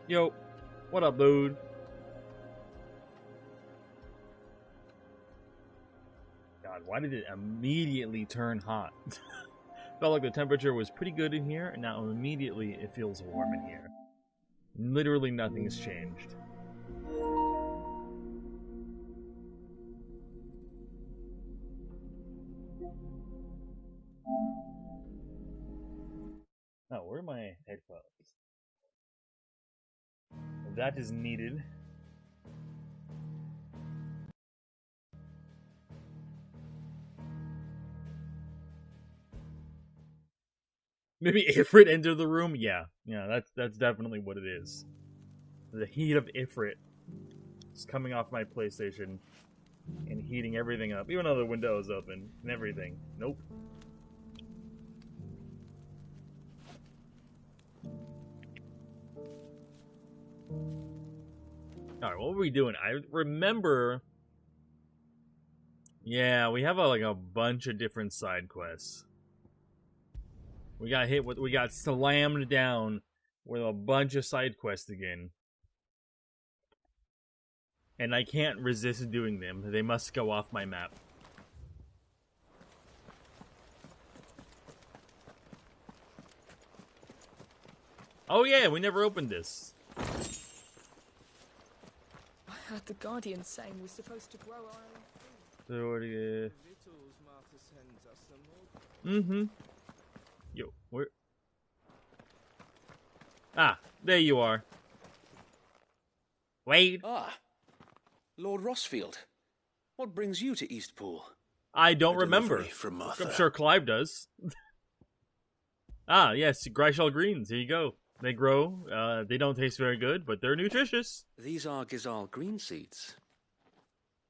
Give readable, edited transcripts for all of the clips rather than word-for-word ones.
Yo, what up, dude? God, why did it immediately turn hot? Felt like the temperature was pretty good in here, and now immediately it feels warm in here. Literally nothing has changed. Oh, where are my headphones? That is needed. Maybe Ifrit entered the room? Yeah, that's definitely what it is. The heat of Ifrit is coming off my PlayStation and heating everything up, even though the window is open and everything. Nope. Alright, what were we doing? I remember... Yeah, we have like a bunch of different side quests. We got slammed down with a bunch of side quests again. And I can't resist doing them. They must go off my map. Oh yeah, we never opened this. I heard the Guardian saying we're supposed to grow our own food. So what do you... Mm-hmm. Yo, where... Ah, there you are. Wade. Ah, Lord Rossfield. What brings you to Eastpool? I don't remember. From Martha. I'm sure Clive does. Ah, yes, Gryshall greens. Here you go. They grow. They don't taste very good, but they're nutritious. These are Gazal green seeds.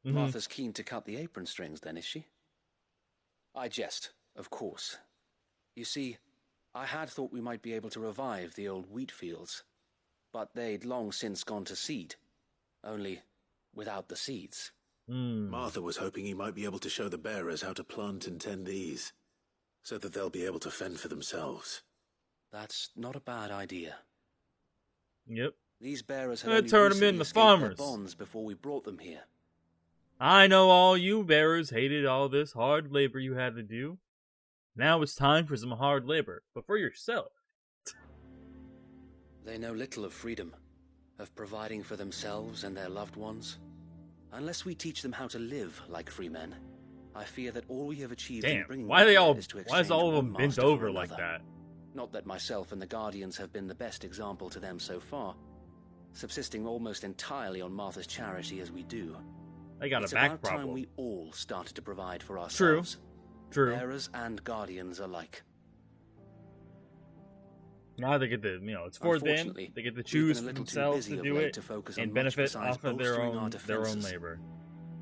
Martha's keen to cut the apron strings, then, is she? I jest, of course. You see, I had thought we might be able to revive the old wheat fields, but they'd long since gone to seed, only without the seeds. Martha was hoping he might be able to show the bearers how to plant and tend these, so that they'll be able to fend for themselves. That's not a bad idea. Yep. These bearers had Let's only turn them recently into escaped their farmers. bonds before we brought them here. I know all you bearers hated all this hard labor you had to do. Now it's time for some hard labor, but for yourself. They know little of freedom, of providing for themselves and their loved ones. Unless we teach them how to live like free men, I fear that all we have achieved in Damn, bringing why them here all? is to Why is all of exchange them one bent master over for like another. that? Not that myself and the Guardians have been the best example to them so far, subsisting almost entirely on Martha's charity as we do. I got It's a back about problem. time we all started to provide for True. ourselves. True. Bearers and Guardians alike. Now they get to, it's for them. Unfortunately, They get to we've choose been a for little too themselves busy to of do late it to focus and on much benefit besides off of their bolstering our own defenses. labor.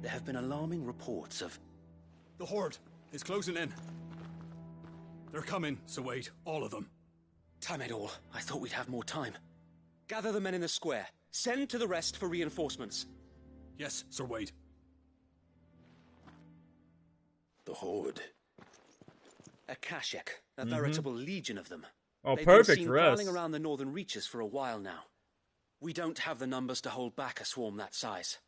There have been alarming reports of... The Horde is closing in. They're coming, so wait, all of them. Damn it all, I thought we'd have more time. Gather the men in the square. Send to the rest for reinforcements. Yes, Sir Wade. The Horde. A Kashek, a veritable legion of them. Oh, They've perfect been seen for us. prowling around the northern reaches for a while now. We don't have the numbers to hold back a swarm that size.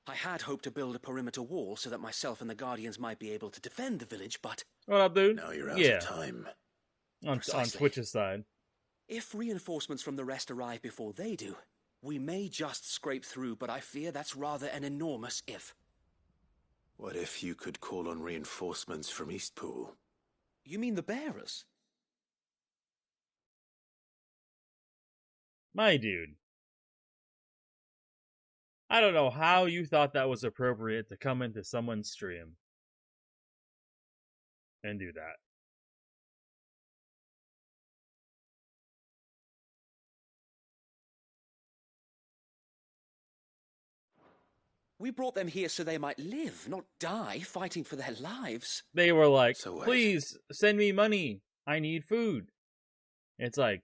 I had hoped to build a perimeter wall so that myself and the Guardians might be able to defend the village, but... What up, dude? Now you're out Yeah, of time. on Precisely. Twitch's side. If reinforcements from the rest arrive before they do, we may just scrape through, but I fear that's rather an enormous if. What if you could call on reinforcements from Eastpool? You mean the bearers? My dude. I don't know how you thought that was appropriate to come into someone's stream and do that. We brought them here so they might live, not die, fighting for their lives. They were like, So what? please send me money. I need food. It's like,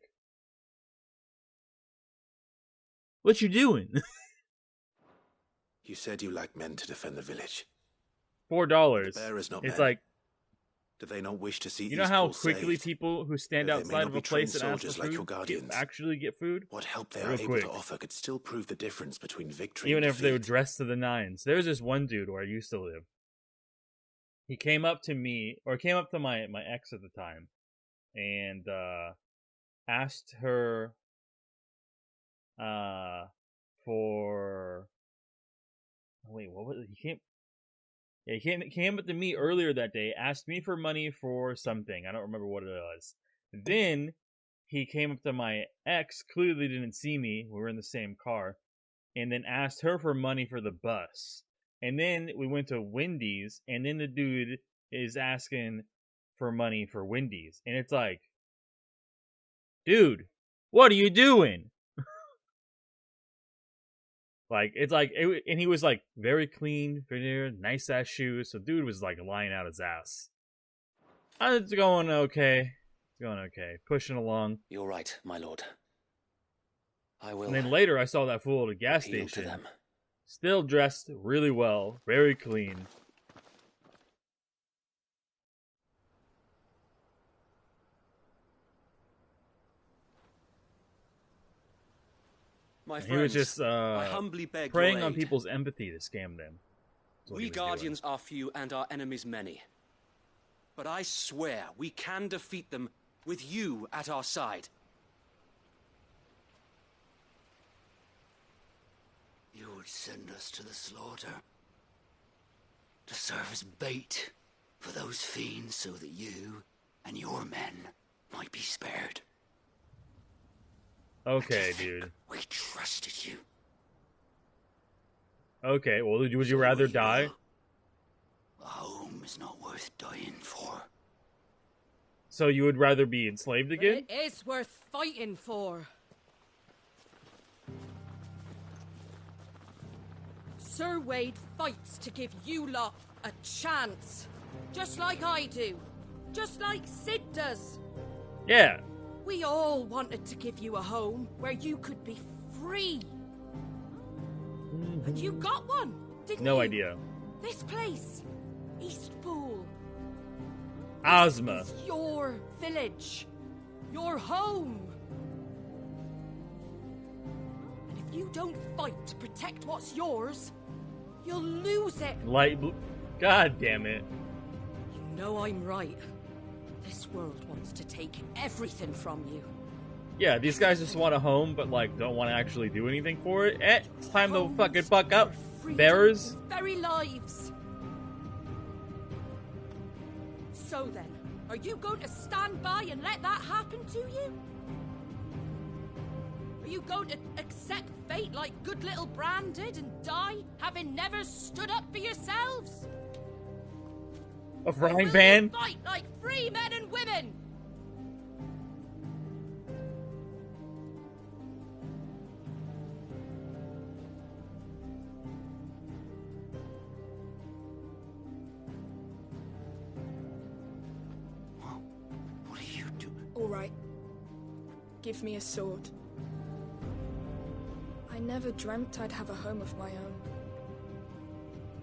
what you doing? You said you like men to defend the village. $4. The bearers not It's men. like, Do they not wish to see You know how Eastpool quickly saved? people who stand Though they may outside not of be a place trained and ask for soldiers like your food guardians. actually get food? What help they are Real able quick. to offer could still prove the difference between victory Even and if they were defeat. dressed to the nines. There was this one dude where I used to live. He came up to me, or came up to my ex at the time, and asked her for... Wait, what was it? He came up to me earlier that day, asked me for money for something. I don't remember what it was. Then he came up to my ex, clearly didn't see me. We were in the same car, and then asked her for money for the bus. And then we went to Wendy's, and then the dude is asking for money for Wendy's. And it's like, dude, what are you doing? Like, it's like, and he was like very clean, very nice ass shoes. So dude was like lying out his ass. It's going okay. It's going okay. Pushing along. You're right, my lord. I will. And then later I saw that fool at a gas appeal to station. them. Still dressed really well, very clean. My And friends, he was just I humbly beg preying your on aid. people's empathy to scam them. That's what he We was Guardians doing. are few and our enemies many. But I swear we can defeat them with you at our side. You would send us to the slaughter, to serve as bait for those fiends so that you and your men might be spared. Okay, dude. We trusted you. Okay, well, would you rather die? A home is not worth dying for. So you would rather be enslaved But again? it is worth fighting for. Sir Wade fights to give you lot a chance. Just like I do. Just like Sid does. Yeah. We all wanted to give you a home where you could be free. And you got one, didn't you? No idea. This place, Eastpool. Ozma. It's your village. Your home. And if you don't fight to protect what's yours, you'll lose it. Light blue. God damn it. You know I'm right. This world wants to take everything from you. Yeah, these guys just want a home, but like don't want to actually do anything for it. It's time to Homes, fucking fuck up, your freedom, bearers. your very lives. So then, are you going to stand by and let that happen to you? Are you going to accept fate like good little Bran did and die, having never stood up for yourselves? A frying Will you pan? fight like free men and women? What are you doing? All right. Give me a sword. I never dreamt I'd have a home of my own.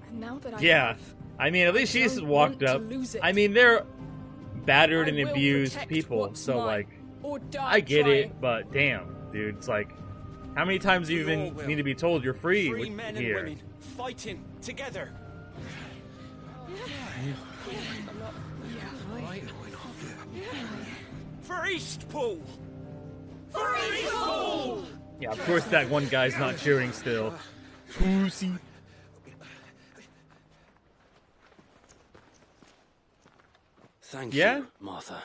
And now that I Yeah. have, I mean, at least she's don't walked want to up. lose it. I mean, they're battered I and will abused protect people, what's so mine, like, or die I get trying. it, but damn, dude, it's like, how many times do you We all even will. need to be told you're free, Free men here? and women fighting together. For Eastpool! For Eastpool! Yeah, of course that one guy's not cheering still. Pussy. Thank Yeah? you, Martha.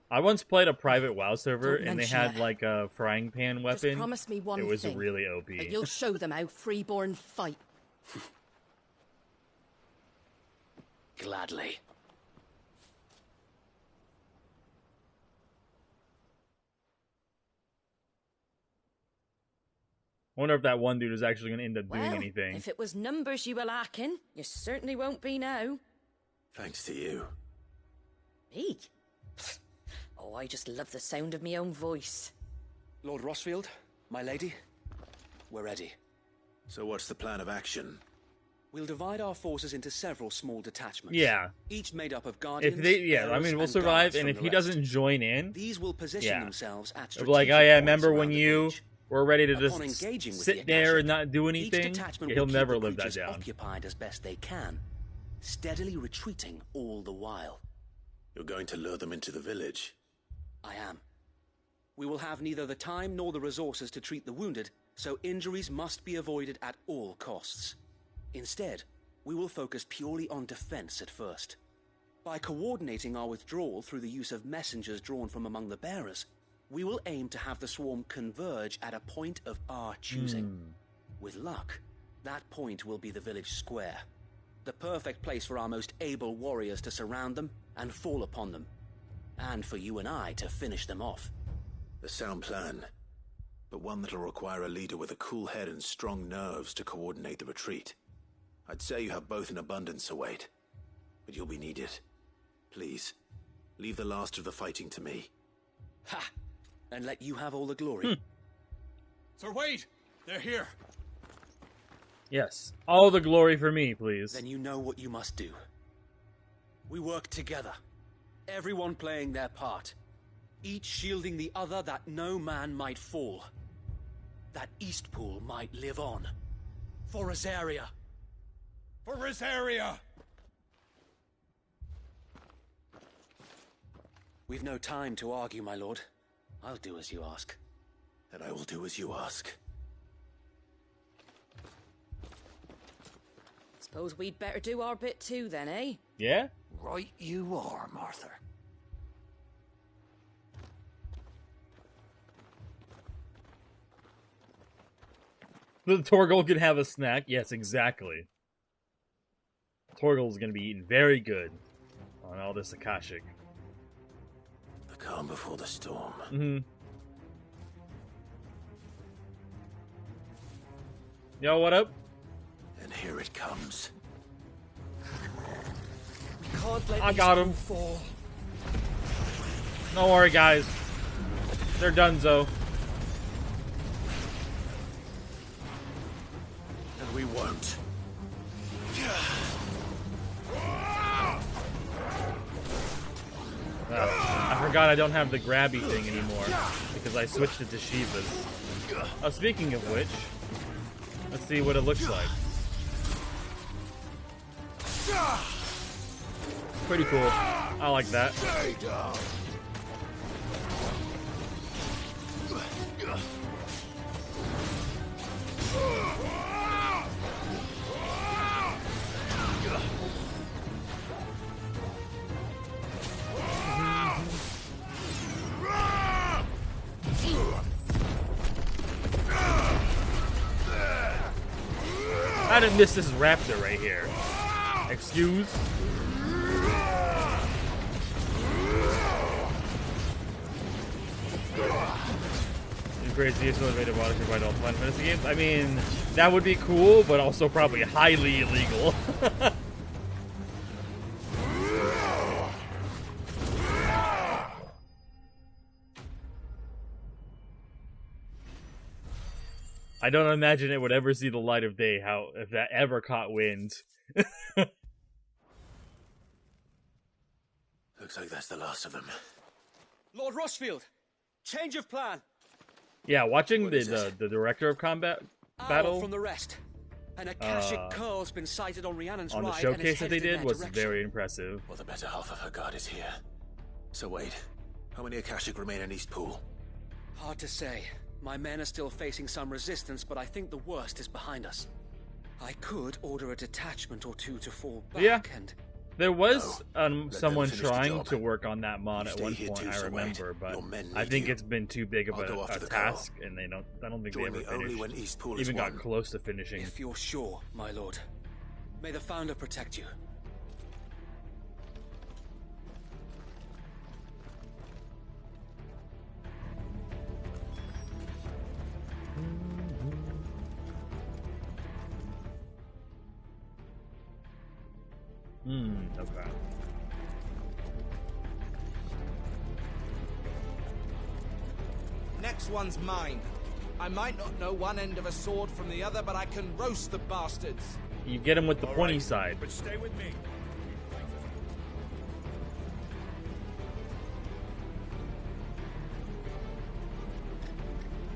I once played a private WoW server, Don't and they mention had it. like a frying pan Just weapon. promise me one It was thing. really OP. That you'll show them how freeborn fight. Gladly. I wonder if that one dude is actually going to end up doing Well, anything. if it was numbers you were lacking, you certainly won't be now. Thanks to you. Me? Oh, I just love the sound of my own voice. Lord Rossfield, my lady, we're ready. So what's the plan of action? We'll divide our forces into several small detachments. Yeah. Each made up of guardians. If they, yeah, I bearers, mean, we'll and survive, guards and from if the he rest. doesn't join in, These will position yeah. themselves at It'll be like, strategic oh yeah, points remember around when the you village. were ready to Upon just engaging with sit the there Akashic, and not do each anything? detachment Yeah, he'll will keep never the live that creatures down. occupied as best they can, steadily retreating all the while. You're going to lure them into the village. I am. We will have neither the time nor the resources to treat the wounded, so injuries must be avoided at all costs. Instead, we will focus purely on defense at first. By coordinating our withdrawal through the use of messengers drawn from among the bearers, we will aim to have the swarm converge at a point of our choosing. With luck, that point will be the village square, the perfect place for our most able warriors to surround them and fall upon them, and for you and I to finish them off. A sound plan, but one that'll require a leader with a cool head and strong nerves to coordinate the retreat. I'd say you have both in abundance, Sir Wade, but you'll be needed. Please, leave the last of the fighting to me. Ha! And let you have all the glory. Sir Wade, they're here. Yes. All the glory for me, please. Then you know what you must do. We work together, everyone playing their part, each shielding the other that no man might fall, that Eastpool might live on. For Rosaria. For Rosaria! We've no time to argue, my lord. I'll do as you ask. And I will do as you ask. Suppose we'd better do our bit too, then, eh? Yeah? Right you are, Martha. The Torgal can have a snack? Yes, exactly. Torgal's gonna be eating very good on all this Akashic. The calm before the storm. Mm-hmm. Yo, what up? And here it comes. Can't let I got him. fall. Don't worry, guys. They're donezo. And we won't. I forgot I don't have the grabby thing anymore because I switched it to Shiva's. Speaking of which, let's see what it looks like. Pretty cool. I like that. I didn't miss this raptor right here. Excuse? Craziest motivated water provide all Final Fantasy games. I mean, that would be cool, but also probably highly illegal. I don't imagine it would ever see the light of day. How if that ever caught wind? Looks like that's the last of them. Lord Rossfield, change of plan. Yeah, watching What is the director of combat Hour battle from the rest. An Akashic curl's been sighted on Rhiannon's on the ride and is showcase that they headed in did their was direction. very impressive. Well, the better half of her guard is here. So Wade, how many Akashic remain in Eastpool? Hard to say. My men are still facing some resistance, but I think the worst is behind us. I could order a detachment or two to fall back Yeah. and... There was them someone finish the trying job. to work on that mod You at stay one here point, too, I Sir Wade. remember, but Your men I need think you. it's been too big of I'll go a after the task, and I don't think Join they me ever only finished. when Eastpool is Even got won. close to finishing. If you're sure, my lord. May the Founder protect you. Okay. Next one's mine. I might not know one end of a sword from the other, but I can roast the bastards. You get him with the pointy side. But stay with me.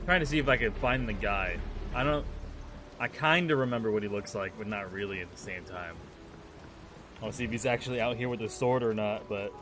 Trying to see if I can find the guy. I kind of remember what he looks like, but not really at the same time. I'll see if he's actually out here with a sword or not, but...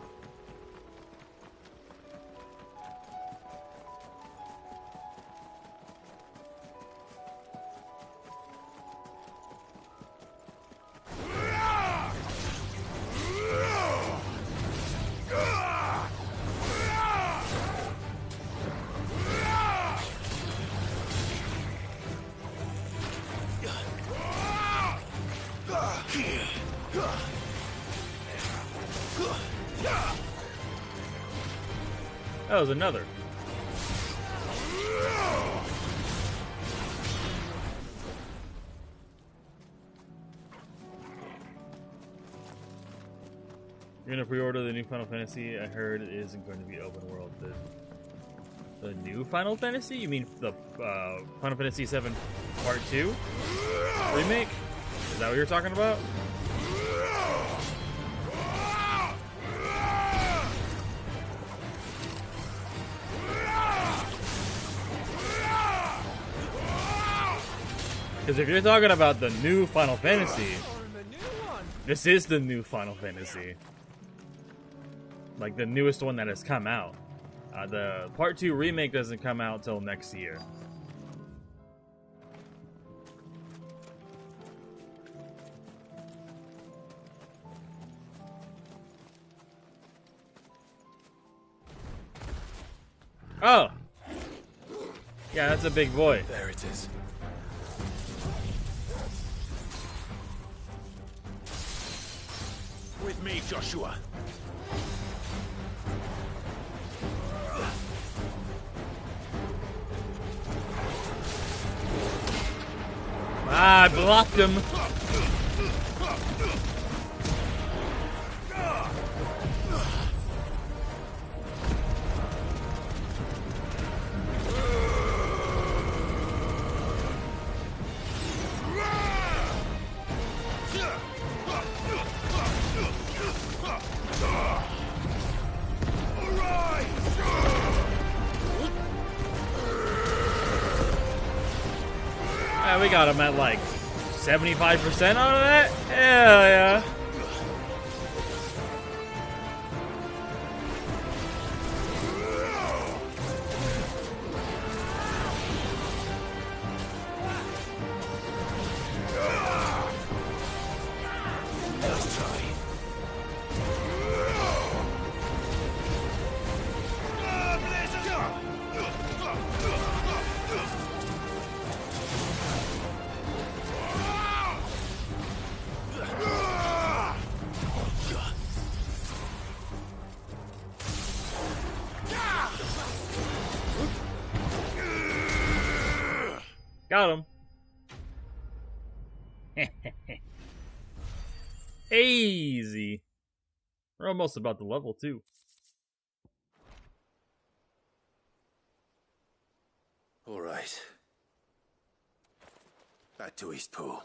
That was another. You're gonna pre-order the new Final Fantasy. I heard it isn't going to be open world. The new Final Fantasy? You mean the Final Fantasy VII Part 2 remake? Is that what you're talking about? Because if you're talking about the new Final Fantasy, this is the new Final Fantasy. Like the newest one that has come out. The Part 2 remake doesn't come out till next year. Oh! Yeah, that's a big boy. There it is. With me, Joshua. Ah, I blocked him. We got him at like 75% out of that? Hell yeah. Got him. Easy. We're almost about the level, too. All right. Back to Eastpool.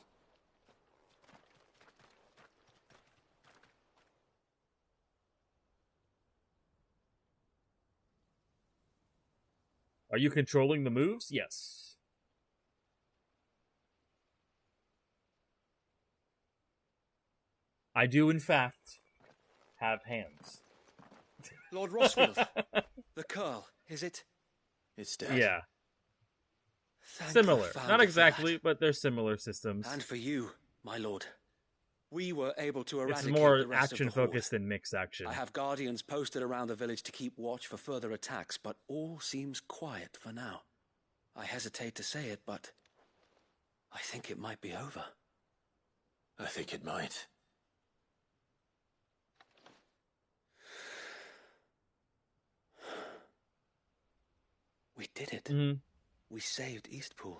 Are you controlling the moves? Yes. I do, in fact, have hands. Lord Rosfield, the Curl, is it? It's dead. Yeah. Thank Similar. the Founder Not for exactly, that. but they're similar systems. And for you, my lord. We were able to It's eradicate more the rest of the action-focused horde. than mixed action. I have guardians posted around the village to keep watch for further attacks, but all seems quiet for now. I hesitate to say it, but I think it might be over. I think it might. We did it. Mm-hmm. We saved Eastpool.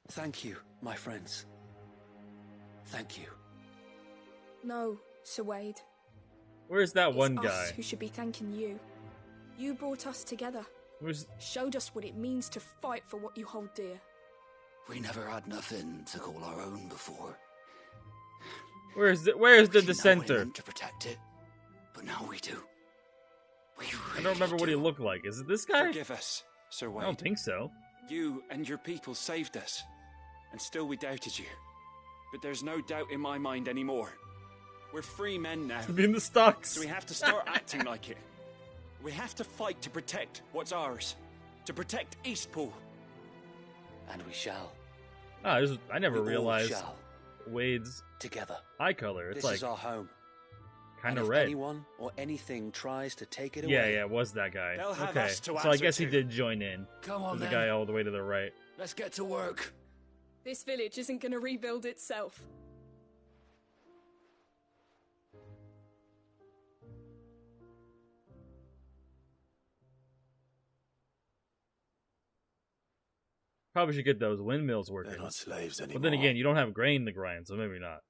Thank you, my friends. Thank you. No, Sir Wade. Where's that one It's guy? us who should be thanking you. You brought us together. Where's... Showed us what it means to fight for what you hold dear. We never had nothing to call our own before. Where's the We didn't know what it dissenter? meant to protect it, but now we do. We I really don't remember what he do. looked like. Is it this guy? Forgive us, Sir I Wade. don't think so. You and your people saved us, and still we doubted you. But there's no doubt in my mind anymore. We're free men now, Be in the stocks. so we have to start acting like it. We have to fight to protect what's ours, to protect Eastpool. And we shall. I never We all realized shall. Wade's Together. eye color. It's This like is our home. kind And of if red. anyone or anything tries to take it away, Yeah, it was that guy. They'll have Okay, us to so I answer guess he to. did join in. Come on, There's a then. guy all the way to the right. Let's get to work. This village isn't going to rebuild itself. Probably should get those windmills They're working. not slaves anymore. But then again, you don't have grain to grind, so maybe not.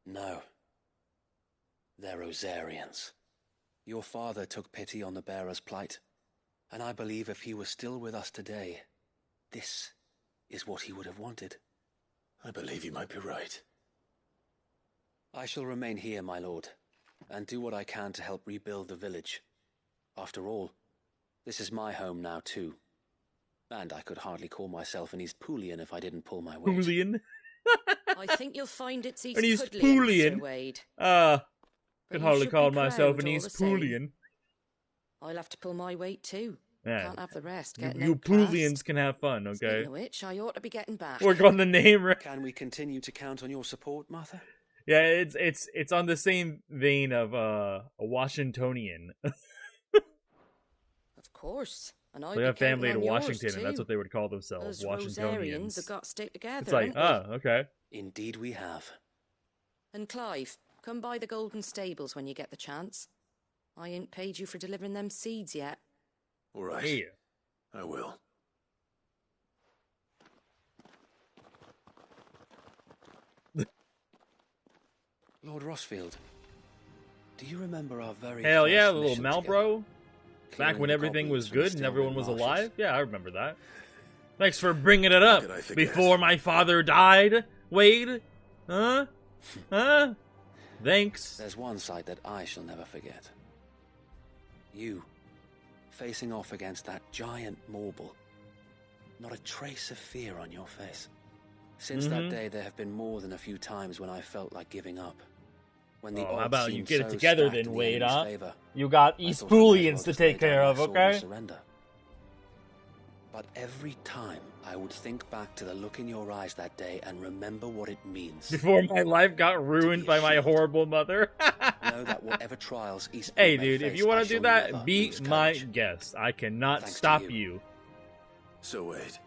No. They're Rosarians. Your father took pity on the bearer's plight, and I believe if he was still with us today, this is what he would have wanted. I believe you might be right. I shall remain here, my lord, and do what I can to help rebuild the village. After all, this is my home now too. And I could hardly call myself an Eastpoolian if I didn't pull my weight. Poolian? I think you'll find it's An East Pudlian, Eastpoolian? Sir Wade. Could But you hardly should call be myself an proud all the same. Eastpoolian. I'll have to pull my weight too. Yeah. Can't have the rest You, getting you outclassed. Poolians can have fun, okay? Speaking of which, I ought to be getting back. Work on the name, right? Can we continue to count on your support, Martha? Yeah, it's on the same vein of a Washingtonian. Of course. And I'd They be have family counting in on yours Washington, and that's too. what they would call themselves, Those Rosarians Washingtonians. have got to stick together. It's like, haven't they? okay. Indeed we have. And Clive, come by the Golden Stables when you get the chance. I ain't paid you for delivering them seeds yet. All right. Yeah. I will. Lord Rossfield, do you remember our very Hell first yeah, the little mission Malbro. Back Clearing when the everything was goblins from the good and everyone was Stillwood alive? marshes? Yeah, I remember that. Thanks for bringing it up Could I forget? before my father died, Wade. Huh? Huh? Thanks. There's one sight that I shall never forget. You, facing off against that giant Morble. Not a trace of fear on your face. Since that day, there have been more than a few times when I felt like giving up. When the Oh, how odds about you seemed get it so together stacked then, in the Wade, enemy's huh? favor, You got I thought I might as Eastpoolians well to just take lay down care my of, sword and okay? surrender. But every time I would think back to the look in your eyes that day and remember what it means. Before my life got ruined by my shield. horrible mother. Know that whatever trials Eastpool Hey, may dude, if face, you want I to do shall that, never be lose my courage. guest. I cannot Thanks to stop you. you. So, Wade,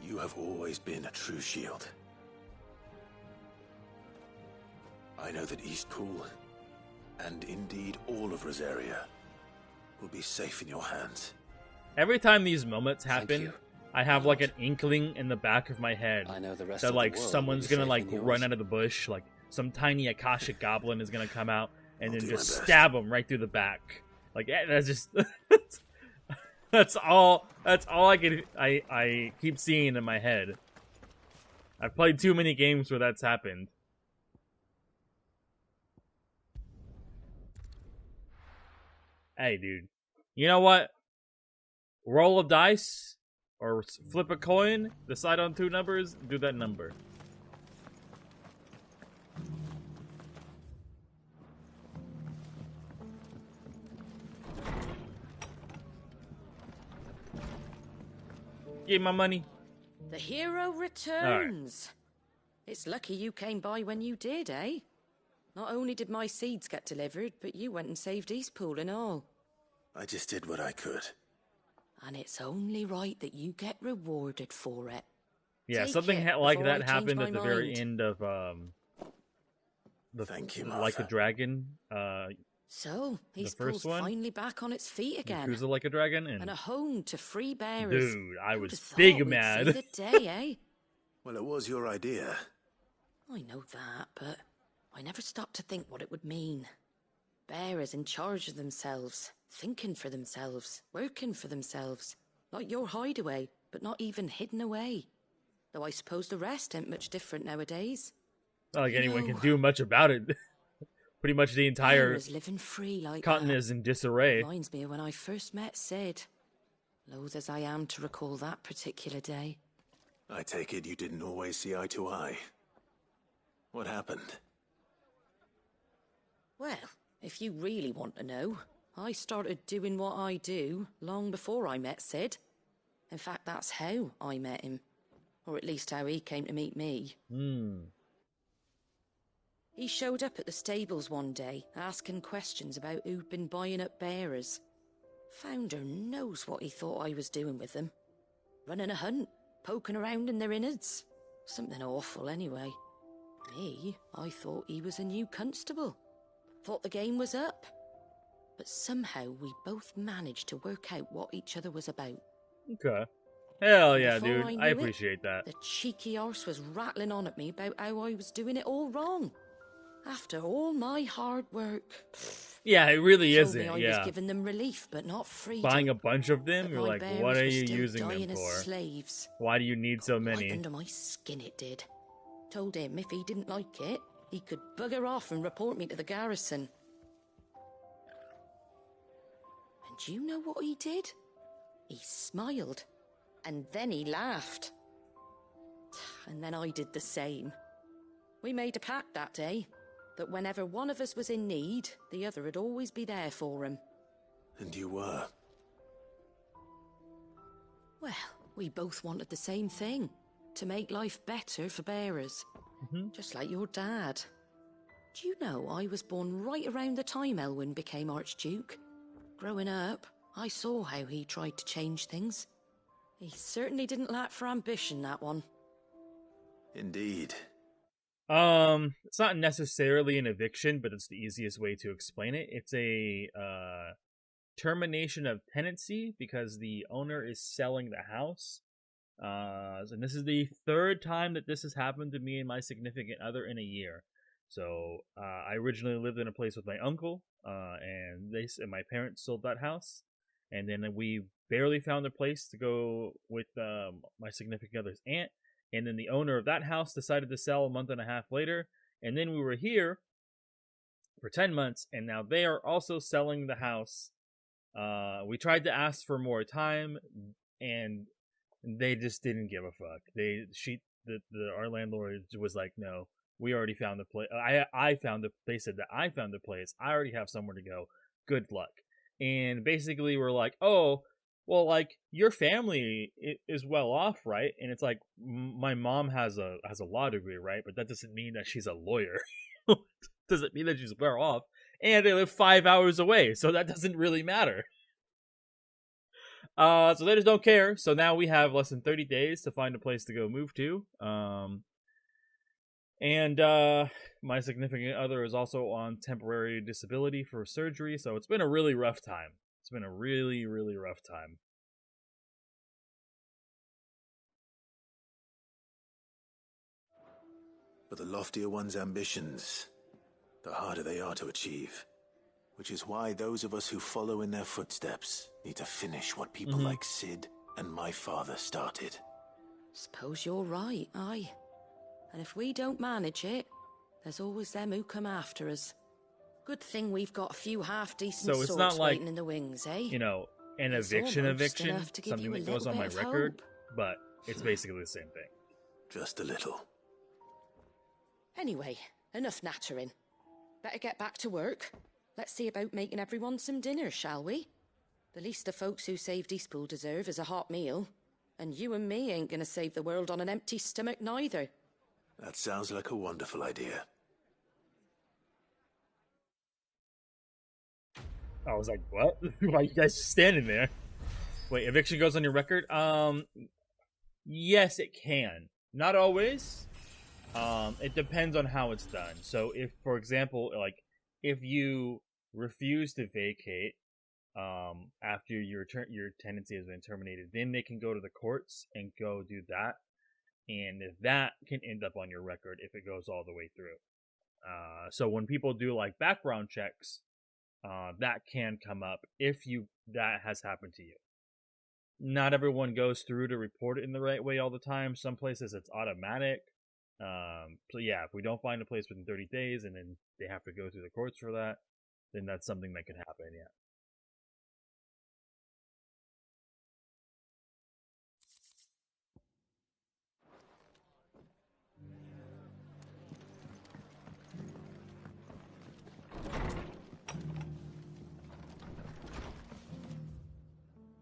you have always been a true shield. I know that Eastpool, and indeed all of Rosaria, will be safe in your hands. Every time these moments Thank happen, you. I have like an inkling in the back of my head I know the rest that of like the world someone's will be gonna safe like in yours. run out of the bush, like some tiny Akashic goblin is gonna come out and I'll then do just my best. stab him right through the back. Like that's just that's all I keep seeing in my head. I've played too many games where that's happened. Hey, dude. You know what? Roll a dice or flip a coin, decide on two numbers, do that number. Give my money. The hero returns. It's lucky you came by when you did, eh? Not only did my seeds get delivered, but you went and saved Eastpool and all. I just did what I could. And it's only right that you get rewarded for it. Yeah, Take something it like before I that change happened my at the very mind. end of Thank you, Like a Martha. Dragon, So, first Eastpool's one? finally back on its feet again. Yakuza Like a Dragon, And and a home to free bearers. dude, I Who'd was have thought big we'd mad. See the day, eh? Well, it was your idea. I know that, but I never stopped to think what it would mean. Bearers in charge of themselves, thinking for themselves, working for themselves. Like your hideaway, but not even hidden away. Though I suppose the rest ain't much different nowadays. Not like anyone No. can do much about it. Pretty much the entire Is living free like continent that. is in disarray. Reminds me of when I first met Sid. Loath as I am to recall that particular day. I take it you didn't always see eye to eye. What happened? Well, if you really want to know, I started doing what I do long before I met Sid. In fact, that's how I met him. Or at least how he came to meet me. He showed up at the stables one day, asking questions about who'd been buying up bearers. Founder knows what he thought I was doing with them. Running a hunt, poking around in their innards. Something awful, anyway. Me, I thought he was a new constable. Thought the game was up. But somehow we both managed to work out what each other was about. Okay. Hell yeah, Before dude. knew I it, appreciate that. The cheeky arse was rattling on at me about how I was doing it all wrong. After all my hard work. Yeah, it really Told isn't. me I Yeah. was giving them relief, but not freedom. Buying a bunch of them, But you're my like, bearers what are were you still using them dying as for? slaves. Why do you need so Right many? under my skin it did. Told him if he didn't like it, he could bugger off and report me to the garrison. And you know what he did? He smiled. And then he laughed. And then I did the same. We made a pact that day, that whenever one of us was in need, the other would always be there for him. And you were? Well, we both wanted the same thing. To make life better for bearers. Just like your dad. Do you know I was born right around the time Elwyn became Archduke? Growing up, I saw how he tried to change things. He certainly didn't lack for ambition, that one. Indeed. It's not necessarily an eviction, but it's the easiest way to explain it. It's a termination of tenancy because the owner is selling the house. And this is the third time that this has happened to me and my significant other in a year. So I originally lived in a place with my uncle, and my parents sold that house, and then we barely found a place to go with my significant other's aunt, and then the owner of that house decided to sell a month and a half later, and then we were here for 10 months, and now they are also selling the house. We tried to ask for more time, and they just didn't give a fuck. Our landlord was like, no, we already found the place. They said that I found the place. I already have somewhere to go. Good luck. And basically we're like, oh, well, like, your family is well off, right? And it's like, my mom has a law degree, right? But that doesn't mean that she's a lawyer. Doesn't mean that she's well off. And they live 5 hours away, so that doesn't really matter. So they just don't care. So now we have less than 30 days to find a place to go move to. And my significant other is also on temporary disability for surgery, so it's been a really rough time. It's been a really, really rough time. But the loftier one's ambitions, the harder they are to achieve. Which is why those of us who follow in their footsteps need to finish what people like Sid and my father started. Suppose you're right, aye. And if we don't manage it, there's always them who come after us. Good thing we've got a few half-decent So it's swords not like, waiting in the wings, eh? you know, an It's eviction, almost enough to give something you a that goes little on my bit of record, hope. but it's basically the same thing. Just a little. Anyway, enough nattering. Better get back to work. Let's see about making everyone some dinner, shall we? The least the folks who saved Eastpool deserve is a hot meal. And you and me ain't gonna save the world on an empty stomach neither. That sounds like a wonderful idea. I was like, what? Why are you guys standing there? Wait, eviction goes on your record? Yes, it can. Not always. It depends on how it's done. So if, for example, like, if you refuse to vacate after your tenancy has been terminated, then they can go to the courts and go do that, and that can end up on your record if it goes all the way through. So when people do like background checks, that can come up if that has happened to you. not everyone goes through to report it in the right way all the time. Some places it's automatic. So yeah, if we don't find a place within 30 days and then they have to go through the courts for that, then that's something that could happen, yeah.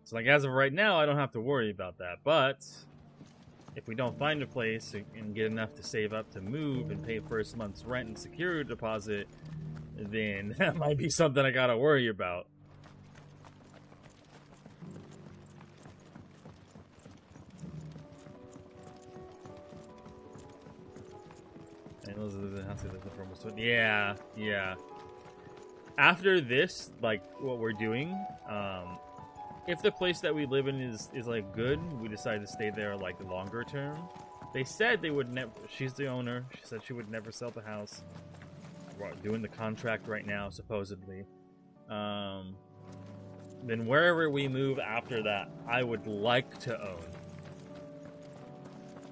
So like as of right now, I don't have to worry about that, but if we don't find a place and get enough to save up to move and pay first month's rent and security deposit, then that might be something I gotta worry about. Yeah, yeah. After this, like what we're doing, if the place that we live in is like good, we decide to stay there like longer term. They said they would never. She's the owner. She said she would never sell the house. We're doing the contract right now, supposedly. Then wherever we move after that, I would like to own,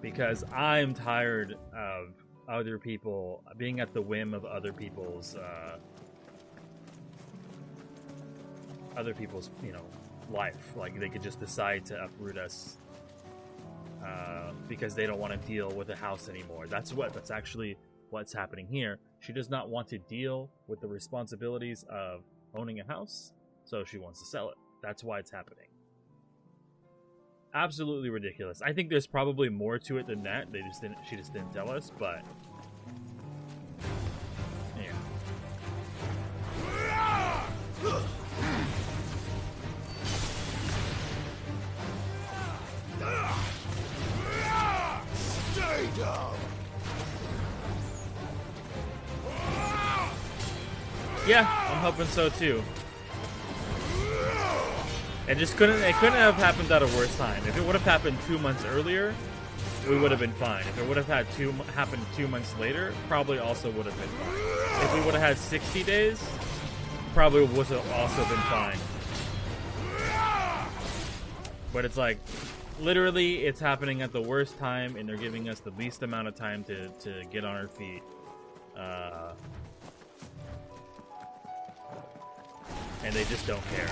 because I'm tired of other people being at the whim of other people's, you know, life. Like they could just decide to uproot us because they don't want to deal with the house anymore. That's actually what's happening here. She does not want to deal with the responsibilities of owning a house, so she wants to sell it. That's why it's happening. Absolutely ridiculous. I think there's probably more to it than that. She just didn't tell us, but yeah. Stay down. Yeah, I'm hoping so too. It couldn't have happened at a worse time. If it would have happened 2 months earlier, we would have been fine. If it would have happened 2 months later, probably also would have been fine. If we would have had 60 days, probably would have also been fine. But it's like, literally, it's happening at the worst time, and they're giving us the least amount of time to get on our feet. And they just don't care,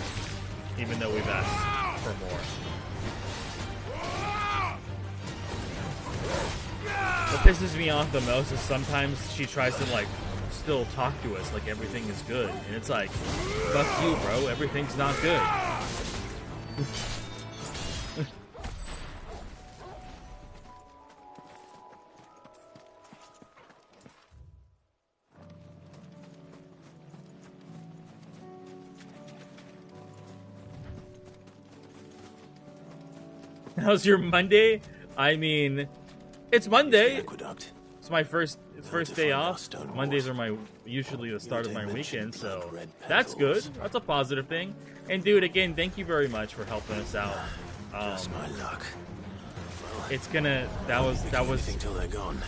even though we've asked for more. What pisses me off the most is sometimes she tries to, like, still talk to us like everything is good. And it's like, fuck you, bro. Everything's not good. How's your Monday? I mean, it's Monday. It's my first day off. Mondays are usually the start of my weekend, so that's good. That's a positive thing. And dude, again, thank you very much for helping us out. Just my luck. It's gonna. That was. Until they're gone.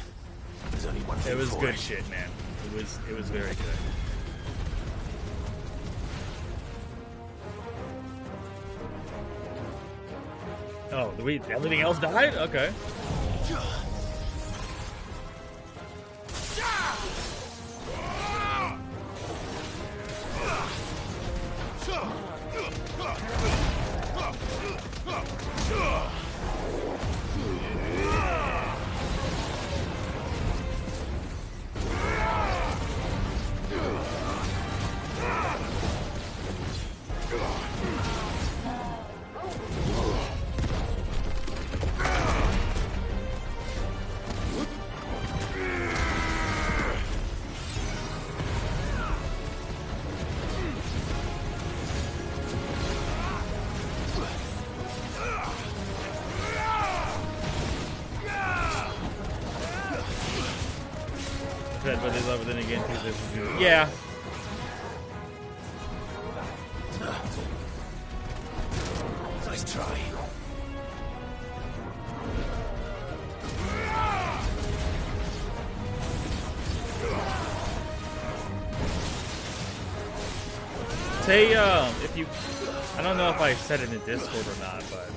There's only one thing It was for good it. shit, man. It was very good. Oh, everything else died? Okay. But then again, yeah. Nice try. Say, if you, I don't know if I said it in Discord or not, but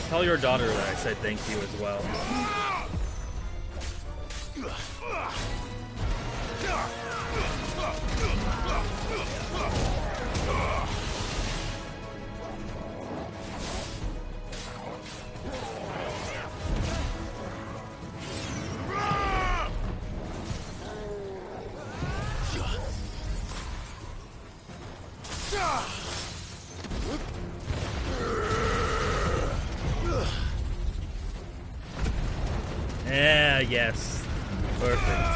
Tell your daughter that I said thank you as well. Yeah, yes. Perfect.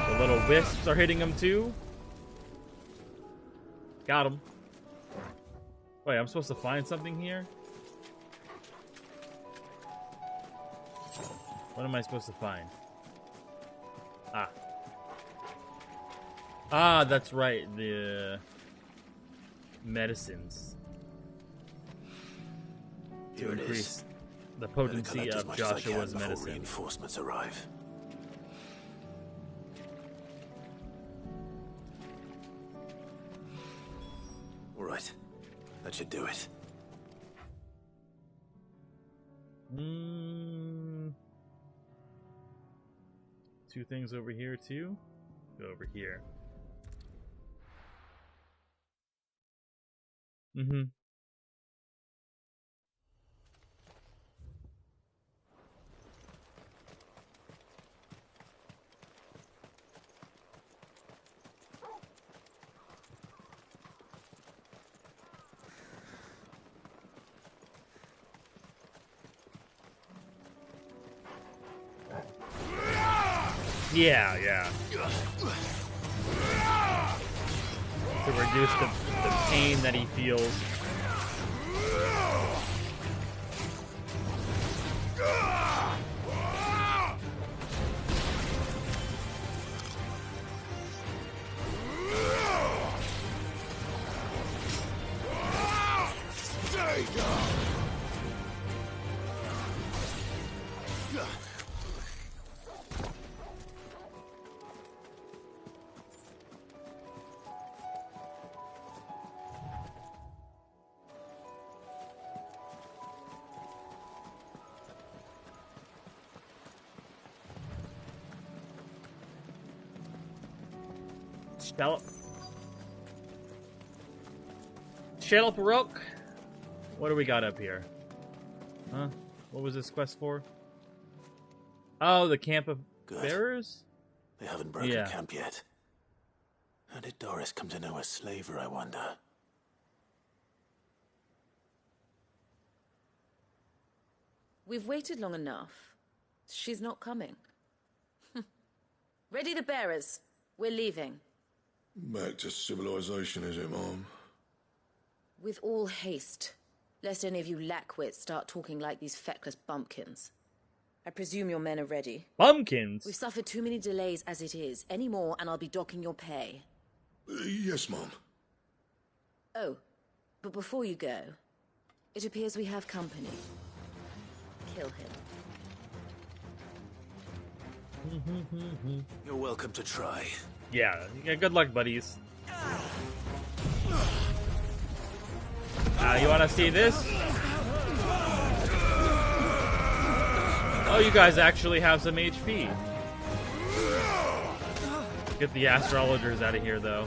The little wisps are hitting him too. Got him. Wait, I'm supposed to find something here? What am I supposed to find? Ah. Ah, that's right. The medicines. Here it increase is. the potency Better collect as of much as I can Joshua's before medicine. reinforcements arrive. All right, that should do it. Two things over here too. Go over here. Yeah. To reduce the pain that he feels. Shut up, Rook. What do we got up here? Huh? What was this quest for? Oh, the camp of bearers? They haven't broken camp yet. How did Doris come to know a slaver, I wonder? We've waited long enough. She's not coming. Ready the bearers. We're leaving. Back to civilization, is it, Mom? With all haste, lest any of you lackwits start talking like these feckless bumpkins. I presume your men are ready. Bumpkins? We've suffered too many delays as it is. Any more and I'll be docking your pay. Yes, Mom. Oh, but before you go, it appears we have company. Kill him. You're welcome to try. Yeah, good luck, buddies. You wanna see this? Oh, you guys actually have some HP. Get the astrologers out of here, though.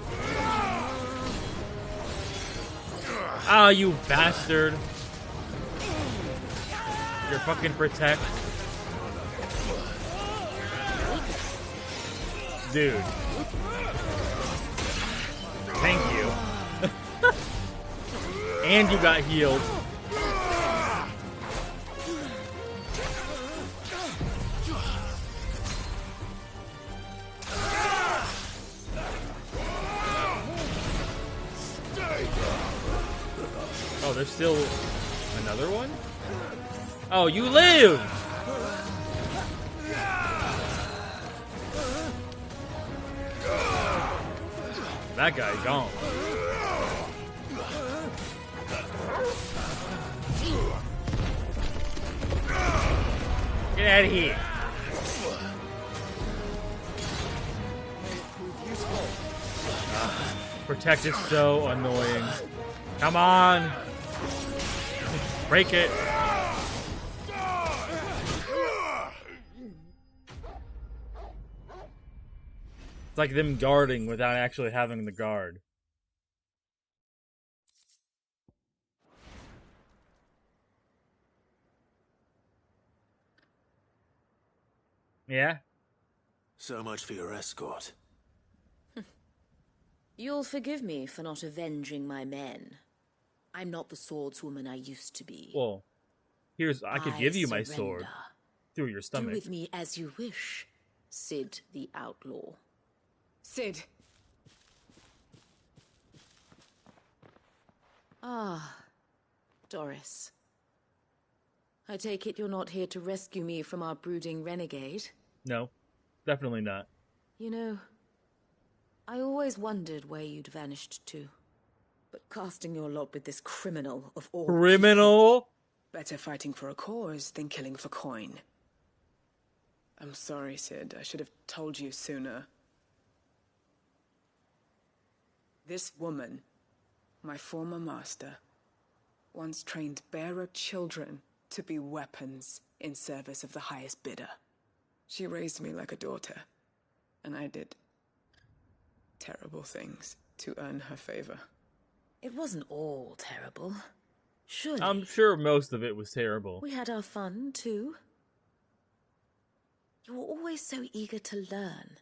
Ah, you bastard. You're fucking protect. Dude. Thank you. And you got healed. Oh, there's still another one? Oh, you live! That guy gone. Get out of here. Protect is so annoying. Come on. Break it. It's like them guarding without actually having the guard. Yeah? So much for your escort. You'll forgive me for not avenging my men. I'm not the swordswoman I used to be. Well, I could give you my surrender. sword through your stomach. Do with me as you wish, Sid the Outlaw. Sid. Ah, Doris. I take it you're not here to rescue me from our brooding renegade? No, definitely not. You know, I always wondered where you'd vanished to. But casting your lot with this criminal of all... Criminal? Better fighting for a cause than killing for coin. I'm sorry, Sid. I should have told you sooner. This woman, my former master, once trained bearer children to be weapons in service of the highest bidder. She raised me like a daughter, and I did terrible things to earn her favor. It wasn't all terrible. Surely. I'm sure most of it was terrible. We had our fun, too. You were always so eager to learn,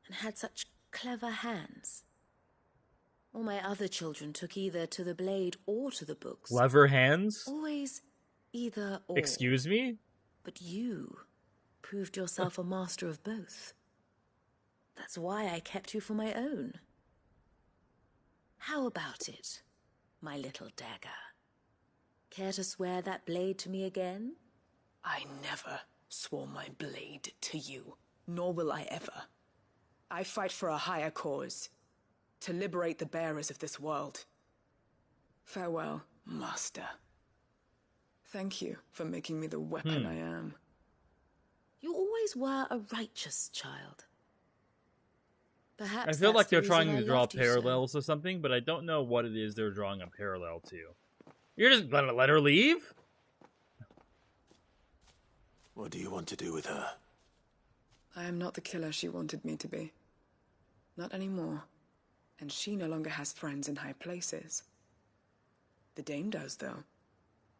and had such clever hands. All my other children took either to the blade or to the books. Clever hands? Always either or. Excuse me? But you proved yourself a master of both. That's why I kept you for my own. How about it, my little dagger? Care to swear that blade to me again? I never swore my blade to you, nor will I ever. I fight for a higher cause, to liberate the bearers of this world. Farewell, Master. Thank you for making me the weapon I am. You always were a righteous child. Perhaps I feel like they're that's the trying reason to I draw loved you so. parallels or something, but I don't know what it is they're drawing a parallel to. You're just gonna let her leave? What do you want to do with her? I am not the killer she wanted me to be. Not anymore. And she no longer has friends in high places. The Dame does, though.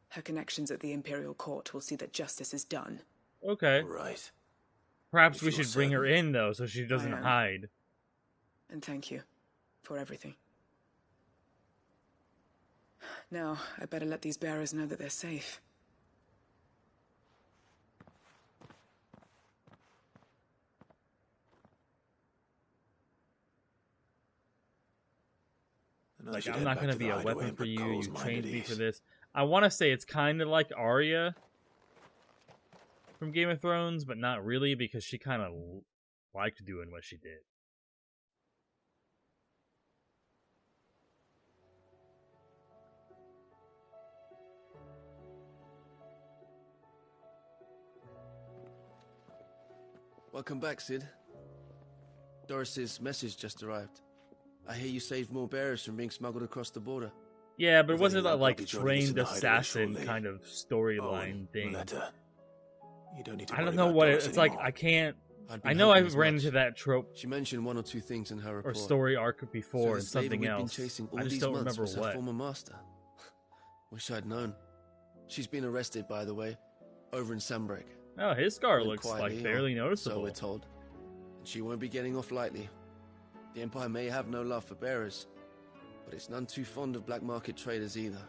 Her connections at the Imperial Court will see that justice is done. Okay. Right. Perhaps If we you're should bring her certain. in, though, so she doesn't I am. hide. And thank you for everything. Now, I better let these bearers know that they're safe. And I Like, should I'm head not back gonna to be the a hideaway weapon and for put you. Cole's You mind trained at me ease. for this. I want to say it's kind of like Arya from Game of Thrones, but not really, because she kind of liked doing what she did. Welcome back, Sid. Doris's message just arrived. I hear you saved more bearers from being smuggled across the border. Yeah, but it With wasn't any that luck, like they'll be joining us in trained the hideaway assassin shortly. kind of Oh, storyline and thing. Letta. You don't need to I worry don't know about what Doris it's like. anymore. I can't. I'd been I know hoping I've as ran much. into that trope She mentioned one or two things in her or report. story arc before So and the slaver something we've been else. chasing all I just these don't months remember was her what. former master. Wish I'd known. She's been arrested, by the way, over in Sunbreak. Oh, his scar Went looks quietly, like barely or noticeable. So we're told. And she won't be getting off lightly. The Empire may have no love for bearers, but it's none too fond of black market traders either.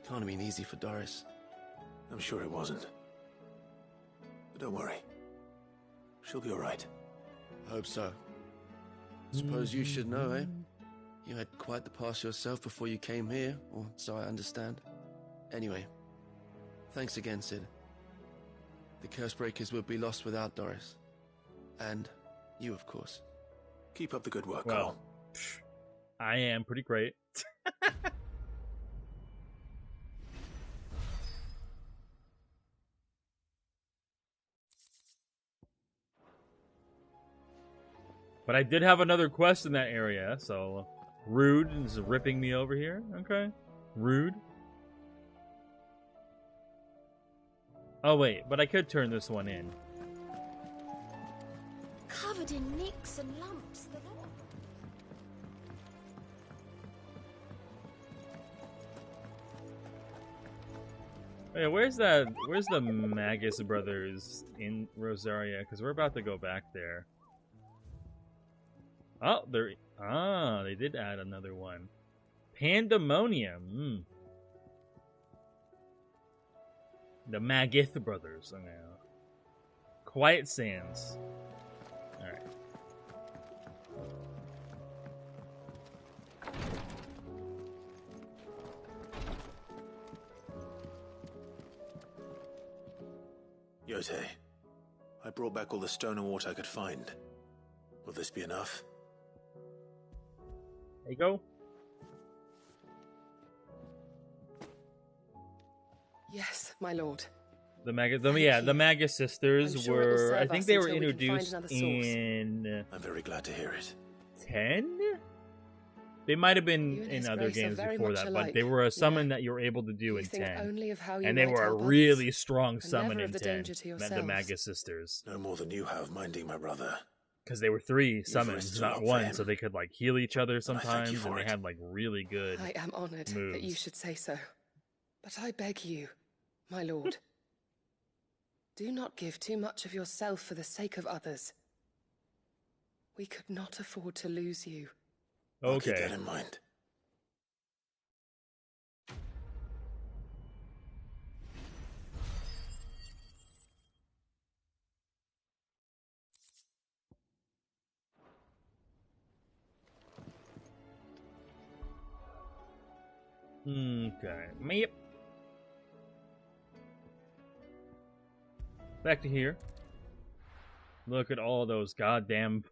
Can't have been easy for Doris. I'm sure it wasn't. But don't worry. She'll be alright. Hope so. Suppose you should know, eh? You had quite the past yourself before you came here, or so I understand. Anyway, thanks again, Sid. The Cursebreakers would be lost without Doris. And you, of course. Keep up the good work, Well, Cole. I am pretty great. But I did have another quest in that area, so rude is ripping me over here. Okay, rude. Oh wait, but I could turn this one in. Covered in nicks and lumps, the lot. Hey, where's the Magus brothers in Rosaria? Because we're about to go back there. Oh, they did add another one. Pandemonium. The Magith brothers. Oh, no. Quiet Sands. Alright. Yote, I brought back all the stone and water I could find. Will this be enough? There you go. Yes, my lord. The Magus sisters were. I think they were introduced in. I'm very glad to hear it. 10? They might have been in other games before that, but they were a summon that you were able to do in 10. And they were a really strong summon in 10. The Magus sisters. No more than you have minding my brother. Because they were 3 summons, not 1, so they could like heal each other sometimes, and they had like really good I am honored moves. that you should say so. But I beg you, my lord, do not give too much of yourself for the sake of others. We could not afford to lose you. Okay. I'll keep that in mind. Okay. Yep. Back to here. Look at all those goddamn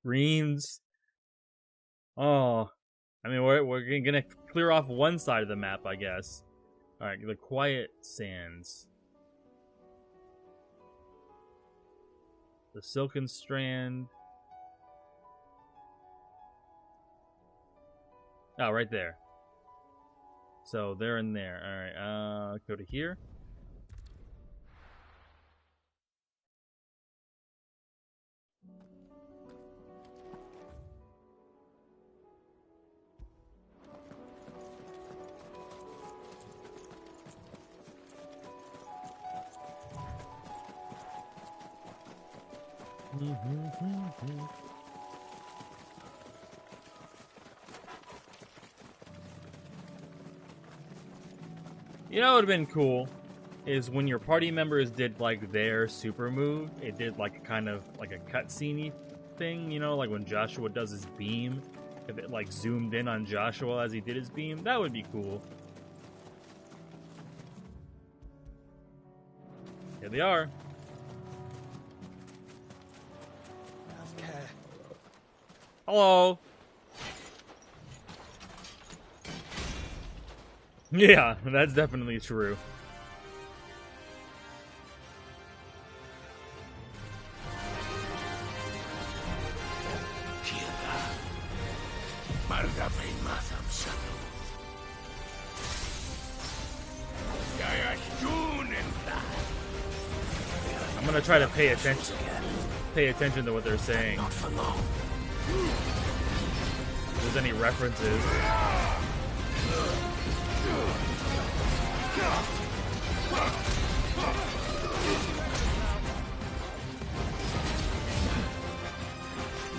greens. Oh, I mean, we're gonna clear off one side of the map, I guess. All right, the Quiet Sands, the Silken Strand. Oh, right there. So they're in there. All right, go to here. You know what would have been cool is when your party members did like their super move, it did like a kind of like a cutscene thing, you know, like when Joshua does his beam, if it like zoomed in on Joshua as he did his beam, that would be cool. Here they are. Have care. Hello. Yeah, that's definitely true. I'm gonna try to pay attention to what they're saying. Not for long. If there's any references.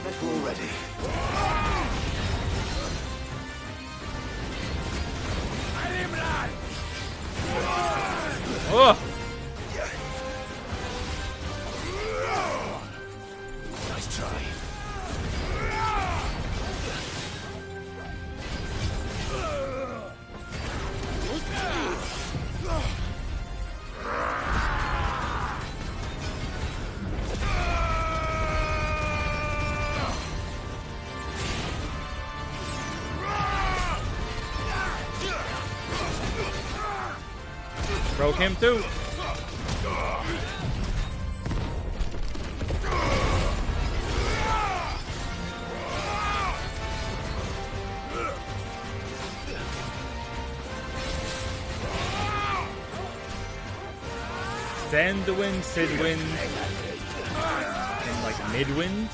Bet we're all ready. Oh! Nice try. Broke him too. Sandwind, Sidwind, and like Midwind.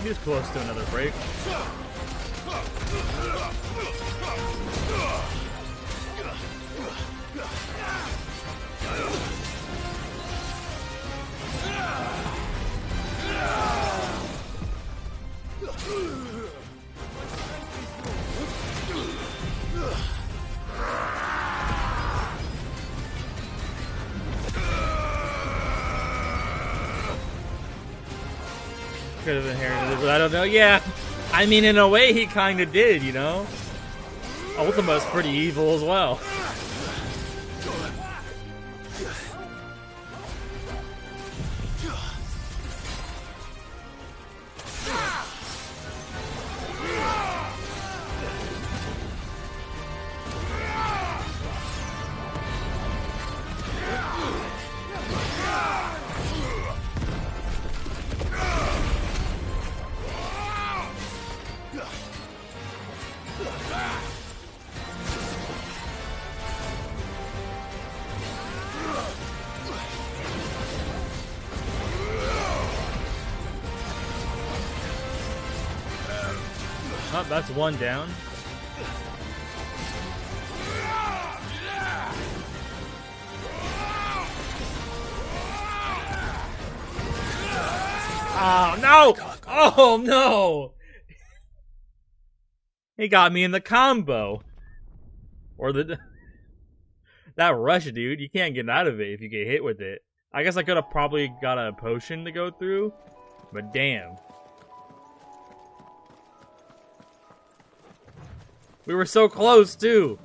He's close to another break. Could have inherited it, but I don't know. Yeah, I mean, in a way, he kind of did, you know? Ultima's pretty evil as well. Oh, that's one down. Oh, no! Oh, no! He got me in the combo. Or the... That rush, dude. You can't get out of it if you get hit with it. I guess I could have probably got a potion to go through. But damn. We were so close, too.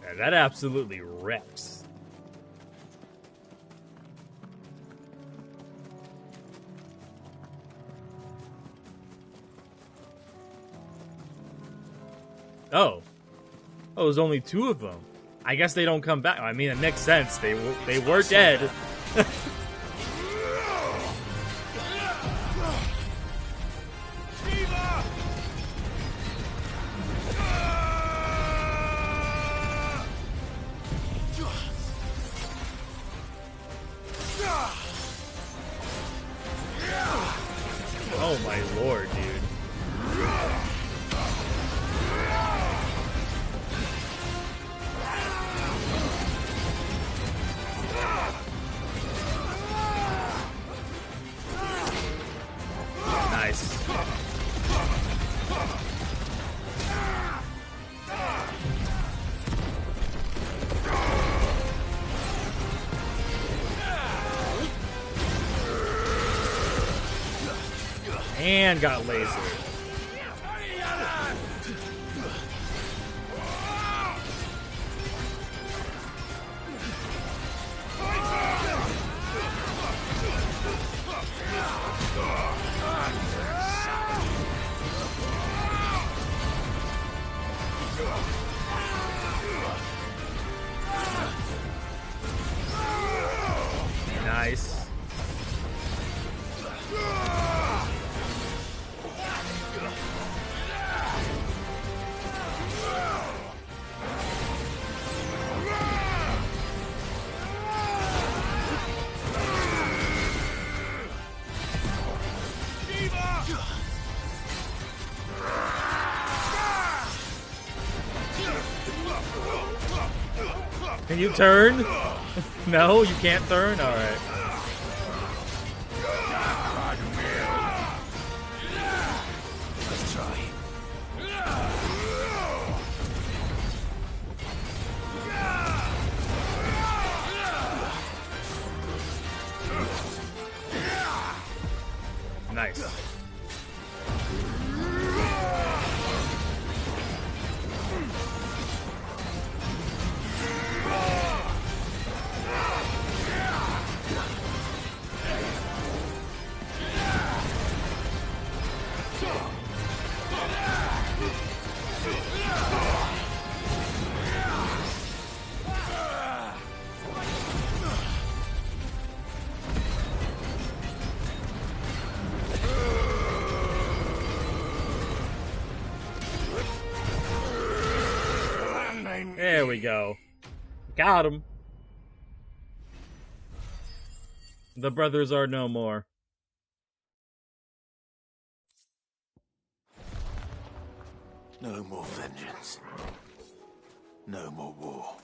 Yeah, that absolutely wrecks. Oh. Oh, there's only two of them. I guess they don't come back. I mean, it makes sense. They were dead. Oh my lord, dude. Nice. And got lasered. Nice. Can you turn? No, you can't turn? Alright. Let's try. Nice. There we go. Got him. The brothers are no more. No more vengeance. No more war.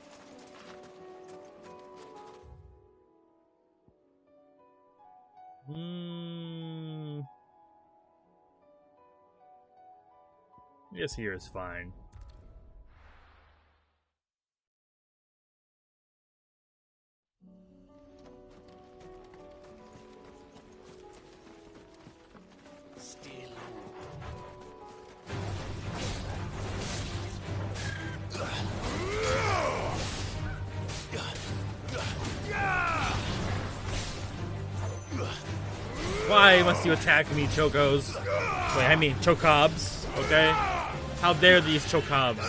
Yes, here is fine. Why must you attack me, Chocos? Wait, I mean Chocobs, okay? How dare these Chocobs?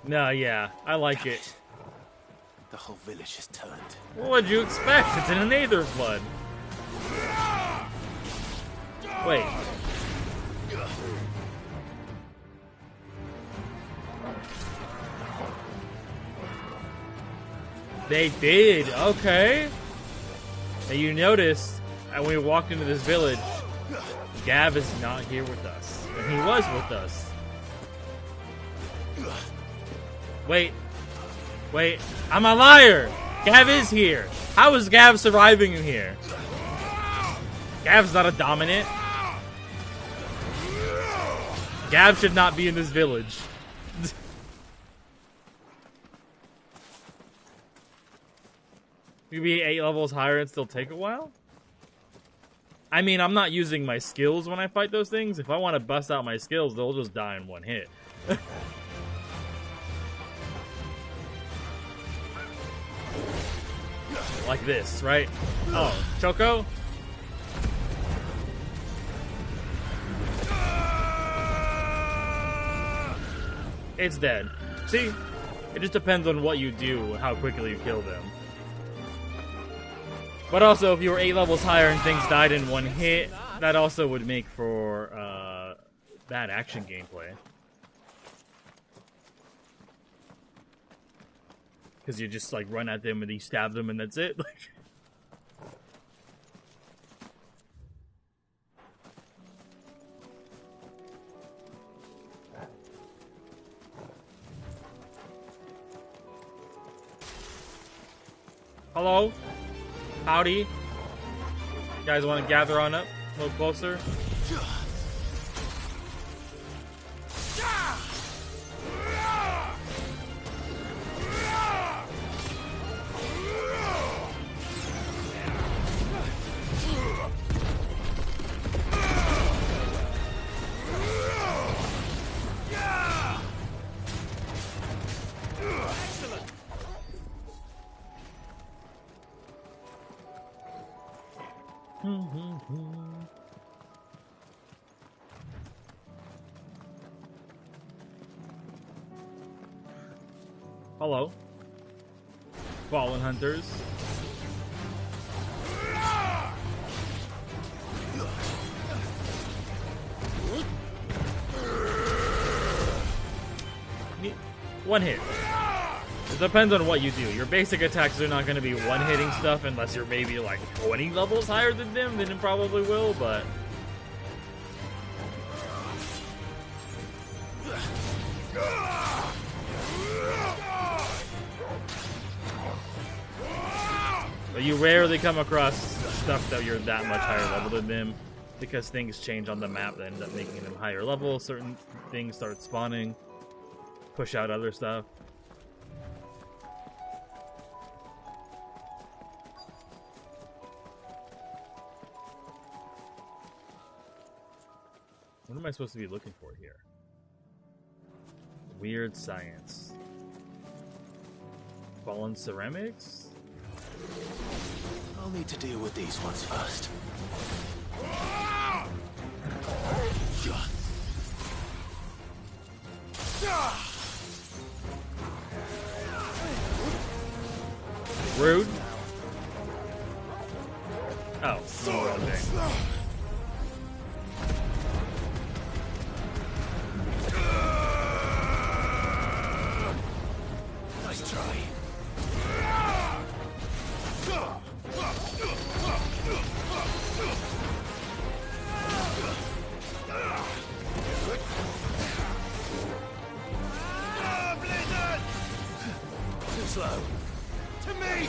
No, yeah, I like it. The whole village has turned. What'd you expect? It's in an Aether Flood. Wait. They did, okay. Now you notice, when we walked into this village, Gav is not here with us. And he was with us. Wait, I'm a liar! Gav is here! How is Gav surviving in here? Gav's not a dominant. Gav should not be in this village. You be 8 levels higher and still take a while? I mean, I'm not using my skills when I fight those things. If I want to bust out my skills, they'll just die in one hit. Like this, right? Oh, Choco? It's dead. See? It just depends on what you do and how quickly you kill them. But also, if you were 8 levels higher and things died in one hit, that also would make for bad action gameplay. Because you just like run at them and you stab them and that's it. Hello? Howdy? You guys want to gather on up a little closer? Hello, fallen hunters. One hit. It depends on what you do. Your basic attacks are not going to be one-hitting stuff unless you're maybe like 20 levels higher than them, then it probably will, but... But you rarely come across stuff that you're that much higher level than them, because things change on the map that end up making them higher level. Certain things start spawning, push out other stuff. What am I supposed to be looking for here? Weird science. Fallen ceramics? I'll need to deal with these ones first. Rude. Oh, okay. Nice try. Too slow. To me,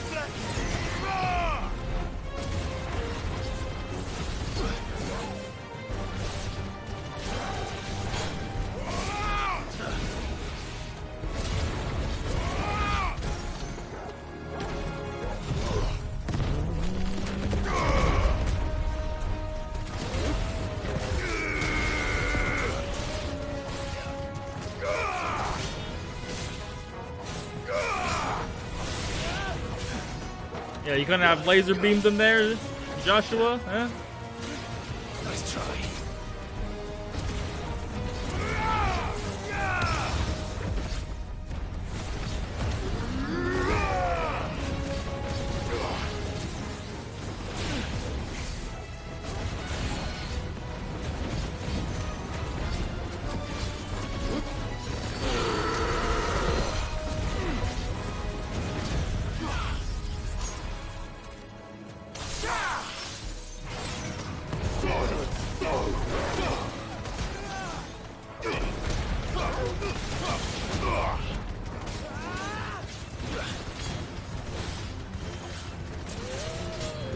Yeah, you couldn't have laser beams in there, Joshua? Huh? Nice try.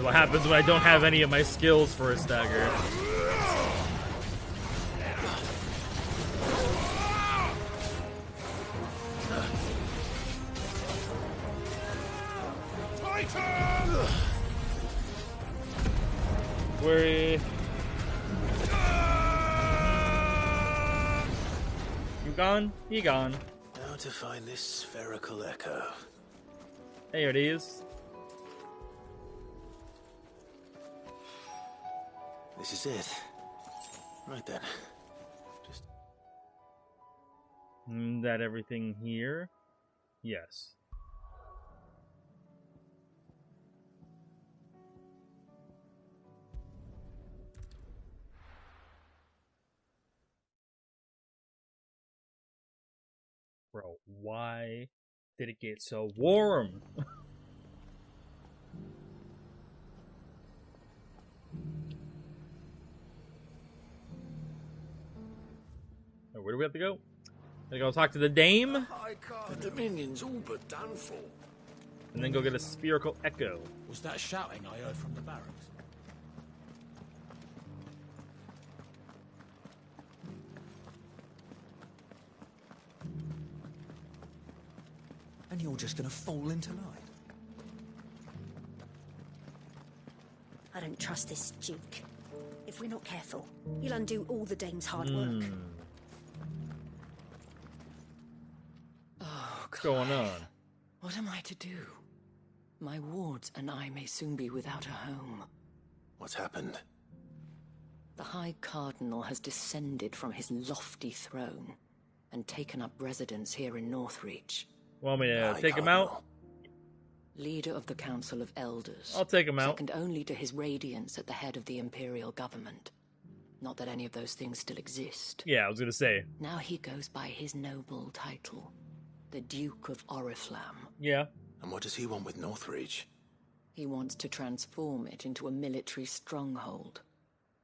What happens when I don't have any of my skills for a stagger? Where? You gone? He gone. Now to find this spherical echo. There it is. This is it. Right then. Just... That everything here? Yes. Bro, why did it get so warm? Where do we have to go? Gotta go talk to the dame? The Dominion's all but done for. And then go get a spherical echo. Was that shouting I heard from the barracks? And you're just gonna fall into line? I don't trust this Duke. If we're not careful, he'll undo all the Dame's hard work. Oh, What's going on? What am I to do? My wards and I may soon be without a home. What's happened? The High Cardinal has descended from his lofty throne and taken up residence here in Northreach. Want me to take him out? Leader of the Council of Elders. I'll take him out. Second only to his Radiance at the head of the Imperial government. Not that any of those things still exist. Yeah, I was gonna say. Now he goes by his noble title, the Duke of Oriflamme. Yeah. And what does he want with Northreach? He wants to transform it into a military stronghold.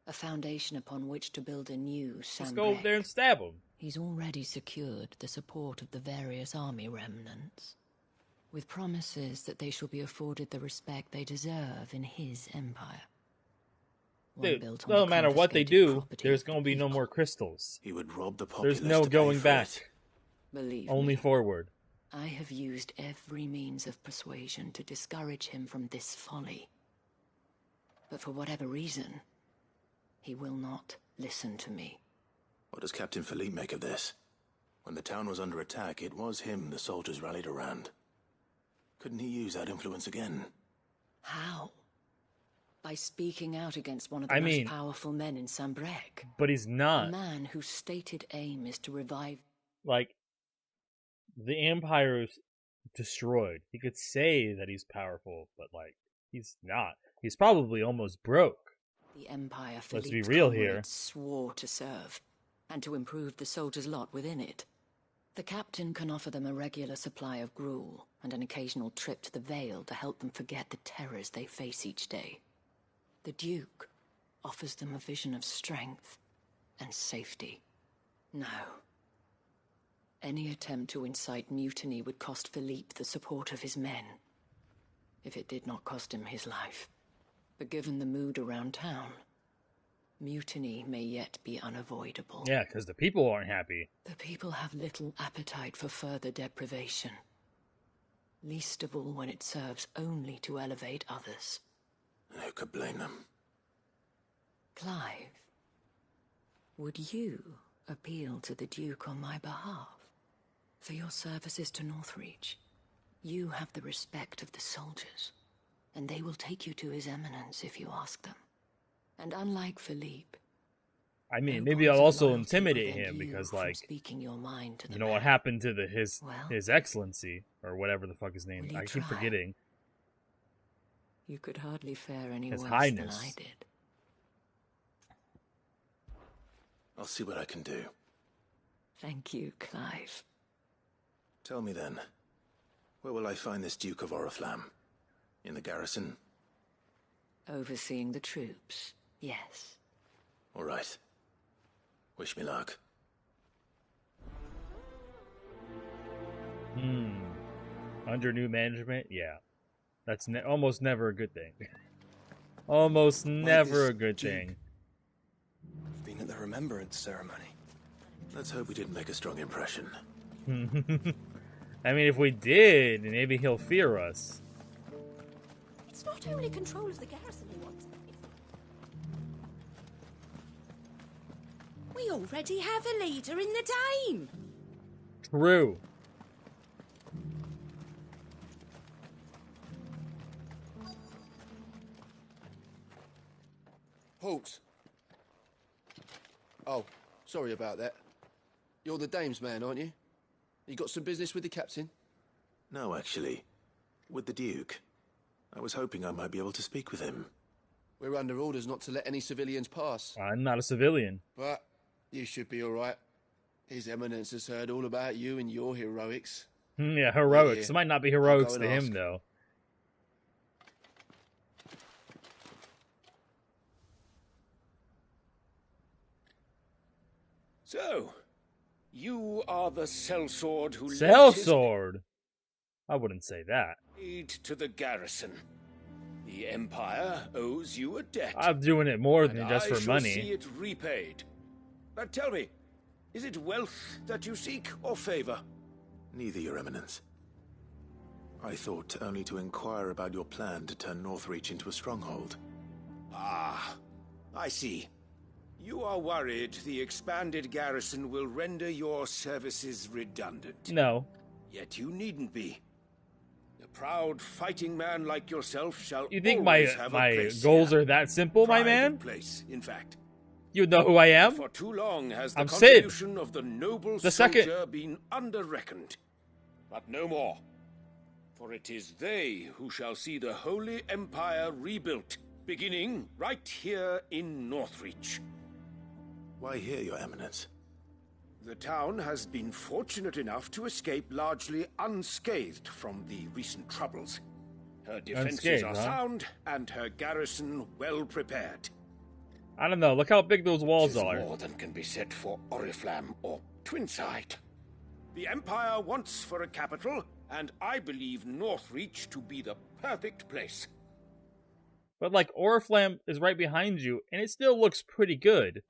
A foundation upon which to build a new Sambrek. Let's go over there and stab him. He's already secured the support of the various army remnants, with promises that they shall be afforded the respect they deserve in his empire. Dude, no matter what they do, there's going to be no more crystals. He would rob the populace. There's no going back. Believe Only me, forward. I have used every means of persuasion to discourage him from this folly. But for whatever reason, he will not listen to me. What does Captain Philippe make of this? When the town was under attack, it was him the soldiers rallied around. Couldn't he use that influence again? How? By speaking out against one of the most powerful men in Sambrek. But he's not. A man whose stated aim is to revive... Like, the Empire is destroyed. He could say that he's powerful, but, like, he's not. He's probably almost broke. The Empire, let's be real here, swore to serve, and to improve the soldiers' lot within it. The captain can offer them a regular supply of gruel, and an occasional trip to the Vale to help them forget the terrors they face each day. The Duke offers them a vision of strength and safety. No. Any attempt to incite mutiny would cost Philippe the support of his men, if it did not cost him his life. But given the mood around town, mutiny may yet be unavoidable. Yeah, because the people aren't happy. The people have little appetite for further deprivation, least of all when it serves only to elevate others. Who could blame them? Clive, would you appeal to the Duke on my behalf? For your services to Northreach, you have the respect of the soldiers, and they will take you to his eminence if you ask them. And unlike Philippe... I mean, maybe I'll also intimidate him, because, like, speaking your mind to you know what happened to his excellency, or whatever the fuck his name, I keep forgetting. You could hardly fare any His worse Highness. than I did. I'll see what I can do. Thank you, Clive. Tell me then, where will I find this Duke of Oriflamme? In the garrison? Overseeing the troops, yes. All right. Wish me luck. Under new management? Yeah. That's almost never a good thing. Almost never a good thing. I've been at the remembrance ceremony. Let's hope we didn't make a strong impression. I mean, if we did, maybe he'll fear us. It's not only control of the garrison he wants. We already have a leader in the Dame. True. Halt! Oh, sorry about that. You're the Dame's man, aren't you? You got some business with the captain? No, actually. With the Duke. I was hoping I might be able to speak with him. We're under orders not to let any civilians pass. I'm not a civilian. But you should be all right. His Eminence has heard all about you and your heroics. Yeah, heroics. Yeah. It might not be heroics I'll to go and him, ask. though. So, you are the sellsword who Sellsword? I wouldn't say that. aid to the garrison. The Empire owes you a debt. I'm doing it more than and just I for shall money. see it repaid. But tell me, is it wealth that you seek or favor? Neither, Your Eminence. I thought only to inquire about your plan to turn Northreach into a stronghold. Ah, I see. You are worried the expanded garrison will render your services redundant. No. Yet you needn't be. The proud fighting man like yourself shall You think always have a my place goals here. are that simple, my Pride man? of place, in fact. You know who I am? For too long has the I'm Sid, contribution of the noble the soldier second. been under-reckoned. But no more. For it is they who shall see the Holy Empire rebuilt, beginning right here in Northreach. Why here, Your Eminence? The town has been fortunate enough to escape largely unscathed from the recent troubles. Her defenses are sound, and her garrison well prepared. I don't know. Look how big those walls are. More than can be said for Oriflamme or Twinside. The Empire wants for a capital, and I believe Northreach to be the perfect place. But like Oriflamme is right behind you, and it still looks pretty good.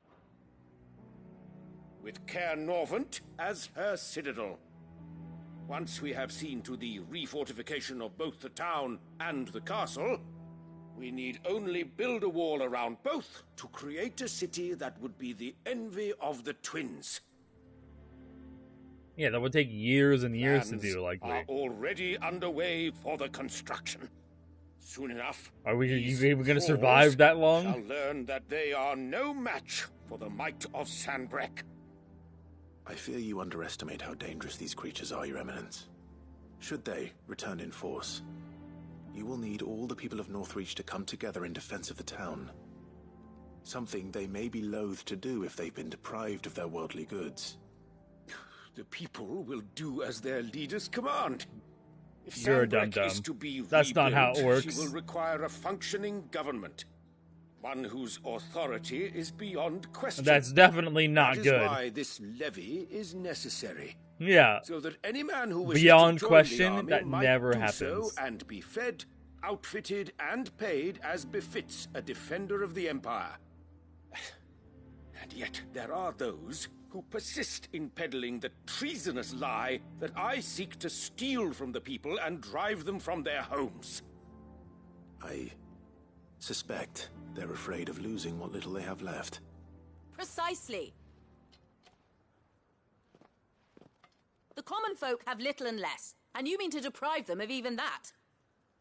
With Caer Norvent as her citadel. Once we have seen to the refortification of both the town and the castle, we need only build a wall around both to create a city that would be the envy of the twins. Yeah, that would take years and years Plans to do, likely. are already underway for the construction. Soon enough, Are we these even going to thralls survive that long? shall learn that they are no match for the might of Sanbreque. I fear you underestimate how dangerous these creatures are, Your Eminence. Should they return in force, you will need all the people of Northreach to come together in defense of the town. Something they may be loath to do if they've been deprived of their worldly goods. The people will do as their leaders command. If You're a Sanbreque dum-dum. is to be That's not how it rebuilt, works. She will require a functioning government. One whose authority is beyond question. That's definitely not That is good. why this levy is necessary. Yeah. So that any man who wishes Beyond to join question, the army that might never do happens. so and be fed, outfitted, and paid as befits a defender of the Empire. And yet there are those who persist in peddling the treasonous lie that I seek to steal from the people and drive them from their homes. I suspect they're afraid of losing what little they have left. Precisely. The common folk have little and less, and you mean to deprive them of even that.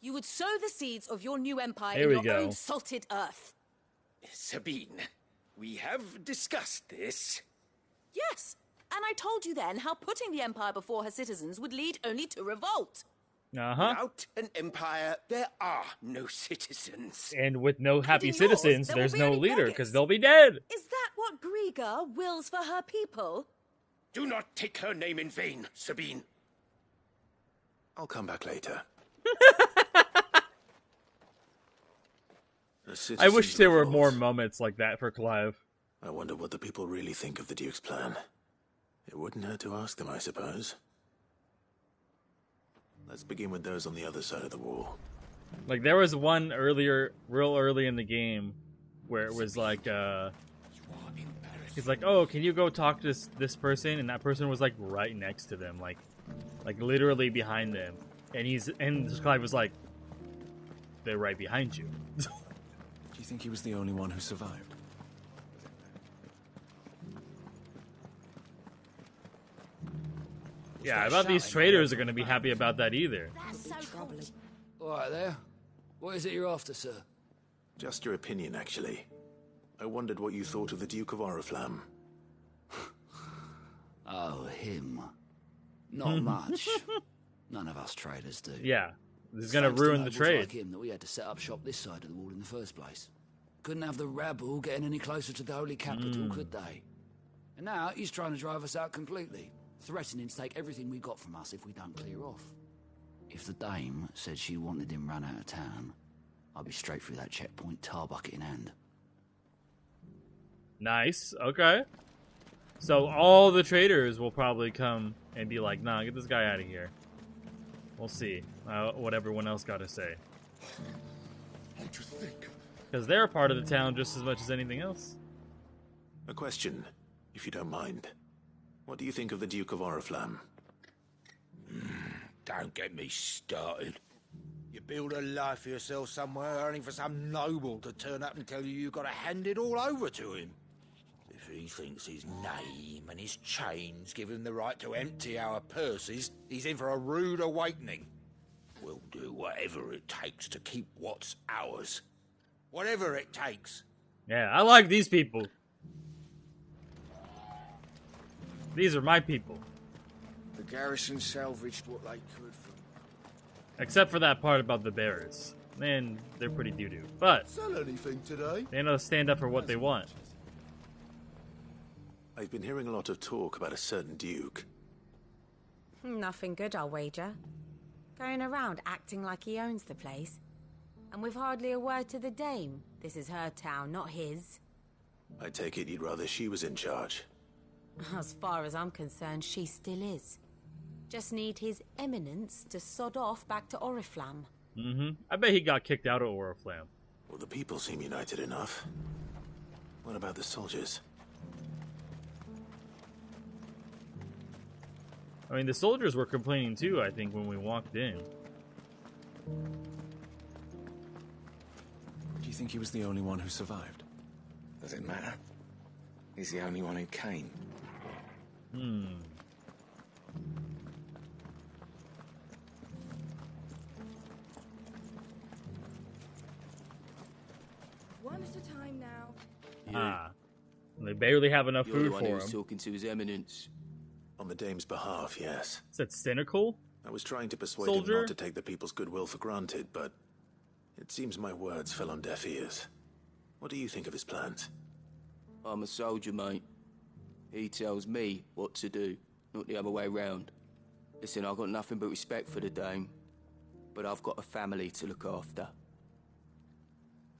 You would sow the seeds of your new empire Here in we your go. own salted earth. Sabine, we have discussed this. Yes, and I told you then how putting the empire before her citizens would lead only to revolt. Uh-huh. Without an empire, there are no citizens. And with no happy in yours, citizens, there there's will be no only leader, beggars. because they'll be dead. Is that what Griga wills for her people? Do not take her name in vain, Sabine. I'll come back later. I wish there were more moments like that for Clive. I wonder what the people really think of the Duke's plan. It wouldn't hurt to ask them, I suppose. Let's begin with those on the other side of the wall. Like, there was one earlier, real early in the game, where it was like, he's like, oh, can you go talk to this person? And that person was like right next to them, like literally behind them. And Clive was like, they're right behind you. Do you think he was the only one who survived? Yeah, I thought these traders are going to be happy about that either. All right there. What is it you're after, sir? Just your opinion, actually. I wondered what you thought of the Duke of Oriflamme. Oh, him. Not much. None of us traders do. Yeah, this is going to ruin the trade. Like him that we had to set up shop this side of the wall in the first place. Couldn't have the rabble getting any closer to the holy capital, could they? And now he's trying to drive us out completely, threatening to take everything we got from us if we don't clear off. If the dame said she wanted him run out of town, I'd be straight through that checkpoint, tar bucket in hand. Nice, okay. So all the traders will probably come and be like, nah, get this guy out of here. We'll see what everyone else got to say. How'd you think? Because they're a part of the town just as much as anything else. A question, if you don't mind. What do you think of the Duke of Oriflamme? Don't get me started. You build a life for yourself somewhere, earning for some noble to turn up and tell you you've got to hand it all over to him. If he thinks his name and his chains give him the right to empty our purses, he's in for a rude awakening. We'll whatever it takes to keep what's ours. Whatever it takes. Yeah, I like these people. These are my people. The garrison salvaged what they could from... Except for that part about the bearers. Man, they're pretty doo-doo. But sell anything today? they know to stand up for what they want. I've been hearing a lot of talk about a certain duke. Nothing good, I'll wager. Going around acting like he owns the place. And with hardly a word to the dame. This is her town, not his. I take it you'd rather she was in charge. As far as I'm concerned, she still is. Just need his eminence to sod off back to Oriflamme. I bet he got kicked out of Oriflamme. Well, the people seem united enough. What about the soldiers? I mean, the soldiers were complaining too, I think, when we walked in. Do you think he was the only one who survived? Does it matter? He's the only one who came. One at a time now. Ah. They barely have enough You're food the one for who was him. talking to his eminence. On the dame's behalf, yes. Is that cynical? I was trying to persuade Soldier? him not to take the people's goodwill for granted, but it seems my words fell on deaf ears. What do you think of his plans? I'm a soldier, mate. He tells me what to do, not the other way round. Listen, I've got nothing but respect for the dame, but I've got a family to look after.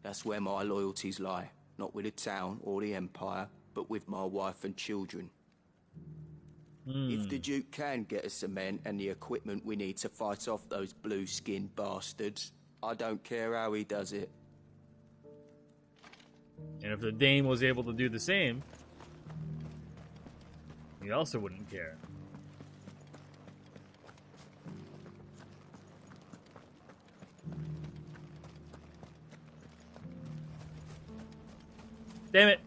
That's where my loyalties lie, not with the town or the Empire, but with my wife and children. If the Duke can get us the men and the equipment we need to fight off those blue-skinned bastards, I don't care how he does it. And if the Dame was able to do the same, he also wouldn't care. Damn it!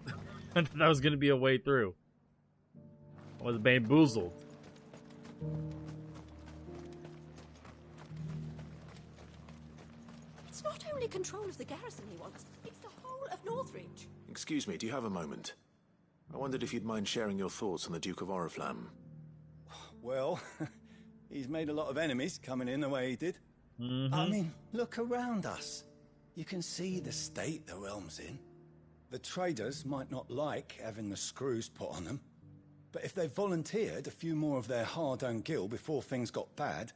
That was gonna be a way through. I was bamboozled. It's not only control of the garrison he wants, it's the whole of Northridge. Excuse me, do you have a moment? I wondered if you'd mind sharing your thoughts on the Duke of Oriflamme. Well, he's made a lot of enemies coming in the way he did. I mean, look around us. You can see the state the realm's in. The traders might not like having the screws put on them, but if they volunteered a few more of their hard-earned gil before things got bad,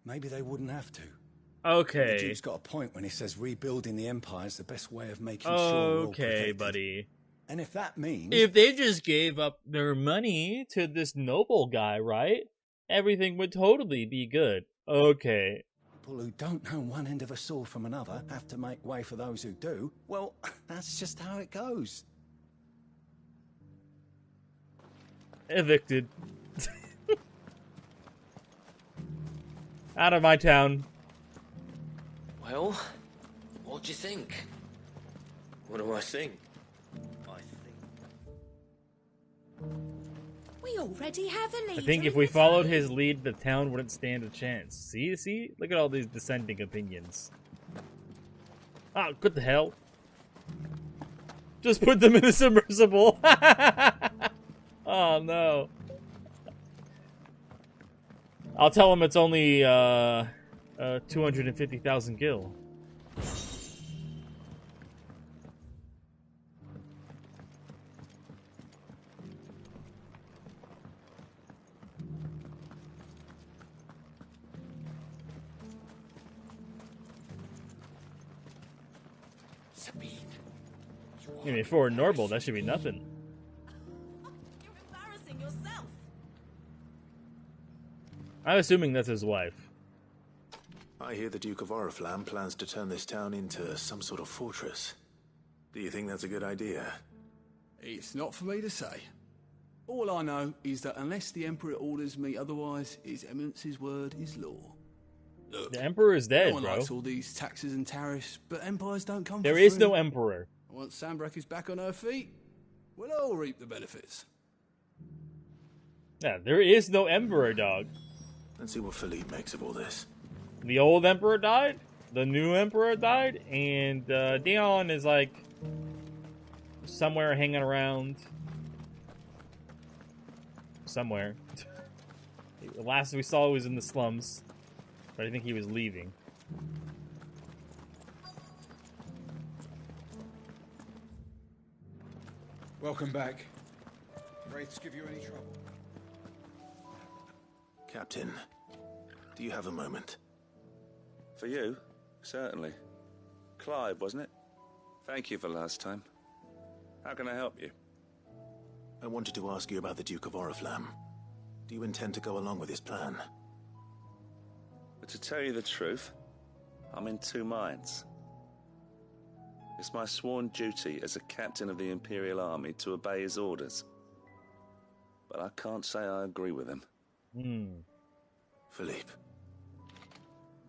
maybe they wouldn't have to. Okay. The Duke's got a point when he says rebuilding the Empire is the best way of making sure we're all Okay, protected. buddy. And if that means... If they just gave up their money to this noble guy, right? Everything would totally be good. Okay. People who don't know one end of a sword from another have to make way for those who do, well, that's just how it goes. Evicted. Out of my town. Well, what do you think? What do I think? We already have a leader. I think if we followed his lead, the town wouldn't stand a chance. See? Look at all these dissenting opinions. Oh, what the hell? Just put them in a submersible. Oh, no. I'll tell him it's only, 250,000 gil. I mean, for Normal, that should be nothing. You're embarrassing yourself. I'm assuming that's his wife. I hear the Duke of Oriflamme plans to turn this town into some sort of fortress. Do you think that's a good idea? It's not for me to say. All I know is that unless the Emperor orders me otherwise, His Eminence's word is law. Look, The Emperor is dead, no one bro. likes all these taxes and tariffs, but empires don't come There for is free. no Emperor. Once Sandbreak is back on her feet, we'll all reap the benefits. Yeah, there is no Emperor, dog. Let's see what Philippe makes of all this. the old emperor died, the new emperor died, and Dion is like somewhere hanging around. Somewhere. The last we saw was in the slums, but I think he was leaving. Welcome back. Wraiths give you any trouble? Captain, do you have a moment? For you? Certainly. Clive, wasn't it? Thank you for last time. How can I help you? I wanted to ask you about the Duke of Oriflamme. Do you intend to go along with his plan? But to tell you the truth, I'm in two minds. It's my sworn duty as a captain of the Imperial Army to obey his orders. But I can't say I agree with him. Philippe,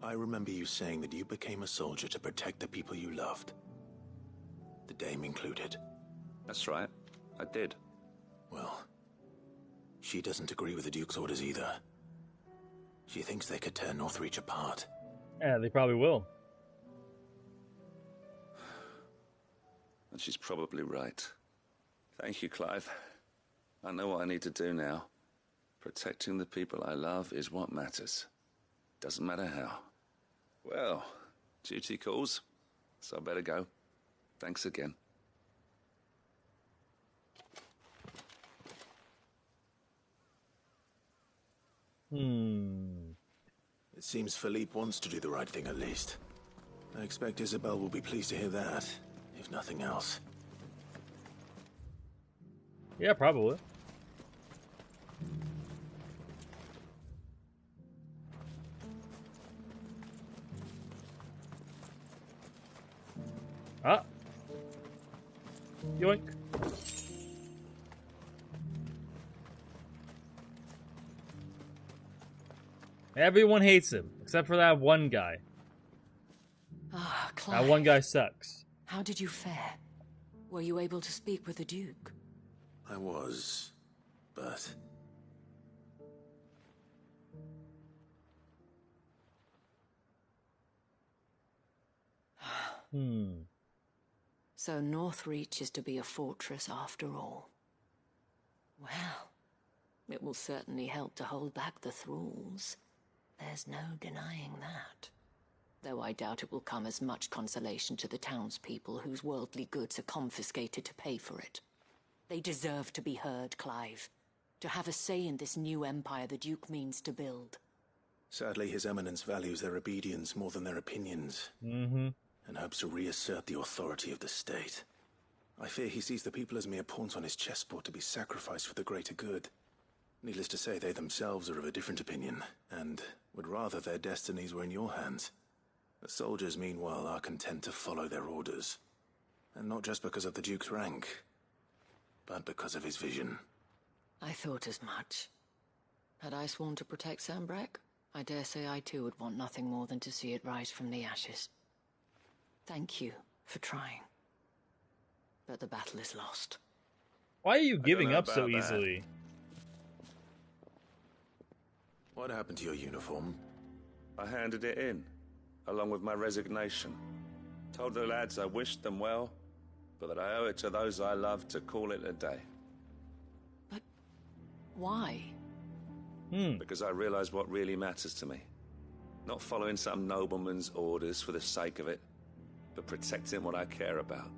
I remember you saying that you became a soldier to protect the people you loved. The Dame included. That's right. I did. Well, she doesn't agree with the Duke's orders either. She thinks they could tear Northreach apart. Yeah, they probably will. And she's probably right. Thank you, Clive. I know what I need to do now. Protecting the people I love is what matters. Doesn't matter how. Well, duty calls, so I better go. Thanks again. It seems Philippe wants to do the right thing at least. I expect Isabel will be pleased to hear that, if nothing else. Yeah, probably. Ah. Yoink. Everyone hates him, except for that one guy. Ah, Clive. That one guy sucks. How did you fare? Were you able to speak with the Duke? I was, but... So Northreach is to be a fortress after all. Well, it will certainly help to hold back the thralls. There's no denying that. Though I doubt it will come as much consolation to the townspeople whose worldly goods are confiscated to pay for it. They deserve to be heard, Clive. To have a say in this new empire the Duke means to build. Sadly, His Eminence values their obedience more than their opinions. And hopes to reassert the authority of the state. I fear he sees the people as mere pawns on his chessboard to be sacrificed for the greater good. Needless to say, they themselves are of a different opinion, and would rather their destinies were in your hands. The soldiers, meanwhile, are content to follow their orders. And not just because of the Duke's rank, but because of his vision. I thought as much. Had I sworn to protect Sanbreque, I dare say I too would want nothing more than to see it rise from the ashes. Thank you for trying. But the battle is lost. Why are you giving up so easily? What happened to your uniform? I handed it in, along with my resignation. Told the lads I wished them well, but that I owe it to those I love to call it a day. But why? Because I realize what really matters to me. Not following some nobleman's orders for the sake of it, but protecting what I care about.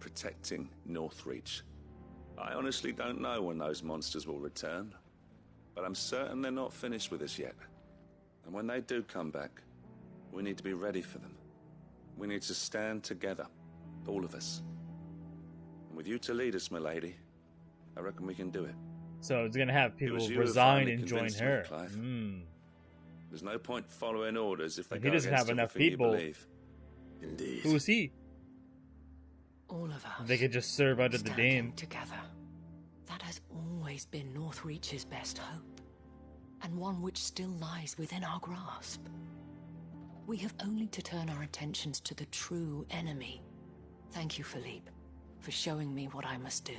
Protecting Northreach. I honestly don't know when those monsters will return, but I'm certain they're not finished with us yet. And when they do come back, we need to be ready for them. We need to stand together, all of us. And with you to lead us, milady, I reckon we can do it. So it's gonna have people You resign and join her. There's no point following orders if they He doesn't have enough people. Indeed. Who is he? All of us. They could just serve under the Dame. Together. That has always been Northreach's best hope, and one which still lies within our grasp. We have only to turn our attentions to the true enemy. Thank you, Philippe, for showing me what I must do.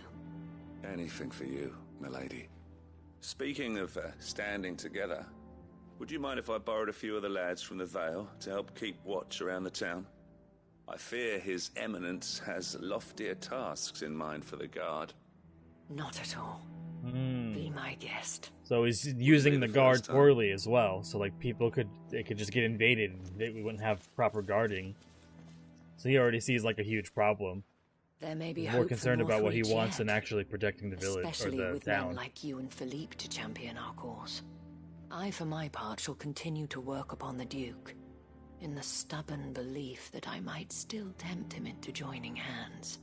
Anything for you, milady. Speaking of standing together, Would you mind if I borrowed a few of the lads from the Vale to help keep watch around the town? I fear His Eminence has loftier tasks in mind for the guard. Not at all. Be my guest. So he's using the guard poorly as well. So like they could just get invaded and we wouldn't have proper guarding. So he already sees like a huge problem. There may be He's hope more concerned for about what he Northreach wants yet, than actually protecting the village or especially the with town. men like you and Philippe to champion our cause. I, for my part, shall continue to work upon the Duke, in the stubborn belief that I might still tempt him into joining hands.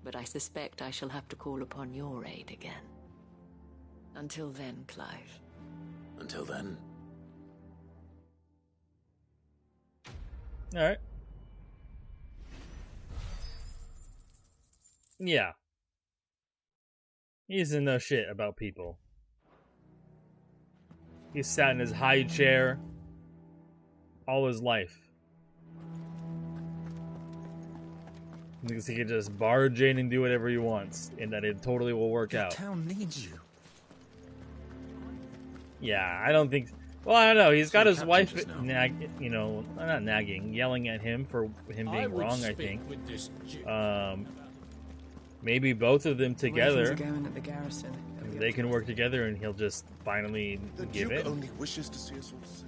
But I suspect I shall have to call upon your aid again. Until then, Clive. Until then. Alright. Yeah. He doesn't know shit about people. He's sat in his high chair all his life. He thinks he can just barge in and do whatever he wants, and that it totally will work out. The town needs you. Yeah, I don't think. Well, I don't know. He's got his wife, not nagging, yelling at him for him being wrong. I think. Maybe both of them together. Going at the garrison. They can work together, and he'll just finally give The Duke in. only wishes to see us all safe.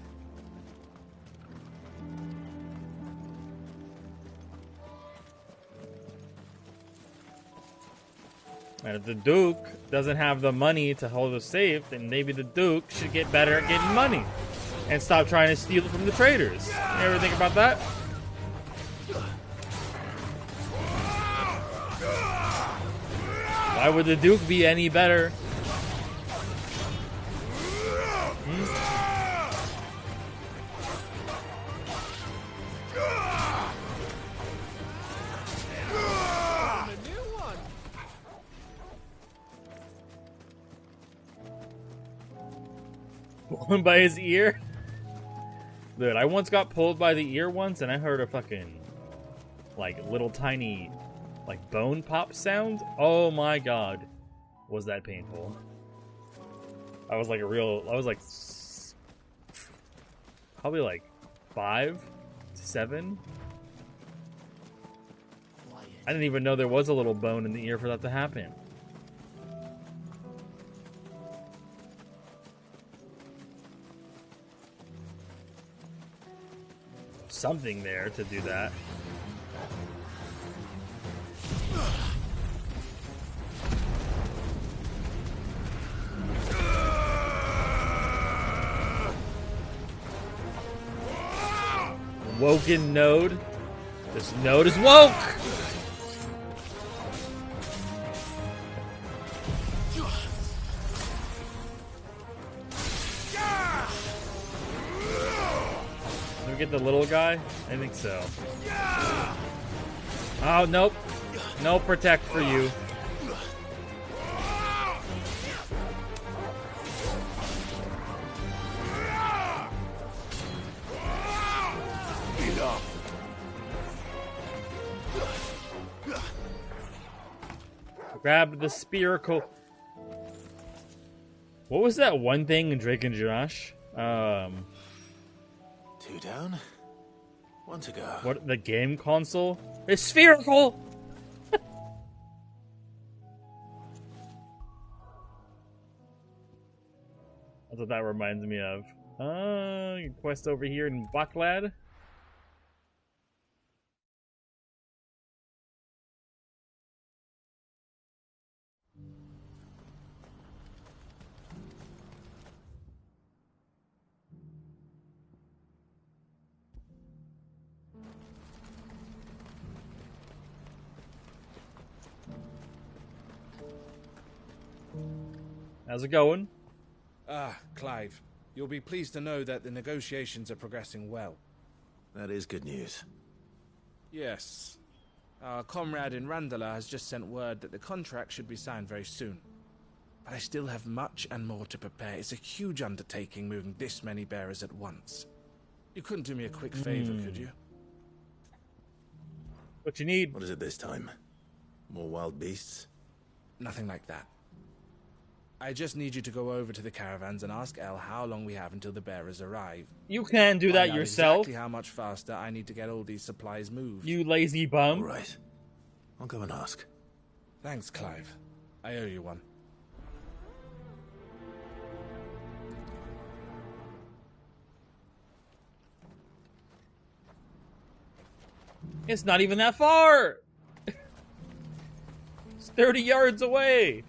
And if the Duke doesn't have the money to hold us safe, then maybe the Duke should get better at getting money and stop trying to steal it from the traders. You ever think about that? Why would the Duke be any better? Pulled by his ear? Dude, I once got pulled by the ear once and I heard a fucking like little tiny like bone pop sound. Oh my god. Was that painful? I was like probably like 5 to 7. I didn't even know there was a little bone in the ear for that to happen. Something there to do that. Woken node. This node is woke! Did we get the little guy? I think so. Oh, nope. No protect for you. Grab the spherical. What was that one thing in Drake and Josh? 2 down, 1 to go. What, the game console? It's spherical! That's what that reminds me of. Quest over here in Baklad. How's it going? Clive, you'll be pleased to know that the negotiations are progressing well. That is good news. Yes. Our comrade in Randala has just sent word that the contract should be signed very soon. But I still have much and more to prepare. It's a huge undertaking moving this many bearers at once. You couldn't do me a quick favor, could you? What you need? What is it this time? More wild beasts? Nothing like that. I just need you to go over to the caravans and ask Elle how long we have until the bearers arrive. You can do that Find out yourself. Exactly how much faster I need to get all these supplies moved. You lazy bum. All right. I'll go and ask. Thanks, Clive. I owe you one. It's not even that far. It's 30 yards away.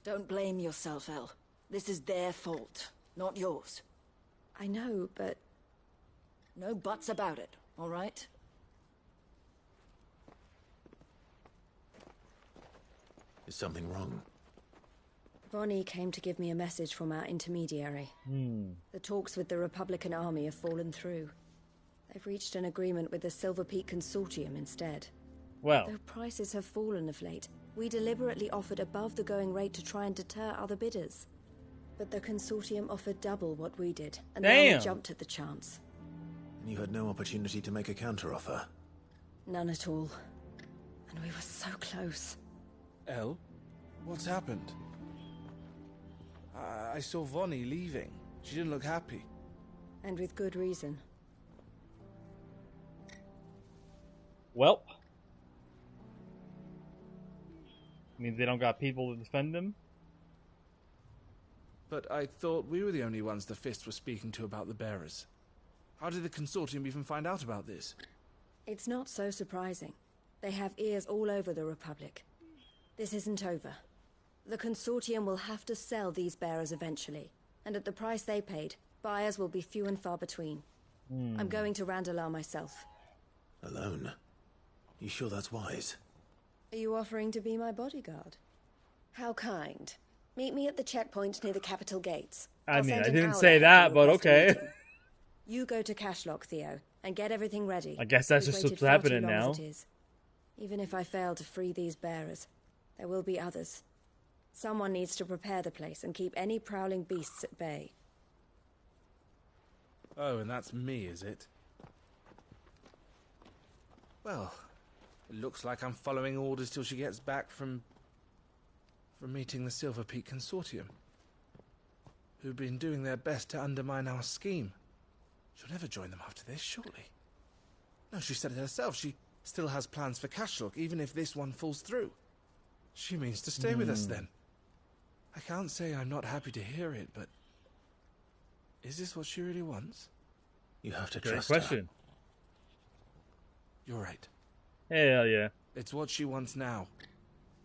Don't blame yourself, Elle. This is their fault, not yours. I know, but... No buts about it, all right? Is something wrong? Vonnie came to give me a message from our intermediary. The talks with the Republican army have fallen through. They've reached an agreement with the Silver Peak Consortium instead. Well, though prices have fallen of late, we deliberately offered above the going rate to try and deter other bidders. But the Consortium offered double what we did, and the army jumped at the chance. And you had no opportunity to make a counteroffer? None at all. And we were so close. Elle? What's happened? I saw Vonnie leaving. She didn't look happy. And with good reason. Well. Means they don't got people to defend them? But I thought we were the only ones the Fist was speaking to about the bearers. How did the Consortium even find out about this? It's not so surprising. They have ears all over the Republic. This isn't over. The Consortium will have to sell these bearers eventually, and at the price they paid, buyers will be few and far between. I'm going to Randalar myself. Alone? You sure that's wise? Are you offering to be my bodyguard? How kind. Meet me at the checkpoint near the capital gates. I mean, I didn't say that, but okay. You go to Cashlock, Theo, and get everything ready. I guess that's just what's happening now. Even if I fail to free these bearers, there will be others. Someone needs to prepare the place and keep any prowling beasts at bay. Oh, and that's me, is it? Well, it looks like I'm following orders till she gets back from meeting the Silver Peak Consortium, who've been doing their best to undermine our scheme. She'll never join them after this, surely. No, she said it herself. She still has plans for Cashlock, even if this one falls through. She means to stay with us then. I can't say I'm not happy to hear it, but is this what she really wants? You have to Great trust question. her. You're right. Hell yeah. It's what she wants now.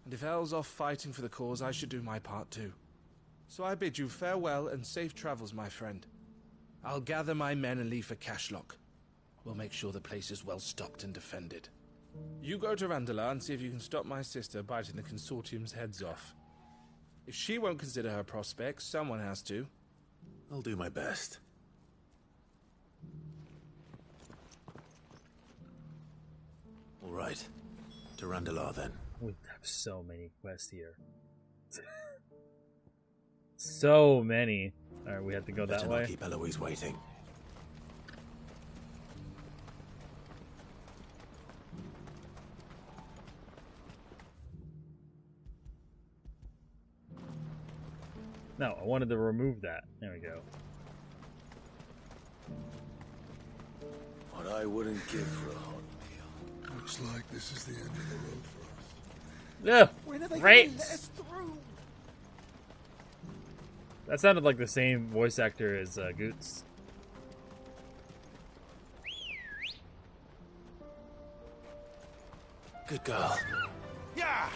And if Elle's off fighting for the cause, I should do my part too. So I bid you farewell and safe travels, my friend. I'll gather my men and leave for Cashlock. We'll make sure the place is well stocked and defended. You go to Randalar and see if you can stop my sister biting the Consortium's heads off. If she won't consider her prospects, someone has to. I'll do my best. All right. To Randalar, then. We have so many quests here. So many. Alright, we have to go that way. Not keep Eloise waiting. No, I wanted to remove that. There we go. What I wouldn't give for a hot meal. Looks like this is the end of the road for us. Yeah, When are they great. gonna let us through? That sounded like the same voice actor as Goots. Good girl. Yeah.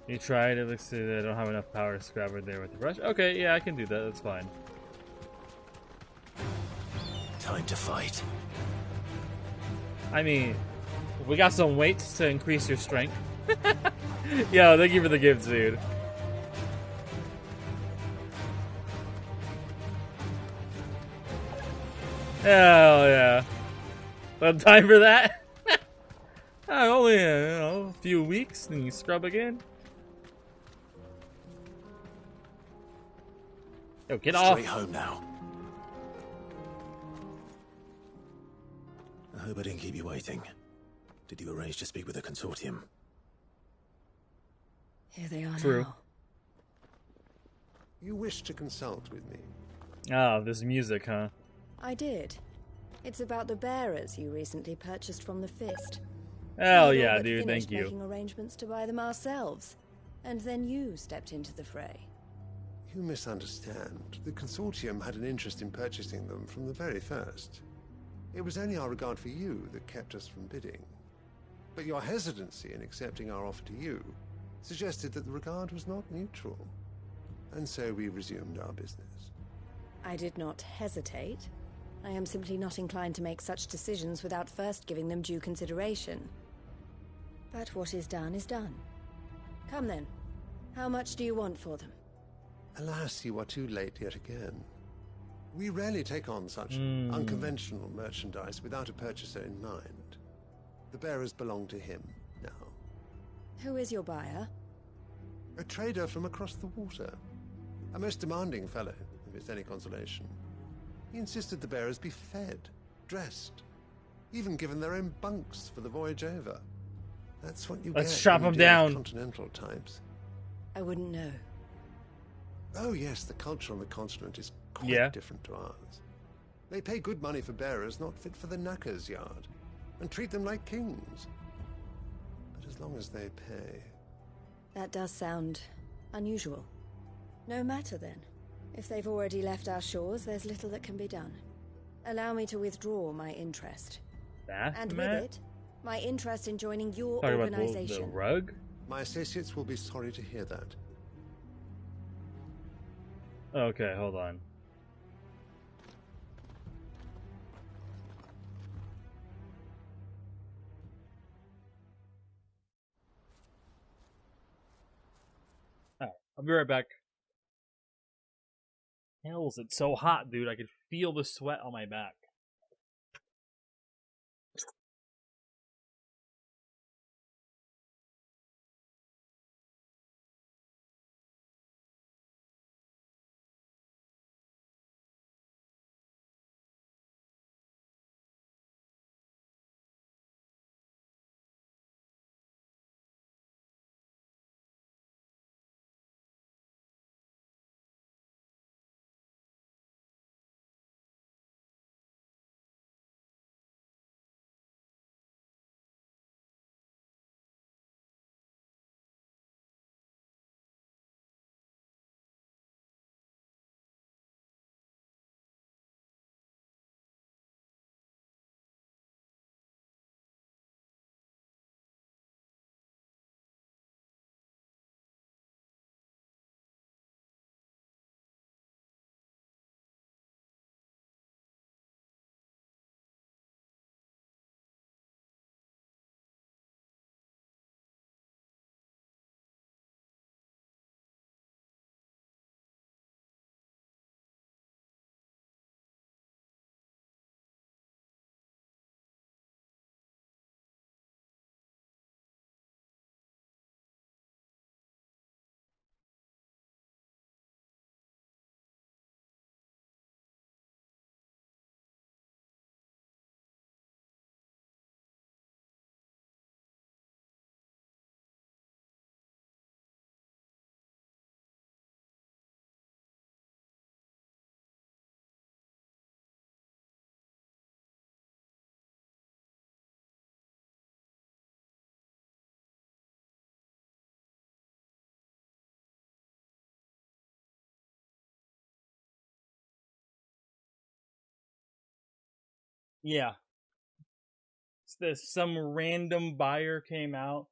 You tried, it looks like I don't have enough power to scrap her there with the brush. Okay, yeah, I can do that, that's fine. Time to fight. I mean, we got some weights to increase your strength. Yo, thank you for the gifts, dude. Hell yeah. But time for that? Only a few weeks, and you scrub again? Yo, get off. Straight home now. I hope I didn't keep you waiting. Did you arrange to speak with the consortium? Here they are True. now. You wish to consult with me? Ah, this music, huh? I did. It's about the bearers you recently purchased from the Fist. Hell We had yeah, all but dude, finished thank you. making arrangements to buy them ourselves. And then you stepped into the fray. You misunderstand. The consortium had an interest in purchasing them from the very first. It was only our regard for you that kept us from bidding. But your hesitancy in accepting our offer to you suggested that the regard was not mutual. And so we resumed our business. I did not hesitate. I am simply not inclined to make such decisions without first giving them due consideration. But what is done is done. Come then. How much do you want for them? Alas, you are too late yet again. We rarely take on such unconventional merchandise without a purchaser in mind. The bearers belong to him now. Who is your buyer? A trader from across the water. A most demanding fellow, if it's any consolation. He insisted the bearers be fed, dressed, even given their own bunks for the voyage over. That's what you Let's get chop when him you deal with down. continental types. I wouldn't know. Oh yes, the culture on the continent is quite different to ours. They pay good money for bearers not fit for the knacker's yard, and treat them like kings. But as long as they pay... That does sound unusual. No matter then. If they've already left our shores, there's little that can be done. Allow me to withdraw my interest. And with it, my interest in joining your Talking organization. about the rug? My associates will be sorry to hear that. Okay, hold on. Alright, I'll be right back. Hells, it's so hot, dude. I could feel the sweat on my back. Yeah. Some random buyer came out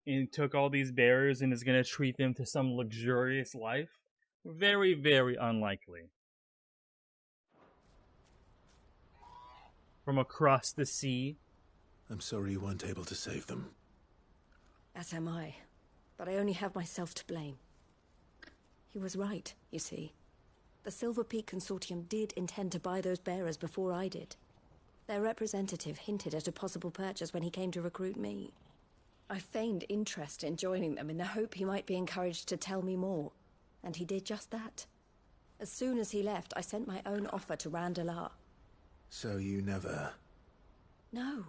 and took all these bearers and is going to treat them to some luxurious life. Very, very unlikely. From across the sea. I'm sorry you weren't able to save them. As am I. But I only have myself to blame. He was right, you see. The Silver Peak Consortium did intend to buy those bearers before I did. Their representative hinted at a possible purchase when he came to recruit me. I feigned interest in joining them in the hope he might be encouraged to tell me more, and he did just that. As soon as he left, I sent my own offer to Randalar. So you never... No.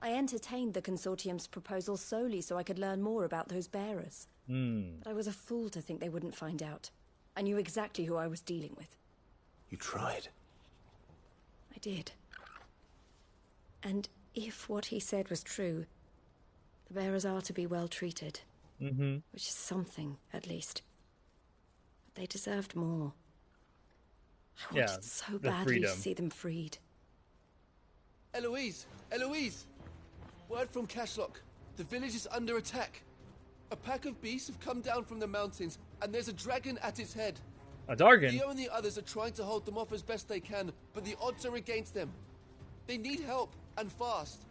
I entertained the Consortium's proposal solely so I could learn more about those bearers. But I was a fool to think they wouldn't find out. I knew exactly who I was dealing with. You tried. I did. And if what he said was true, the bearers are to be well treated. Which is something, at least. But they deserved more. I wanted so badly to see them freed. Eloise! Eloise! Word from Cashlock. The village is under attack. A pack of beasts have come down from the mountains, and there's a dragon at its head. A Dargan? Theo and the others are trying to hold them off as best they can, but the odds are against them. They need help, and fast.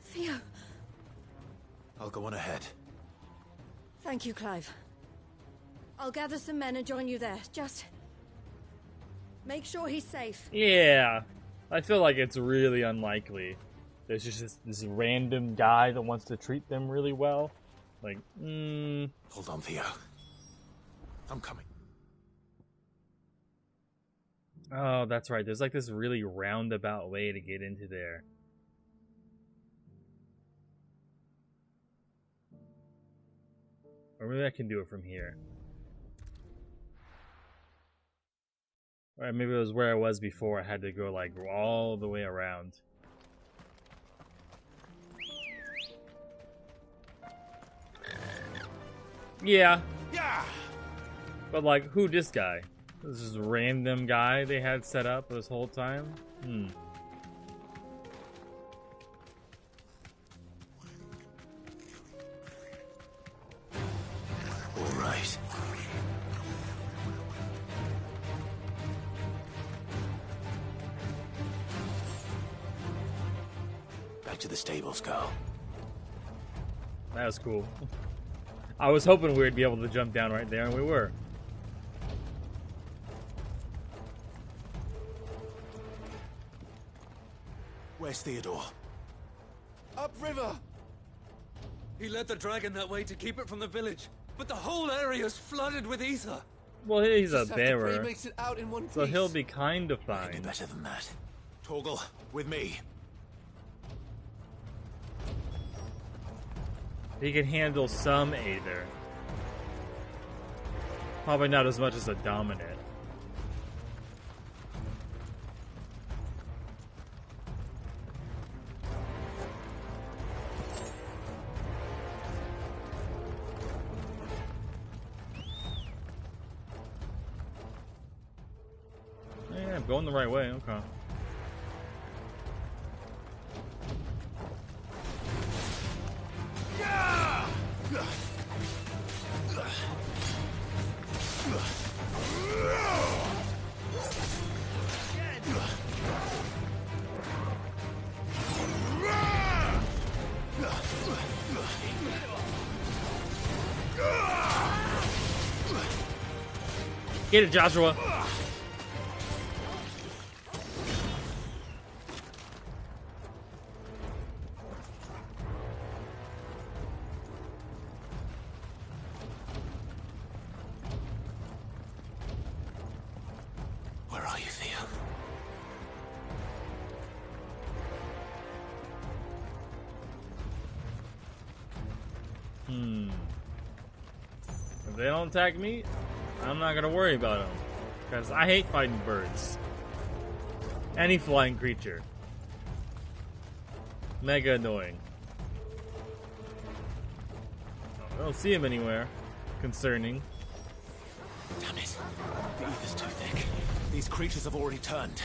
Theo. I'll go on ahead. Thank you, Clive. I'll gather some men and join you there. Just make sure he's safe. Yeah. I feel like it's really unlikely. There's just this random guy that wants to treat them really well. Like, Hold on, Theo. I'm coming. Oh, that's right. There's like this really roundabout way to get into there. Or maybe I can do it from here. Or maybe it was where I was before. I had to go like all the way around. Yeah. But like, who this guy? This is a random guy they had set up this whole time? All right. Back to the stables, girl. That was cool. I was hoping we'd be able to jump down right there, and we were. Where's Theodore? Upriver! He led the dragon that way to keep it from the village, but the whole area's flooded with ether. Well, he's a Just have to pray bearer, he makes it out in one so piece. he'll be kind of fine. Do better than that. Torgal, with me. He can handle some Aether. Probably not as much as a Dominant. Yeah, I'm going the right way, okay. Get it, Joshua. Where are you, Theo? If they don't attack me, I'm not gonna worry about them. Because I hate fighting birds. Any flying creature. Mega annoying. I don't see him anywhere. Concerning. Damn it. The ether's too thick. These creatures have already turned.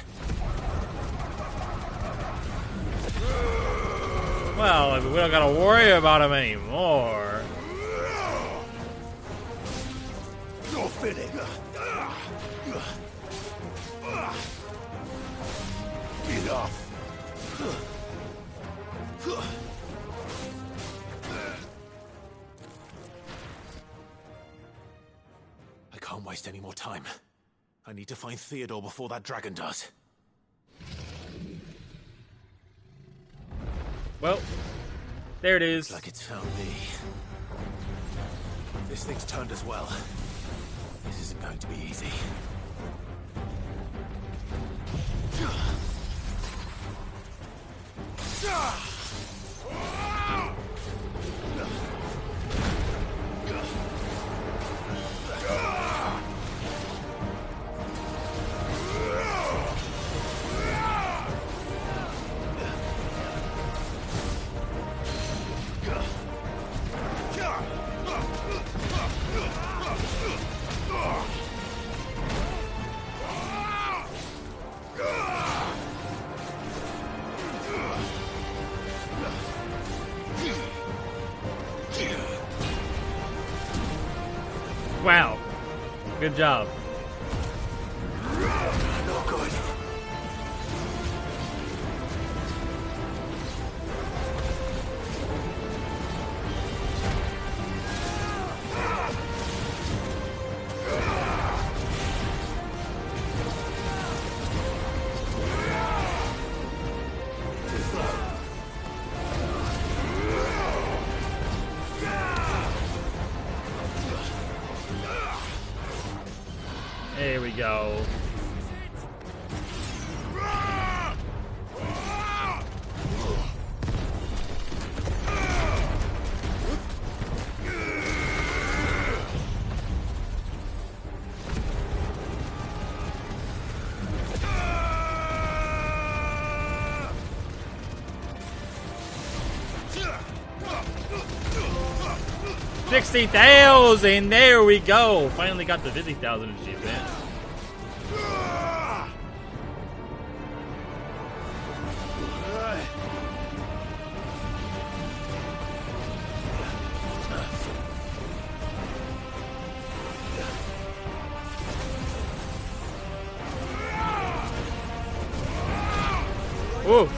Well, I mean, we don't gotta worry about him anymore. You're finished. Enough. I can't waste any more time. I need to find Theodore before that dragon does. Well, there it is. Looks like it's found me. This thing's turned as well. This isn't going to be easy. Wow. Good job. No good. There we go. $60,000. There we go. Finally got the 50,000 achievement. Ooh.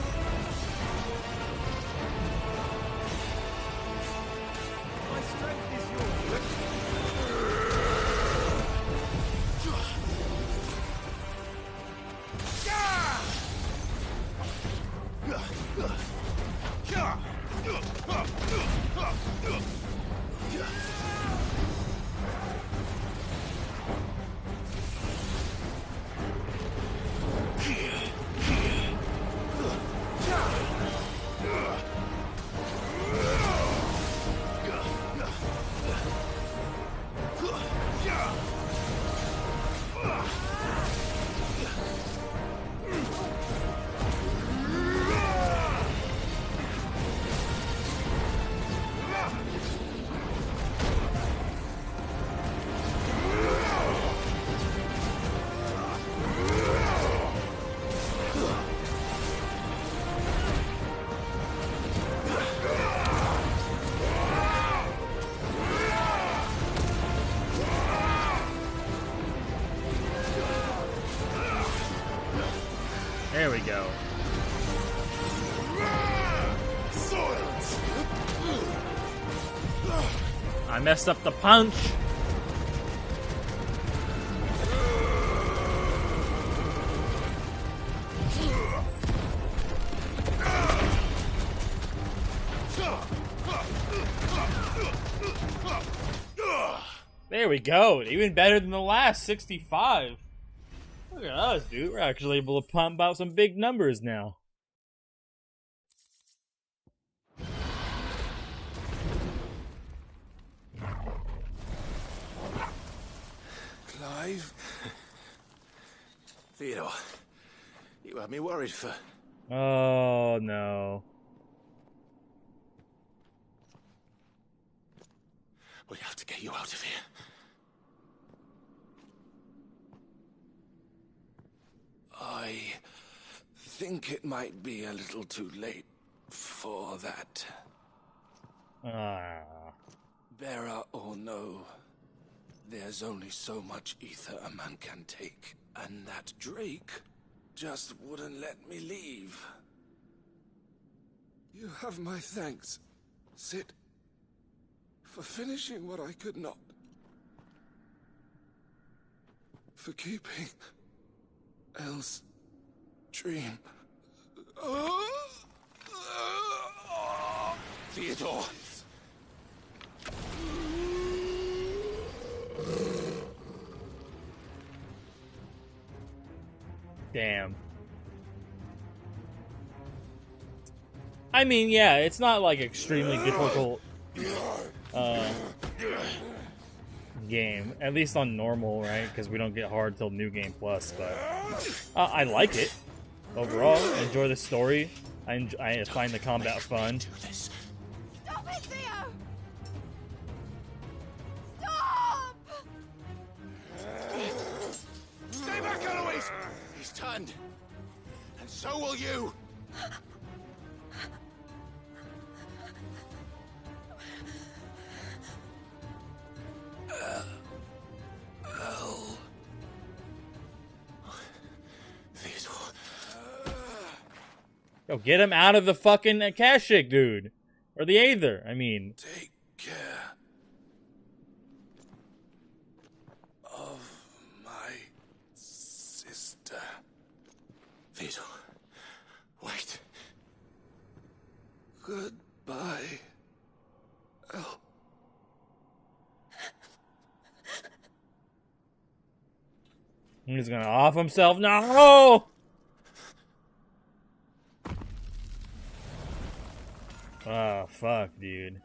There we go. I messed up the punch. There we go. Even better than the last 65. Look at us, dude. We're actually able to pump out some big numbers now. Clive? Theodore, you had me worried for... Oh, no. We have to get you out of here. I think it might be a little too late for that. Bearer or no, there's only so much ether a man can take, and that Drake just wouldn't let me leave. You have my thanks, Sid, for finishing what I could not. For keeping Elle's dream. Theodore! Damn. I mean, yeah, it's not like extremely difficult game, at least on normal, right? Because we don't get hard till New Game Plus, but I like it overall. I enjoy the story. I find the combat fun. Stop it, Theo! Stop! Stay back, Eloise! He's turned, and so will you. Yo, get him out of the fucking Akashic, dude. Or the Aether, I mean. Take care of my sister. Vito, wait. Goodbye. Oh. He's gonna off himself. No! Oh, fuck, dude. No!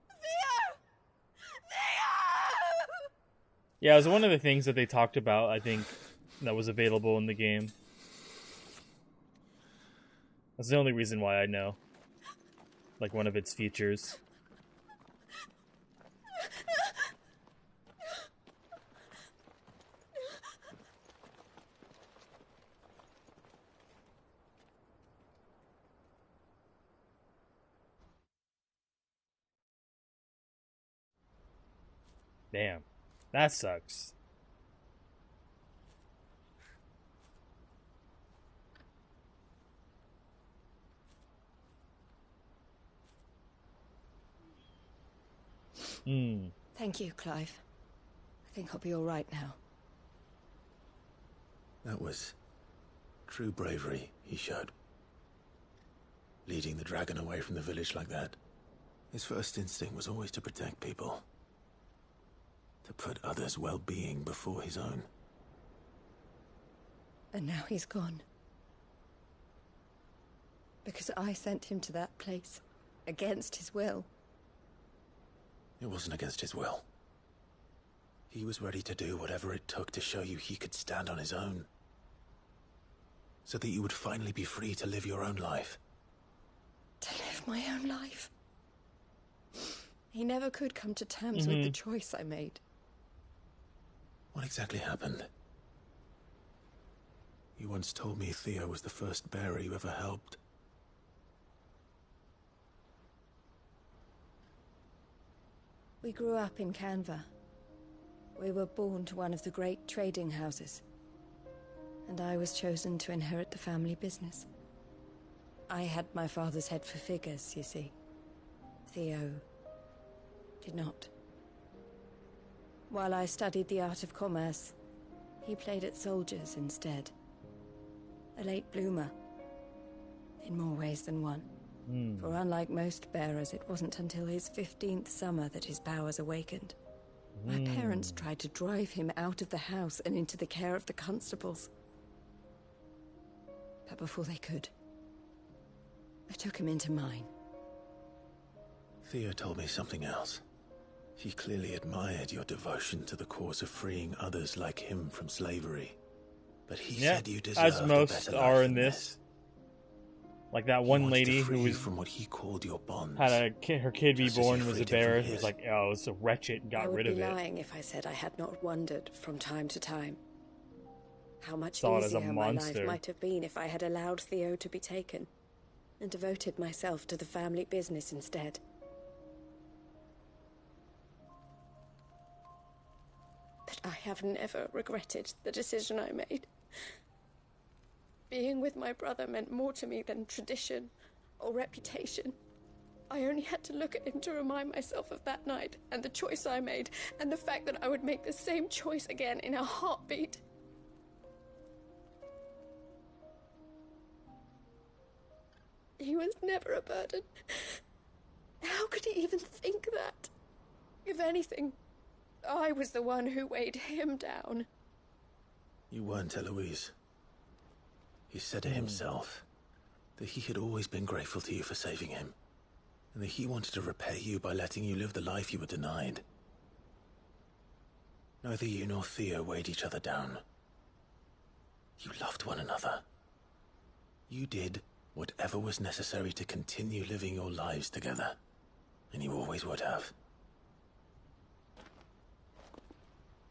Theo! Theo! Yeah, it was one of the things that they talked about, I think, that was available in the game. That's the only reason why I know. Like, one of its features. Damn. That sucks. Thank you, Clive. I think I'll be all right now. That was true bravery he showed. Leading the dragon away from the village like that. His first instinct was always to protect people. To put others' well-being before his own. And now he's gone. Because I sent him to that place, against his will. It wasn't against his will. He was ready to do whatever it took to show you he could stand on his own. So that you would finally be free to live your own life. To live my own life. He never could come to terms with the choice I made. What exactly happened? You once told me Theo was the first bearer you ever helped. We grew up in Canva. We were born to one of the great trading houses. And I was chosen to inherit the family business. I had my father's head for figures, you see. Theo did not. While I studied the art of commerce, he played at soldiers instead. A late bloomer. In more ways than one. For unlike most bearers, it wasn't until his 15th summer that his powers awakened. My parents tried to drive him out of the house and into the care of the constables. But before they could, I took him into mine. Theo told me something else. He clearly admired your devotion to the cause of freeing others like him from slavery. But he said you deserved as most a better are life in than this. Like that one lady who was from what he called your bonds. Had her kid be Just as born you was a freed him bear. from It was his. like, oh, it's a wretched and got rid of I would it. be lying if I said I had not wondered from time to time how much Saw it as a easier my life monster. might have been if I had allowed Theo to be taken and devoted myself to the family business instead. But I have never regretted the decision I made. Being with my brother meant more to me than tradition or reputation. I only had to look at him to remind myself of that night and the choice I made and the fact that I would make the same choice again in a heartbeat. He was never a burden. How could he even think that? If anything, I was the one who weighed him down. You weren't, Eloise. He said it himself, that he had always been grateful to you for saving him, and that he wanted to repay you by letting you live the life you were denied. Neither you nor Theo weighed each other down. You loved one another. You did whatever was necessary to continue living your lives together, and you always would have.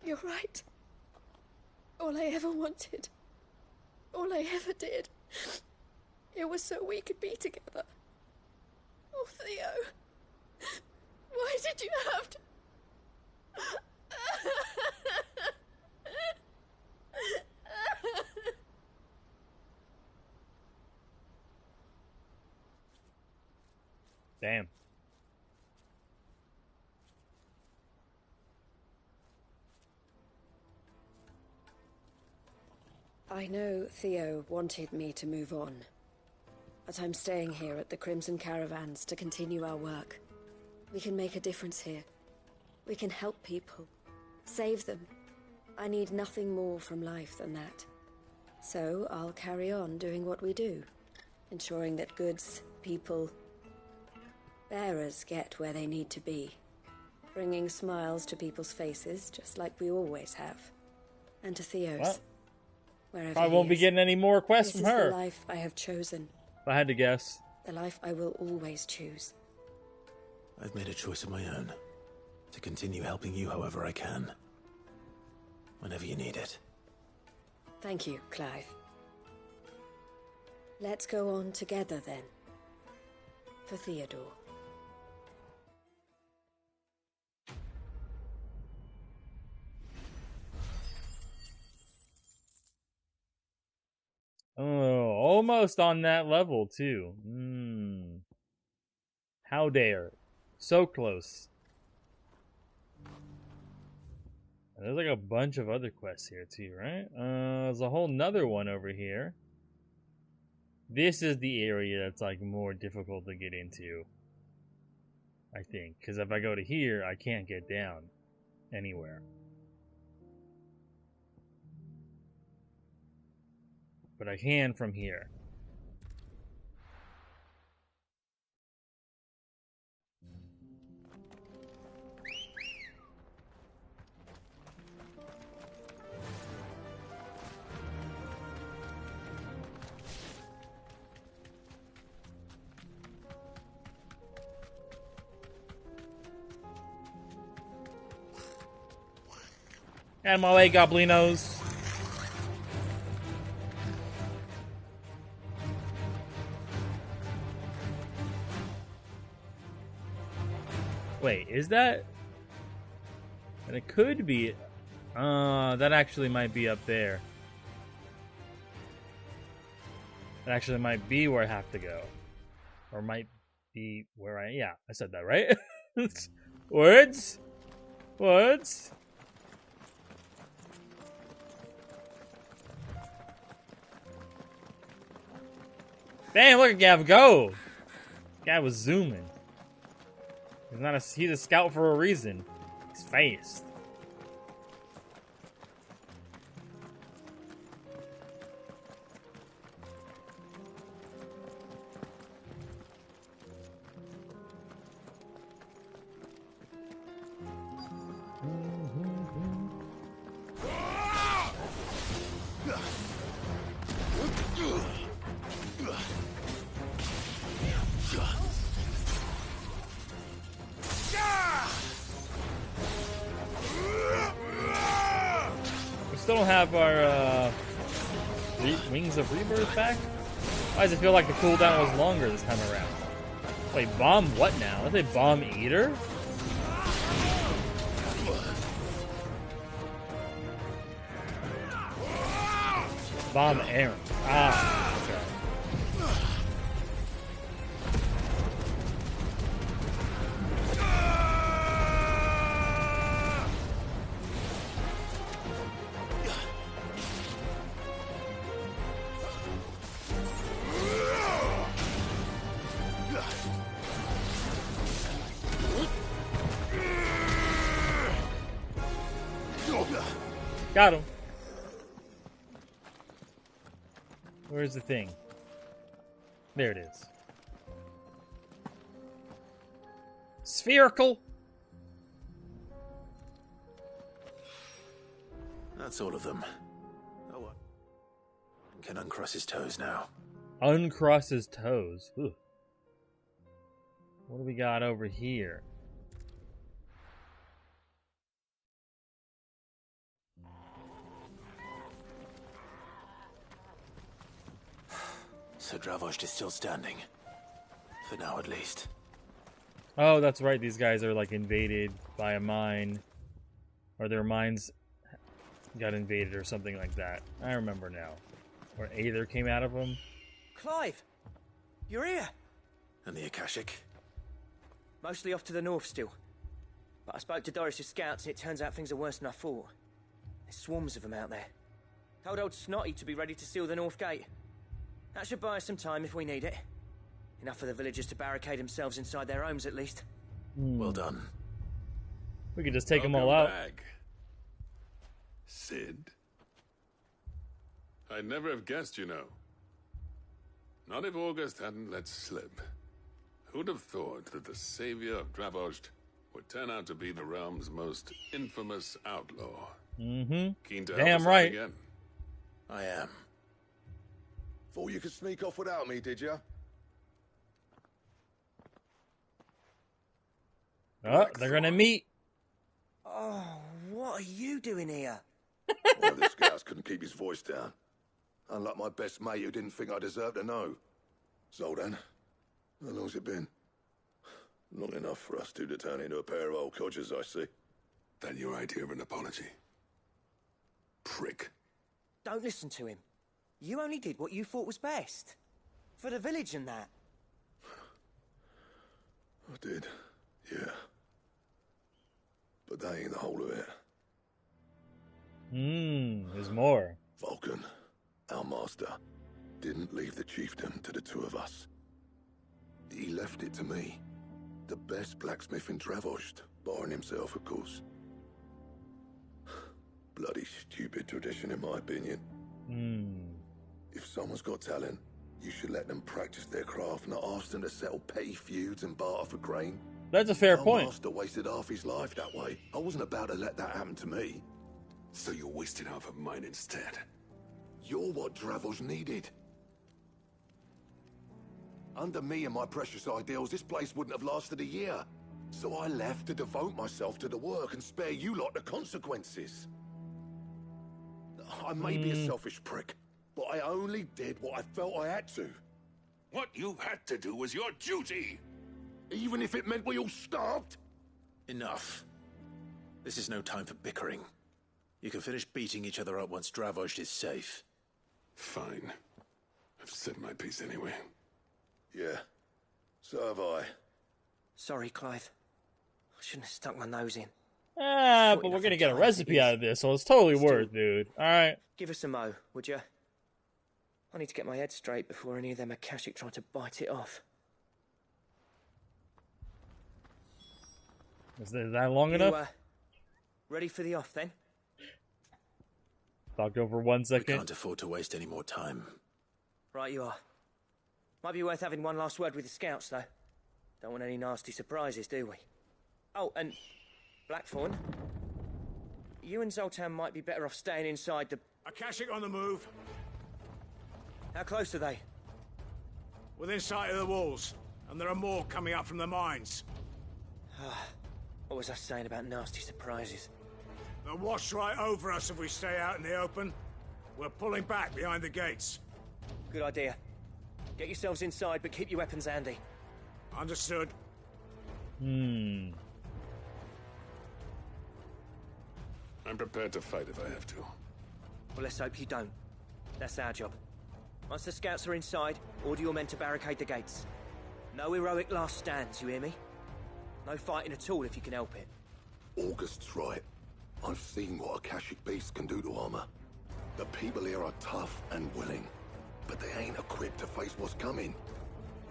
You're right. All I ever wanted, all I ever did, it was so we could be together. Oh, Theo, why did you have to... Damn. I know Theo wanted me to move on, but I'm staying here at the Crimson Caravans to continue our work. We can make a difference here. We can help people, save them. I need nothing more from life than that. So I'll carry on doing what we do, ensuring that goods, people, bearers get where they need to be, bringing smiles to people's faces, just like we always have, and to Theo's. Well, wherever I won't be getting any more quests this from her. This is the life I have chosen. If I had to guess. The life I will always choose. I've made a choice of my own, to continue helping you however I can, whenever you need it. Thank you, Clive. Let's go on together then. For Theodore. Oh, almost on that level, too. How dare. So close. There's like a bunch of other quests here, too, right? There's a whole nother one over here. This is the area that's like more difficult to get into, I think. Because if I go to here, I can't get down anywhere. But I can from here. And my way, goblinos. Wait, is that? And it could be. That actually might be up there. That actually might be where I have to go. Or might be where I. Yeah, I said that, right? Words? Words? Damn, look at Gav go! Gav was zooming. He's a scout for a reason. He's fast. Still don't have our Wings of Rebirth back? Why does it feel like the cooldown was longer this time around? Wait, bomb what now? Is it bomb eater? Bomb Aaron. Ah, okay. Got him. Where's the thing? There it is. Spherical. That's all of them. Oh, what? Can uncross his toes now. Uncross his toes. Ooh. What do we got over here? So Dravost is still standing. For now, at least. Oh, that's right. These guys are like invaded by a mine. Or their mines got invaded or something like that. I remember now. Or Aether came out of them. Clive! You're here! And the Akashic? Mostly off to the north still. But I spoke to Doris's scouts and it turns out things are worse than I thought. There's swarms of them out there. Told old Snotty to be ready to seal the north gate. That should buy us some time if we need it. Enough for the villagers to barricade themselves inside their homes at least. Well done. We could just take them all out. Back. Sid. I'd never have guessed, you know. Not if August hadn't let slip. Who'd have thought that the savior of Dravost would turn out to be the realm's most infamous outlaw? Mm-hmm. Keen to Damn help us out right. again? I am. Thought you could sneak off without me, did you? Oh, they're gonna meet. Oh, what are you doing here? One of the scouts couldn't keep his voice down. Unlike my best mate who didn't think I deserved to know. So then, how long's it been? Long enough for us two to turn into a pair of old codgers, I see. Then your idea of an apology? Prick. Don't listen to him. You only did what you thought was best. For the village and that. I did, yeah. But that ain't the whole of it. There's more. Vulcan, our master, didn't leave the chiefdom to the two of us. He left it to me. The best blacksmith in Dravost, barring himself, of course. Bloody stupid tradition, in my opinion. If someone's got talent, you should let them practice their craft, not ask them to settle petty feuds and barter for grain. That's a fair Our point. master wasted half his life that way. I wasn't about to let that happen to me. So you wasted half of mine instead. You're what Dravost needed. Under me and my precious ideals, this place wouldn't have lasted a year. So I left to devote myself to the work and spare you lot the consequences. I may be a selfish prick, but I only did what I felt I had to. What you had to do was your duty! Even if it meant we all starved? Enough. This is no time for bickering. You can finish beating each other up once Dravost is safe. Fine. I've said my piece anyway. Yeah. So have I. Sorry, Clive. I shouldn't have stuck my nose in. But we're gonna get a recipe out of this, so it's totally worth, dude. Alright. Give us a mo, would you? I need to get my head straight before any of them Akashic try to bite it off. Is that long enough? Ready for the off, then? Talked over 1 second. We can't afford to waste any more time. Right you are. Might be worth having one last word with the scouts, though. Don't want any nasty surprises, do we? Oh, and Blackthorn, you and Zoltan might be better off staying inside the... Akashic on the move. How close are they? Within sight of the walls, and there are more coming up from the mines. What was I saying about nasty surprises? They'll wash right over us if we stay out in the open. We're pulling back behind the gates. Good idea. Get yourselves inside, but keep your weapons handy. Understood. I'm prepared to fight if I have to. Well, let's hope you don't. That's our job. Once the scouts are inside, order your men to barricade the gates. No heroic last stands, you hear me? No fighting at all if you can help it. August's right. I've seen what Akashic beasts can do to armor. The people here are tough and willing, but they ain't equipped to face what's coming.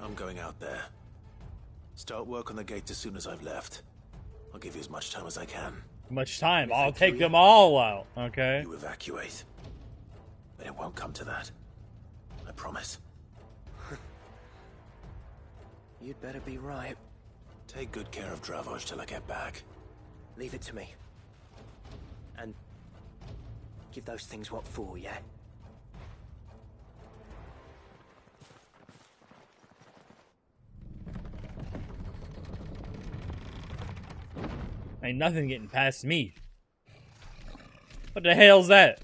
I'm going out there. Start work on the gate as soon as I've left. I'll give you as much time as I can. Much time. I'll take them all out, okay? You evacuate. But it won't come to that. I promise. You'd better be right. Take good care of Dravost till I get back. Leave it to me. And give those things what for, yeah? Ain't nothing getting past me. What the hell's that?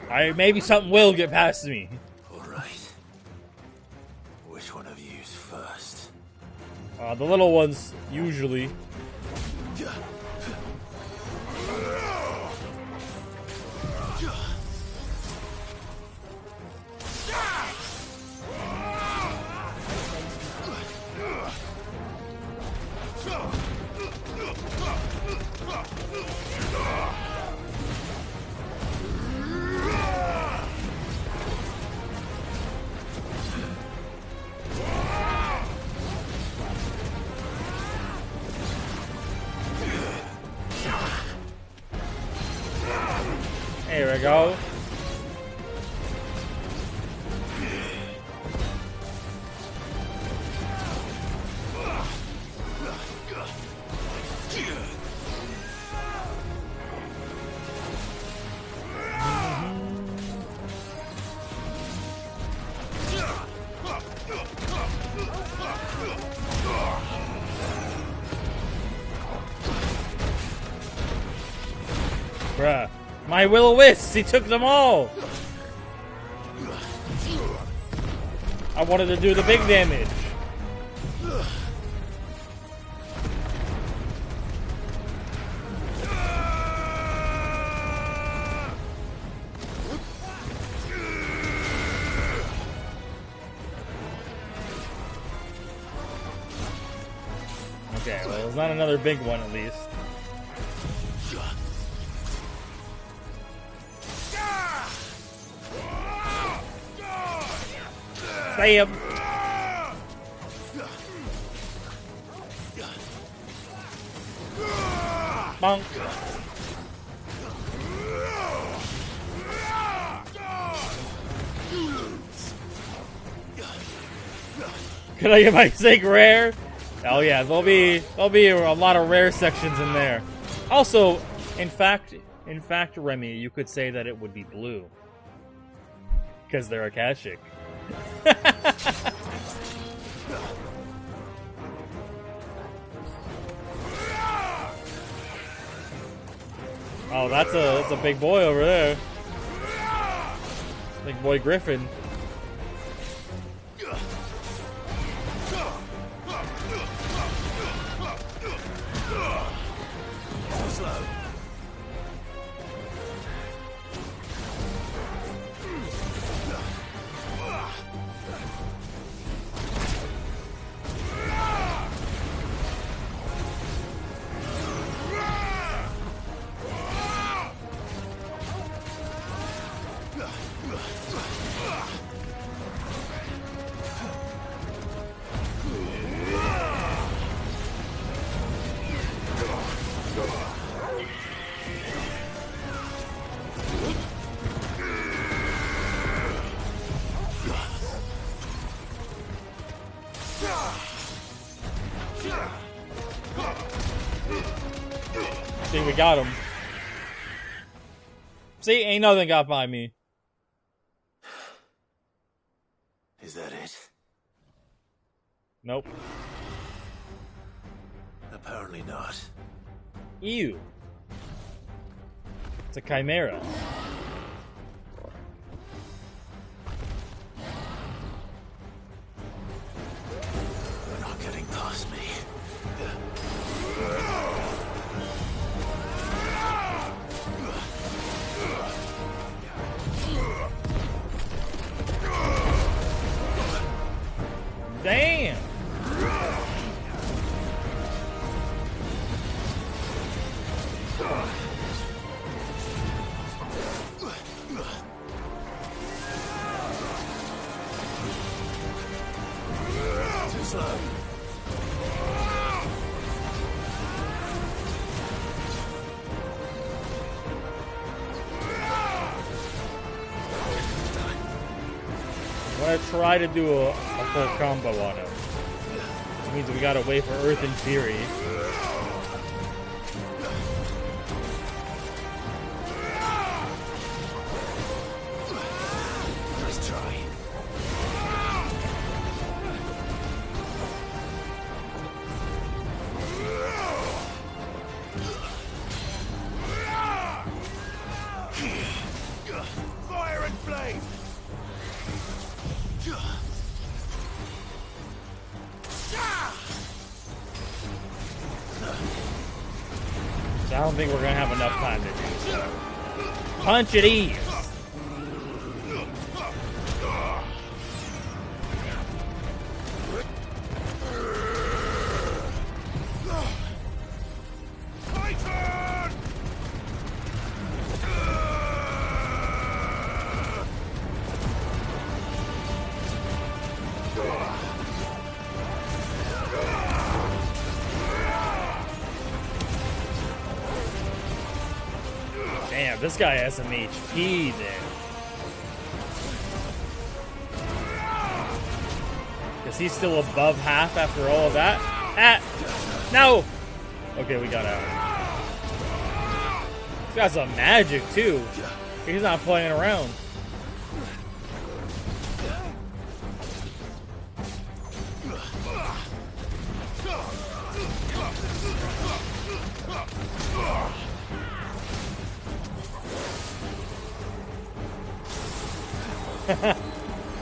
Alright, maybe something will get past me. Alright. Which one of you's first? The little ones, usually. Here we go. Bruh. My will-o-wisps! He took them all! I wanted to do the big damage. Okay, well, it's not another big one at least. Bam! Bonk. Can I get my snake rare? Oh yeah, there'll be a lot of rare sections in there. Also, in fact, Remy, you could say that it would be blue because they're Akashic. Oh, that's a big boy over there. Big boy Griffin. I think we got him. See, ain't nothing got by me. Is that it? Nope. Apparently not. Ew. It's a chimera. You're not getting past me. Damn! Too slow. I'm gonna try to do a full combo on him. Which means we gotta wait for Earth in Fury. Nice try. Fire and flame! I don't think we're gonna have enough time to do this. Punch at ease! My turn! Damn. Damn, this guy has some HP there. Is he still above half after all of that? Ah! No! Okay, we got out. He's got some magic, too. He's not playing around.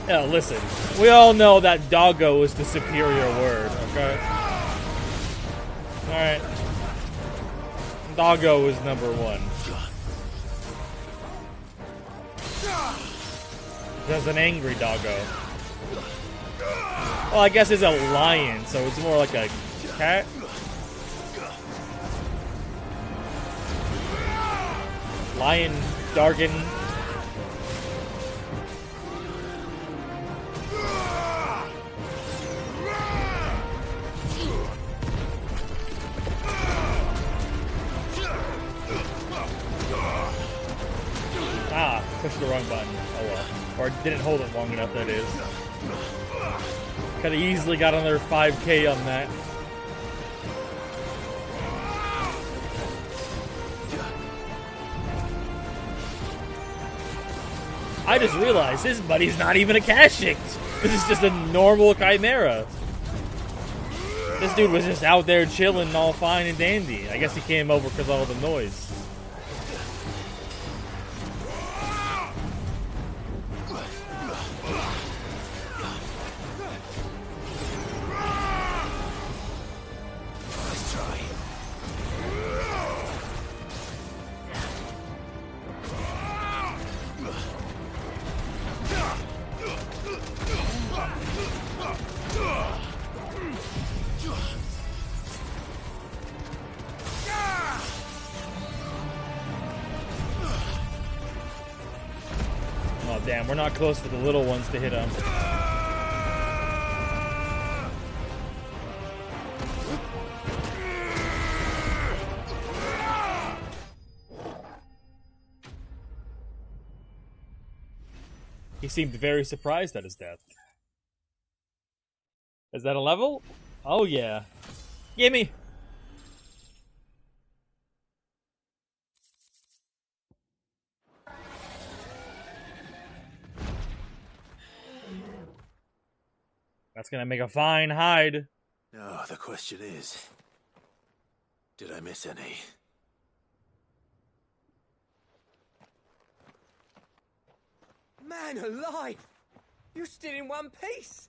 Yeah, listen. We all know that doggo is the superior word, okay? Alright. Doggo is number one. That's an angry doggo. Well, I guess it's a lion, so it's more like a cat. Lion, Dargan. Ah, pushed the wrong button. Oh well. Or didn't hold it long enough, that is. Could have easily got another 5K on that. I just realized this buddy's not even a Kashyyyk. This is just a normal Chimera. This dude was just out there chilling all fine and dandy. I guess he came over because of all the noise. Oh damn, we're not close to the little ones to hit him. He seemed very surprised at his death. Is that a level? Oh yeah. Gimme! That's gonna make a fine hide. No, the question is, did I miss any? Man alive! You stood in one piece!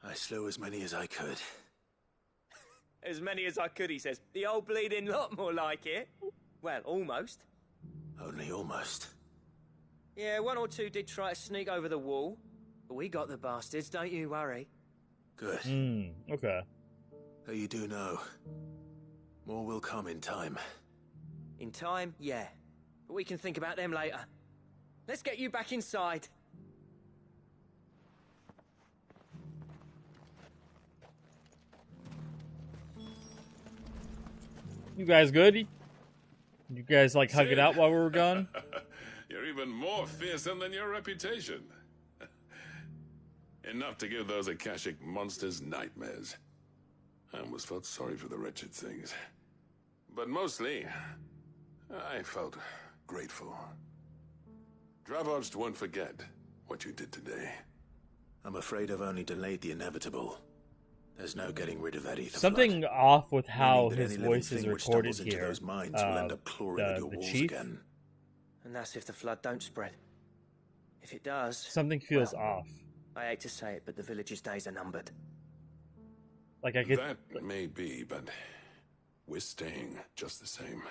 I slew as many as I could. As many as I could, he says. The old bleeding lot, more like it. Well, almost. Only almost. Yeah, one or two did try to sneak over the wall. But we got the bastards, don't you worry. Good. Okay. So you do know. More will come in time. In time, yeah. But we can think about them later. Let's get you back inside. You guys good? You guys like hug it out while we were gone? You're even more fearsome than your reputation. Enough to give those Akashic monsters nightmares. I almost felt sorry for the wretched things. But mostly, I felt grateful. Dravoged won't forget what you did today. I'm afraid I've only delayed the inevitable. There's no getting rid of that ether. Something flood. off with how Meaning that his any living voice is thing which recorded stumbles into here. those mines will end up clawing at your The walls chief? again. And that's if the flood don't spread. If it does... Something feels off. I hate to say it, but the village's days are numbered. Like I could... That may be, but we're staying just the same.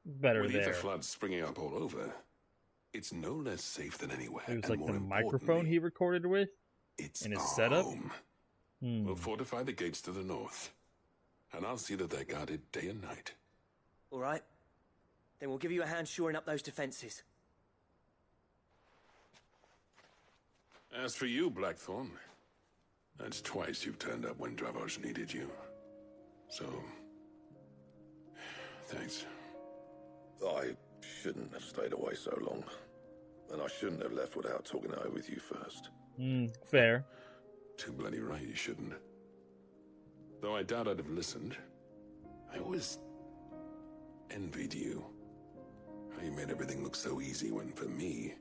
Better With there. ether floods springing up all over, it's no less safe than anywhere. It was and like more the importantly, microphone he recorded with it's in his our setup. home. We'll fortify the gates to the north, and I'll see that they're guarded day and night. All right. Then we'll give you a hand shoring up those defenses. As for you, Blackthorn, that's twice you've turned up when Dravos needed you. So, thanks. I shouldn't have stayed away so long. And I shouldn't have left without talking it over with you first. Fair. Too bloody right you shouldn't. Though I doubt I'd have listened. I always envied you. How you made everything look so easy when, for me,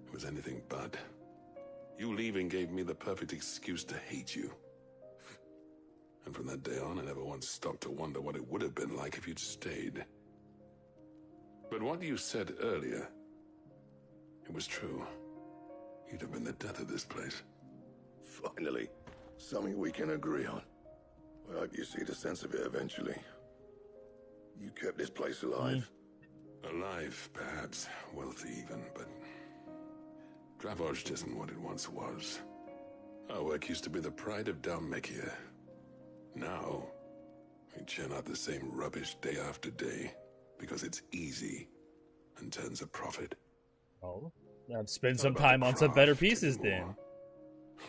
it was anything but. You leaving gave me the perfect excuse to hate you. And from that day on, I never once stopped to wonder what it would have been like if you'd stayed. But what you said earlier, it was true. You'd have been the death of this place. Finally, something we can agree on. I hope you see the sense of it eventually. You kept this place alive. Alive, perhaps. Wealthy even, but... Dravozd isn't what it once was. Our work used to be the pride of Dalmekia. Now, we churn out the same rubbish day after day, because it's easy and turns a profit. Oh, I've spent some time on some better pieces then.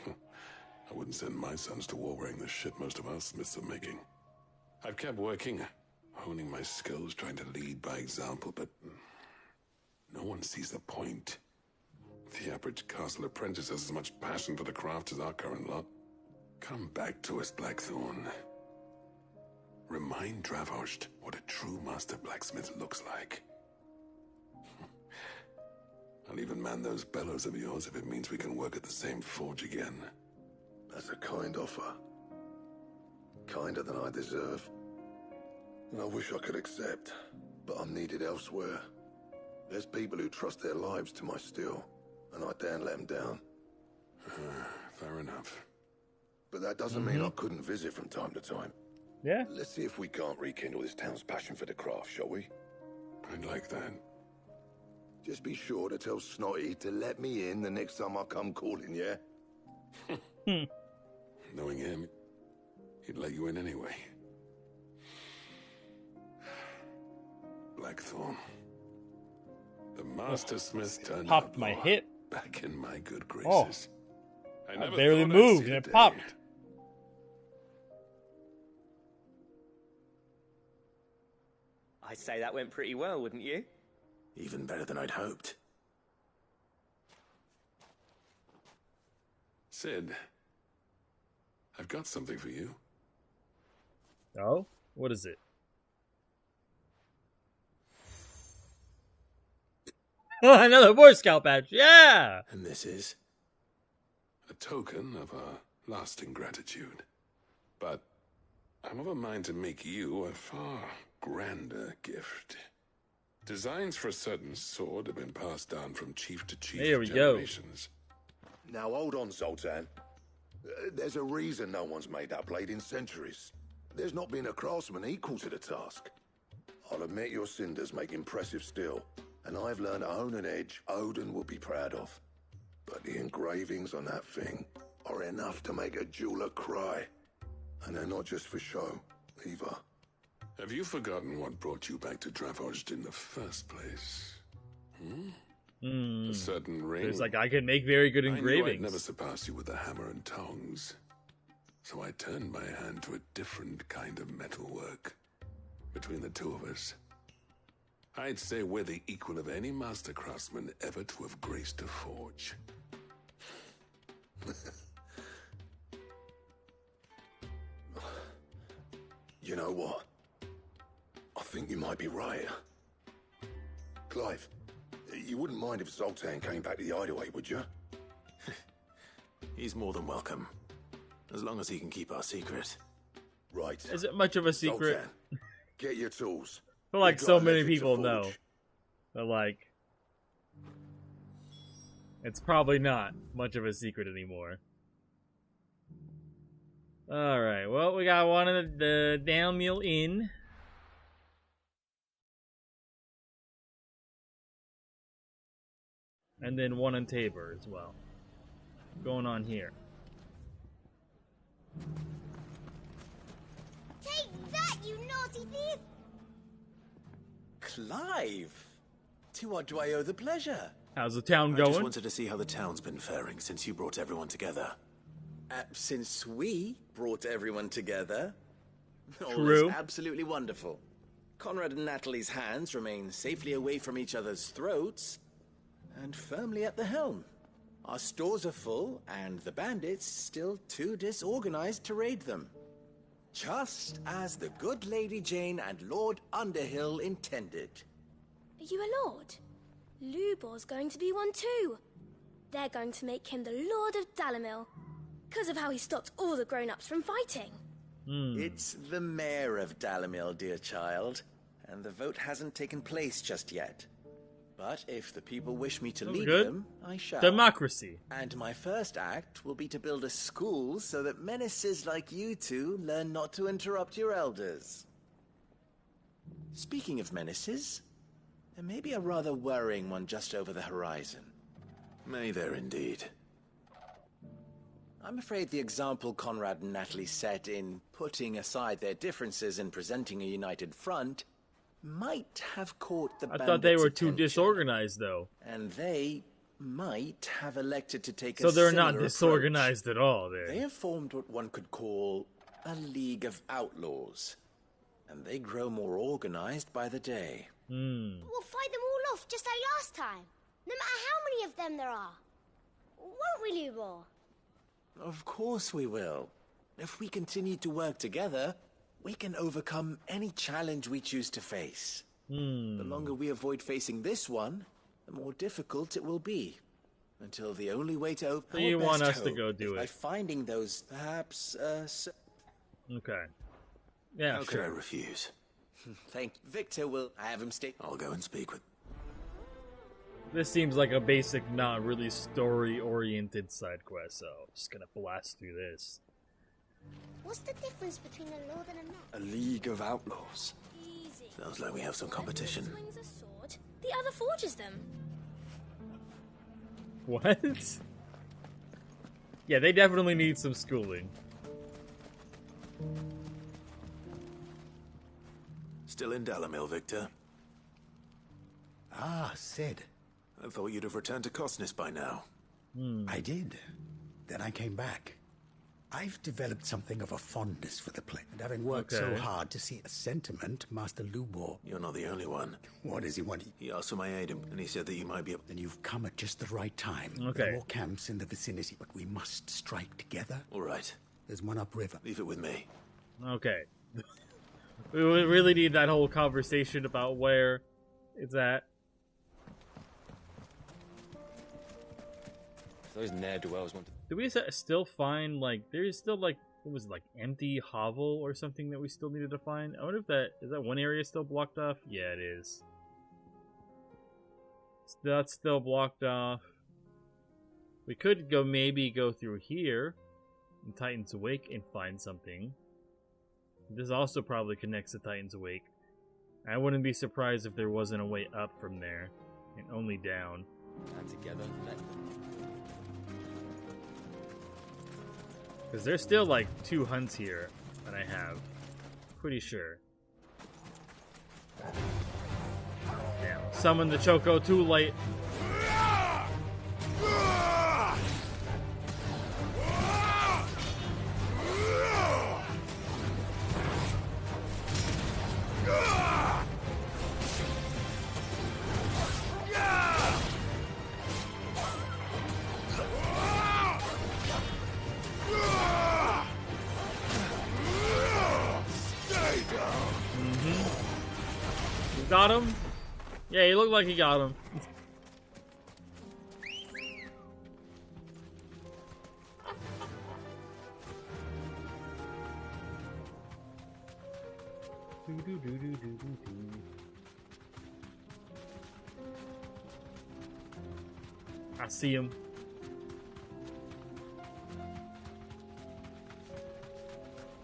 I wouldn't send my sons to war wearing the shit most of our smiths are making. I've kept working, honing my skills, trying to lead by example, but no one sees the point. The average castle apprentice has as much passion for the craft as our current lot. Come back to us, Blackthorn. Remind Dravozd what a true master blacksmith looks like. I'll even man those bellows of yours if it means we can work at the same forge again. That's a kind offer. Kinder than I deserve. And I wish I could accept, but I'm needed elsewhere. There's people who trust their lives to my steel, and I daren't let them down. Fair enough. But that doesn't mean I couldn't visit from time to time. Yeah? Let's see if we can't rekindle this town's passion for the craft, shall we? I'd like that. Just be sure to tell Snotty to let me in the next time I come calling, yeah? Knowing him, he'd let you in anyway. Blackthorn. The master smith turned popped my hip. Back in my good graces. I barely moved and it popped. I'd say that went pretty well, wouldn't you? Even better than I'd hoped. Sid, I've got something for you. Oh? What is it? Another Boy Scout badge, yeah! And this is? A token of our lasting gratitude. But I'm of a mind to make you a far grander gift. Designs for a certain sword have been passed down from chief to chief there we for generations. Now hold on, Zoltan. There's a reason no one's made that blade in centuries. There's not been a craftsman equal to the task. I'll admit your cinders make impressive steel, and I've learned to own an edge Odin will be proud of. But the engravings on that thing are enough to make a jeweler cry. And they're not just for show, either. Have you forgotten what brought you back to Dravozd in the first place? A certain ring. It's like I can make very good I knew engravings. I'd never surpass you with the hammer and tongs. So I turned my hand to a different kind of metalwork. Between the two of us, I'd say we're the equal of any master craftsman ever to have graced a forge. You know what? I think you might be right. Clive, you wouldn't mind if Zoltan came back to the hideaway, would you? He's more than welcome. As long as he can keep our secret. Right. Is it much of a secret? Zoltan, get your tools. I feel like We've so got a many legend to people know. forge. But like, it's probably not much of a secret anymore. Alright, well, we got one of the Downmill Inn. And then one in Tabor as well. What's going on here? Take that, you naughty thief! Clive! To what do I owe the pleasure? How's the town I going? just wanted to see how the town's been faring since you brought everyone together. Since we brought everyone together, all True. is absolutely wonderful. Conrad and Natalie's hands remain safely away from each other's throats and firmly at the helm. Our stores are full, and the bandits still too disorganized to raid them. Just as the good Lady Jane and Lord Underhill intended. Are you a lord? Lubor's going to be one too. They're going to make him the Lord of Dalamil, because of how he stopped all the grown-ups from fighting. It's the mayor of Dalamil, dear child, and the vote hasn't taken place just yet. But if the people wish me to lead them, I shall. Democracy. And my first act will be to build a school so that menaces like you two learn not to interrupt your elders. Speaking of menaces, there may be a rather worrying one just over the horizon. May there indeed. I'm afraid the example Conrad and Natalie set in putting aside their differences and presenting a united front might have caught the bandits' I thought they were too attention, disorganized, though. and they might have elected to take So a they're similar not disorganized at all, approach. then. They have formed what one could call a League of Outlaws, and they grow more organized by the day. We'll fight them all off just like last time, no matter how many of them there are. Won't we, Lubor? Of course we will. If we continue to work together, we can overcome any challenge we choose to face. The longer we avoid facing this one, the more difficult it will be. Until the only way to So you want us to go do by it? finding those, perhaps, Okay. Yeah, How sure. could I refuse? Thank Victor will have him stay. I'll go and speak with. This seems like a basic, not really story-oriented side quest, so I'm just gonna blast through this. What's the difference between a lord and a knight? A League of Outlaws. Easy. Sounds like we have some competition. One swings a sword, the other forges them. What? Yeah, they definitely need some schooling. Still in Dalamil, Victor? Ah, Sid. I thought you'd have returned to Cosnis by now. I did. Then I came back. I've developed something of a fondness for the place, and having worked so hard to see a sentiment, Master Lubor. You're not the only one. What does he want? He asked for my aid, and he said that you might be able... Then you've come at just the right time. Okay. There are more camps in the vicinity, but we must strike together. All right. There's one upriver. Leave it with me. Okay. We would really need that whole conversation about where it's at. Those ne'er-do-wells want to... Do we still find, like, there's still, like, what was it, like, empty hovel or something that we still needed to find? I wonder if is that one area still blocked off? Yeah, it is. That's still blocked off. We could maybe go through here in Titan's Awake and find something. This also probably connects to Titan's Awake. I wouldn't be surprised if there wasn't a way up from there and only down. And together, let them. Because there's still like 2 hunts here that I have. Pretty sure. Damn. Summon the Choco too late. Got him? Yeah, he looked like he got him. I see him.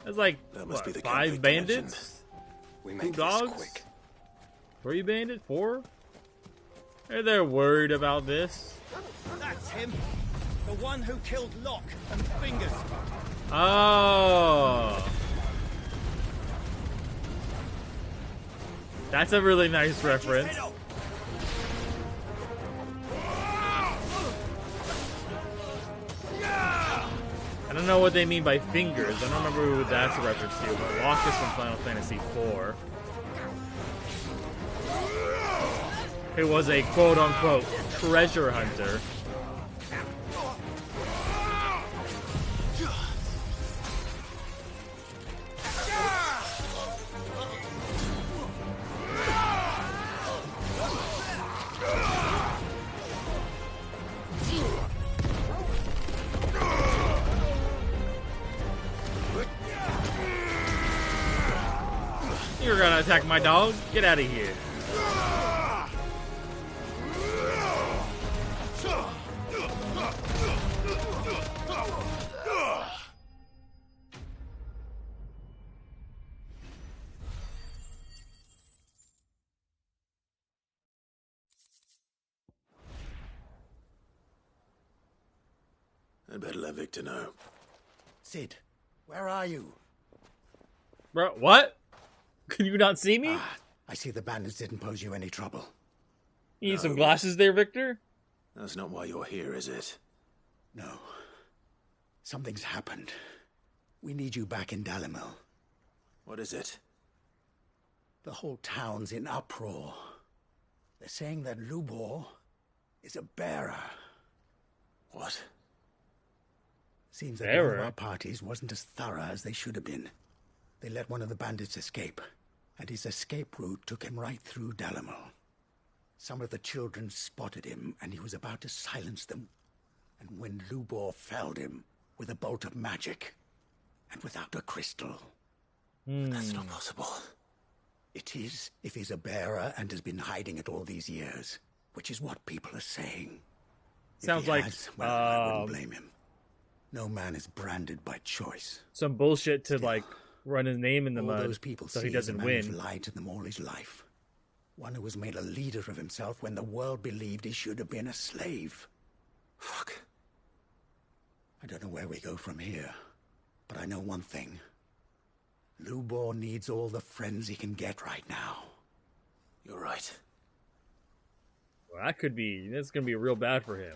That's like, That must be the 5 bandits? We 2 make dogs? this quick. 3 bandits? 4? They're worried about this. That's him. The one who killed Locke and Fingers. Oh. That's a really nice reference. I don't know what they mean by fingers. I don't remember who that's a reference to, but Locke is from Final Fantasy IV. who was a quote-unquote treasure hunter. You're gonna attack my dog? Get out of here. I'd better let Victor know. Sid, where are you? Bro, what? Can you not see me? I see the bandits didn't pose you any trouble. You need some glasses there, Victor? That's not why you're here, is it? No. Something's happened. We need you back in Dalimil. What is it? The whole town's in uproar. They're saying that Lubor is a bearer. What? Seems that one of our parties wasn't as thorough as they should have been. They let one of the bandits escape, and his escape route took him right through Dalimil. Some of the children spotted him, and he was about to silence them. And when Lubor felled him with a bolt of magic, and without a crystal. That's not possible. It is, if he's a bearer and has been hiding it all these years, which is what people are saying. Sounds like, well, I wouldn't blame him. No man is branded by choice. Some bullshit to, like, run his name in the mud those people so he doesn't win. Who's lied to them all his life. One who was made a leader of himself when the world believed he should have been a slave. Fuck. I don't know where we go from here, but I know one thing. Lubor needs all the friends he can get right now. You're right. Well, that's gonna be real bad for him.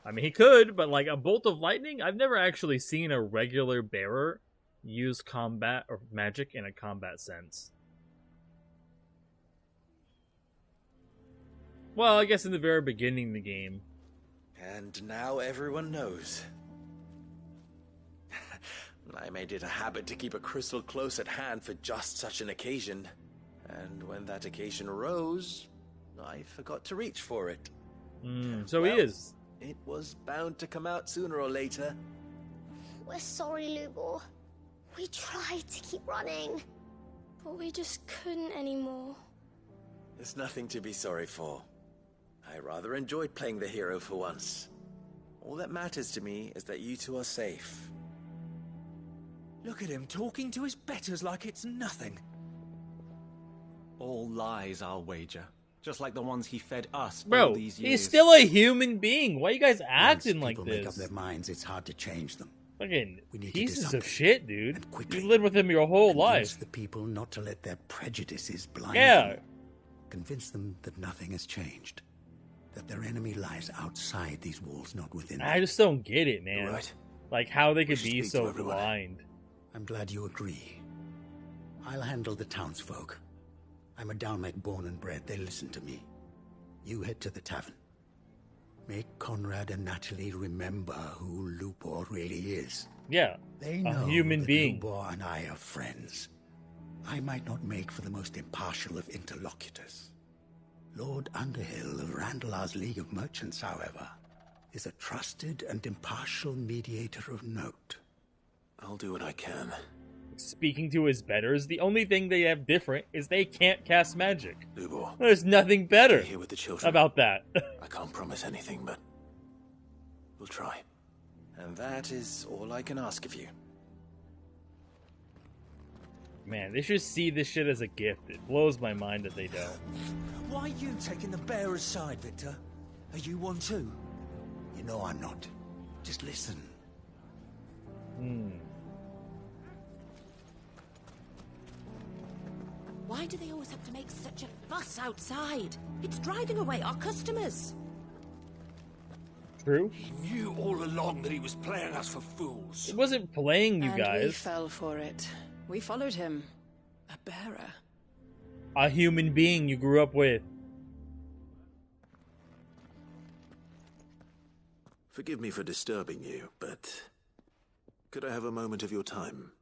I mean, he could, but like a bolt of lightning, I've never actually seen a regular bearer use combat or magic in a combat sense. Well, I guess in the very beginning of the game. And now everyone knows. I made it a habit to keep a crystal close at hand for just such an occasion. And when that occasion arose, I forgot to reach for it. So he is. It was bound to come out sooner or later. We're sorry, Lubor. We tried to keep running, but we just couldn't anymore. There's nothing to be sorry for. I rather enjoyed playing the hero for once. All that matters to me is that you two are safe. Look at him talking to his betters like it's nothing. All lies, I'll wager. Just like the ones he fed us Bro, all these years. he's still a human being. Why are you guys acting like Once people make up this? their minds, it's hard to change them. Fucking We need pieces to of shit, dude. and quickly. You lived with him your whole Convince life. the people not to let their prejudices blind Yeah. them. Convince them that nothing has changed. That their enemy lies outside these walls, not within them. I just don't get it, man. Right. Like how they could should be speak to so everyone. blind. I'm glad you agree. I'll handle the townsfolk. I'm a Dalmec born and bred. They listen to me. You head to the tavern. Make Conrad and Natalie remember who Lubor really is. Yeah, They a know human that being. Lubor and I are friends. I might not make for the most impartial of interlocutors. Lord Underhill of Randalar's League of Merchants, however, is a trusted and impartial mediator of note. I'll do what I can. Speaking to his betters, the only thing they have different is they can't cast magic. Lubor, There's nothing better stay here with the children. about that. I can't promise anything, but we'll try. And that is all I can ask of you. Man, they should see this shit as a gift. It blows my mind that they don't. Why are you taking the bearer's side, Victor? Are you one too? You know I'm not. Just listen. Why do they always have to make such a fuss outside? It's driving away our customers. True. He knew all along that he was playing us for fools. It wasn't playing you And we guys. fell for it. We followed him. A bearer. A human being you grew up with. Forgive me for disturbing you, but could I have a moment of your time?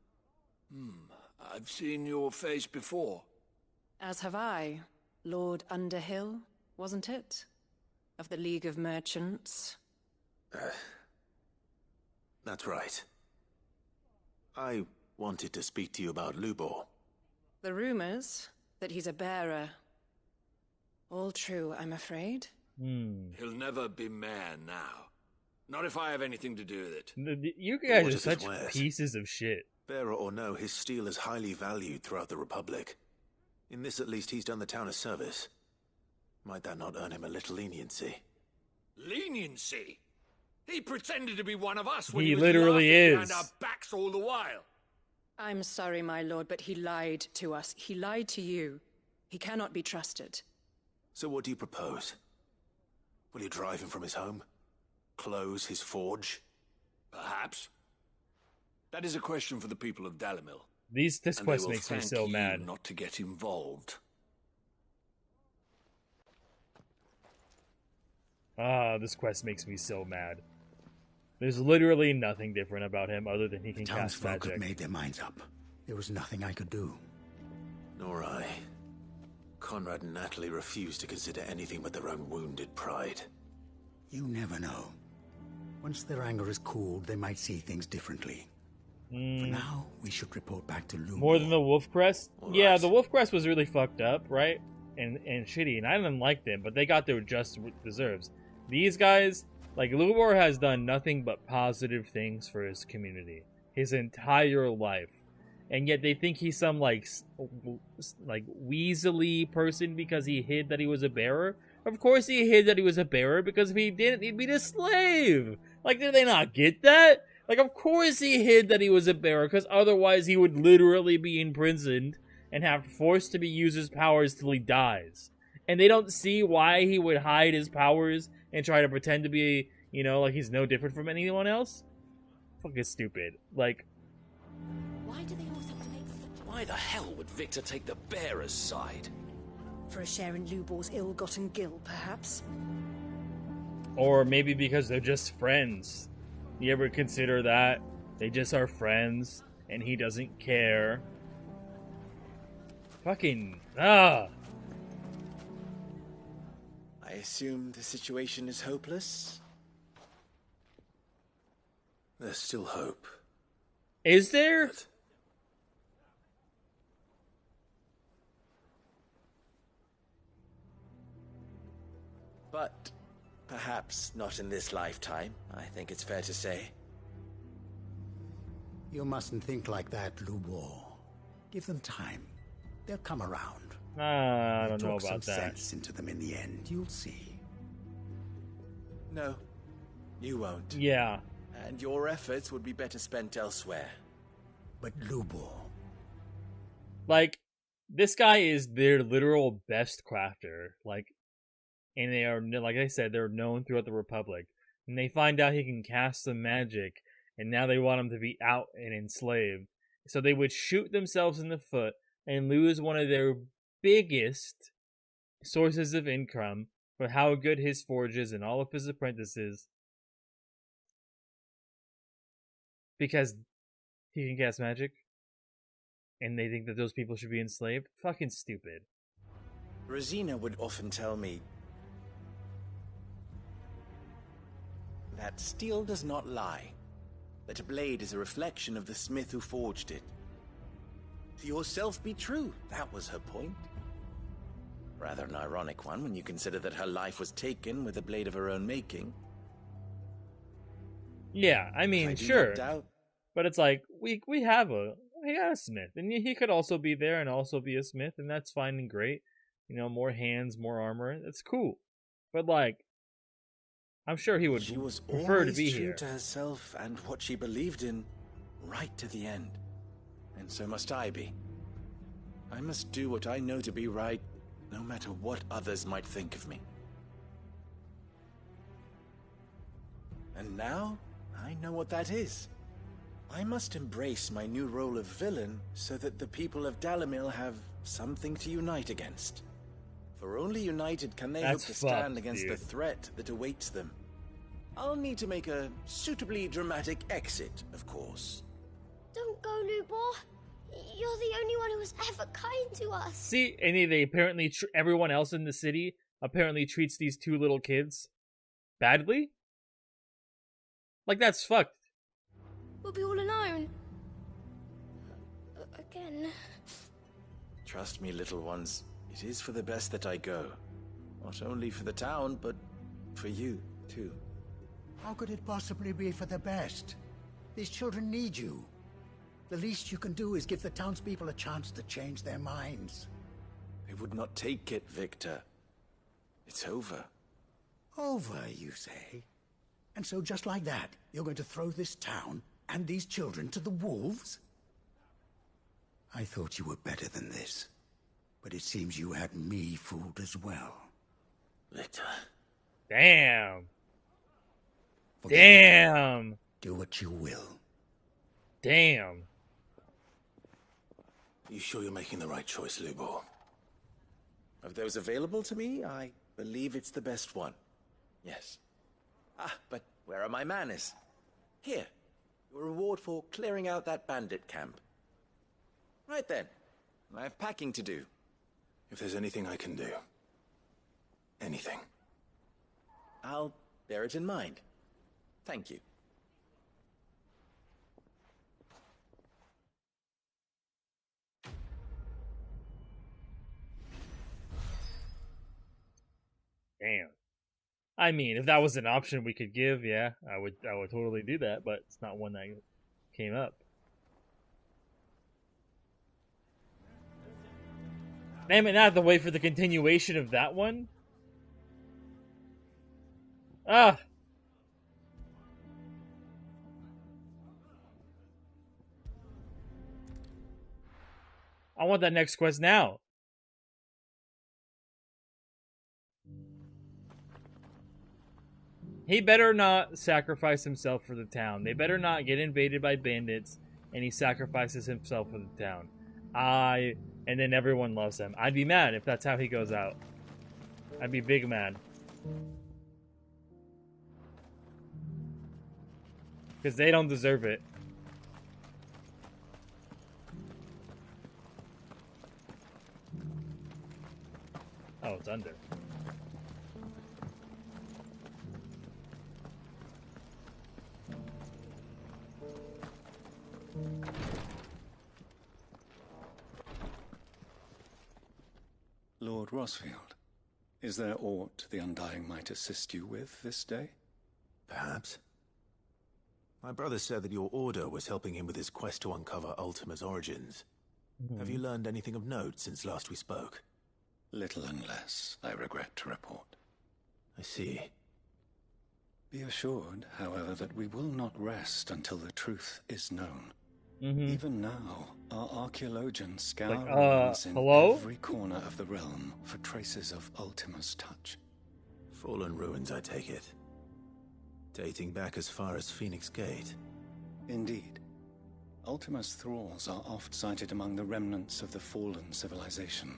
I've seen your face before. As have I. Lord Underhill, wasn't it? Of the League of Merchants. That's right. I wanted to speak to you about Lubor. The rumors that he's a bearer. All true, I'm afraid. He'll never be mayor now. Not if I have anything to do with it. You guys What are if such it wears? pieces of shit. Bearer or no, his steel is highly valued throughout the Republic. In this, at least, he's done the town a service. Might that not earn him a little leniency? Leniency? He pretended to be one of us when He he was literally laughing is. behind our backs all the while. I'm sorry, my lord, but he lied to us. He lied to you. He cannot be trusted. So what do you propose? Will you drive him from his home? Close his forge? Perhaps. That is a question for the people of Dalimil. This And they quest will makes me thank so you mad. not to get involved. This quest makes me so mad. There's literally nothing different about him other than he can cast Townsfolk magic. had made their minds up. There was nothing I could do. Nor I. Conrad and Natalie refused to consider anything but their own wounded pride. You never know. Once their anger is cooled, they might see things differently. For now, we should report back to Lubor. More than the Wolf Crest? All Yeah, right. the Wolf Crest was really fucked up, right? And shitty, and I didn't like them, but they got their just deserves. These guys, like, Lubor has done nothing but positive things for his community. His entire life. And yet they think he's some, like Weasley person because he hid that he was a bearer? Of course he hid that he was a bearer, because if he didn't, he'd be a slave! Like, did they not get that? Like, of course he hid that he was a bearer, because otherwise he would literally be imprisoned and have forced to use his powers till he dies. And they don't see why he would hide his powers and try to pretend to be, you know, like he's no different from anyone else? Fucking stupid. Like, Why do they always have to make such... Why the hell would Victor take the bearer's side? For a share in Lubor's ill-gotten gil, perhaps? or maybe because they're just friends. You ever consider that? They just are friends, and he doesn't care. Fucking, I assume the situation is hopeless? There's still hope. Is there? But perhaps not in this lifetime, I think it's fair to say. You mustn't think like that, Lubor. Give them time. They'll come around. I don't know Talk some about that. sense into them in the end. You'll see. No, you won't. Yeah. And your efforts would be better spent elsewhere. But Lubor... Like, this guy is their literal best crafter. Like, and they are, like I said, they're known throughout the Republic. And they find out he can cast some magic, and now they want him to be out and enslaved. So they would shoot themselves in the foot and lose one of their biggest sources of income for how good his forge is and all of his apprentices. Because he can cast magic. And they think that those people should be enslaved? Fucking stupid. Rosina would often tell me that steel does not lie, that a blade is a reflection of the smith who forged it. To yourself be true, that was her point. Rather an ironic one when you consider that her life was taken with a blade of her own making. Yeah, I mean, I do sure. not doubt. But it's like, we got a smith. And he could also be there and also be a smith, and that's fine and great. You know, more hands, more armor. That's cool. But, like, I'm sure he would She was prefer to be true here. to herself and what she believed in, right to the end. And so must I be. I must do what I know to be right, no matter what others might think of me. And now, I know what that is. I must embrace my new role of villain so that the people of Dalimil have something to unite against. For only united can they That's hope to stand fucked, against dude. the threat that awaits them. I'll need to make a suitably dramatic exit, of course. Don't go, Lubor. You're the only one who was ever kind to us. See, and they apparently everyone else in the city apparently treats these two little kids badly. Like, that's fucked. We'll be all alone. Again. Trust me, little ones. It is for the best that I go. Not only for the town, but for you, too. How could it possibly be for the best? These children need you. The least you can do is give the townspeople a chance to change their minds. They would not take it, Victor. It's over. Over, you say? And so just like that, you're going to throw this town and these children to the wolves? I thought you were better than this. But it seems you had me fooled as well. Victor. Damn. Damn. Do what you will. Damn. You sure you're making the right choice, Lubor? Of those available to me, I believe it's the best one. Yes. Ah, but where are my manners? Here. Your reward for clearing out that bandit camp. Right then. I have packing to do. If there's anything I can do. Anything. I'll bear it in mind. Thank you. Damn. I mean, if that was an option we could give, yeah, I would totally do that, but it's not one that came up. Damn it, now I have to wait for the continuation of that one? Ah! I want that next quest now. He better not sacrifice himself for the town. They better not get invaded by bandits and he sacrifices himself for the town. And then everyone loves him. I'd be mad if that's how he goes out. I'd be big mad. Because they don't deserve it. Oh, it's under. Lord Rosfield, is there aught the Undying might assist you with this day? Perhaps. My brother said that your order was helping him with his quest to uncover Ultima's origins. Have you learned anything of note since last we spoke? Little and less, I regret to report. I see. Be assured, however, that we will not rest until the truth is known. Even now, our archaeologians scour ruins in every corner of the realm for traces of Ultima's touch. Fallen ruins, I take it. Dating back as far as Phoenix Gate. Indeed. Ultima's thralls are oft sighted among the remnants of the fallen civilization,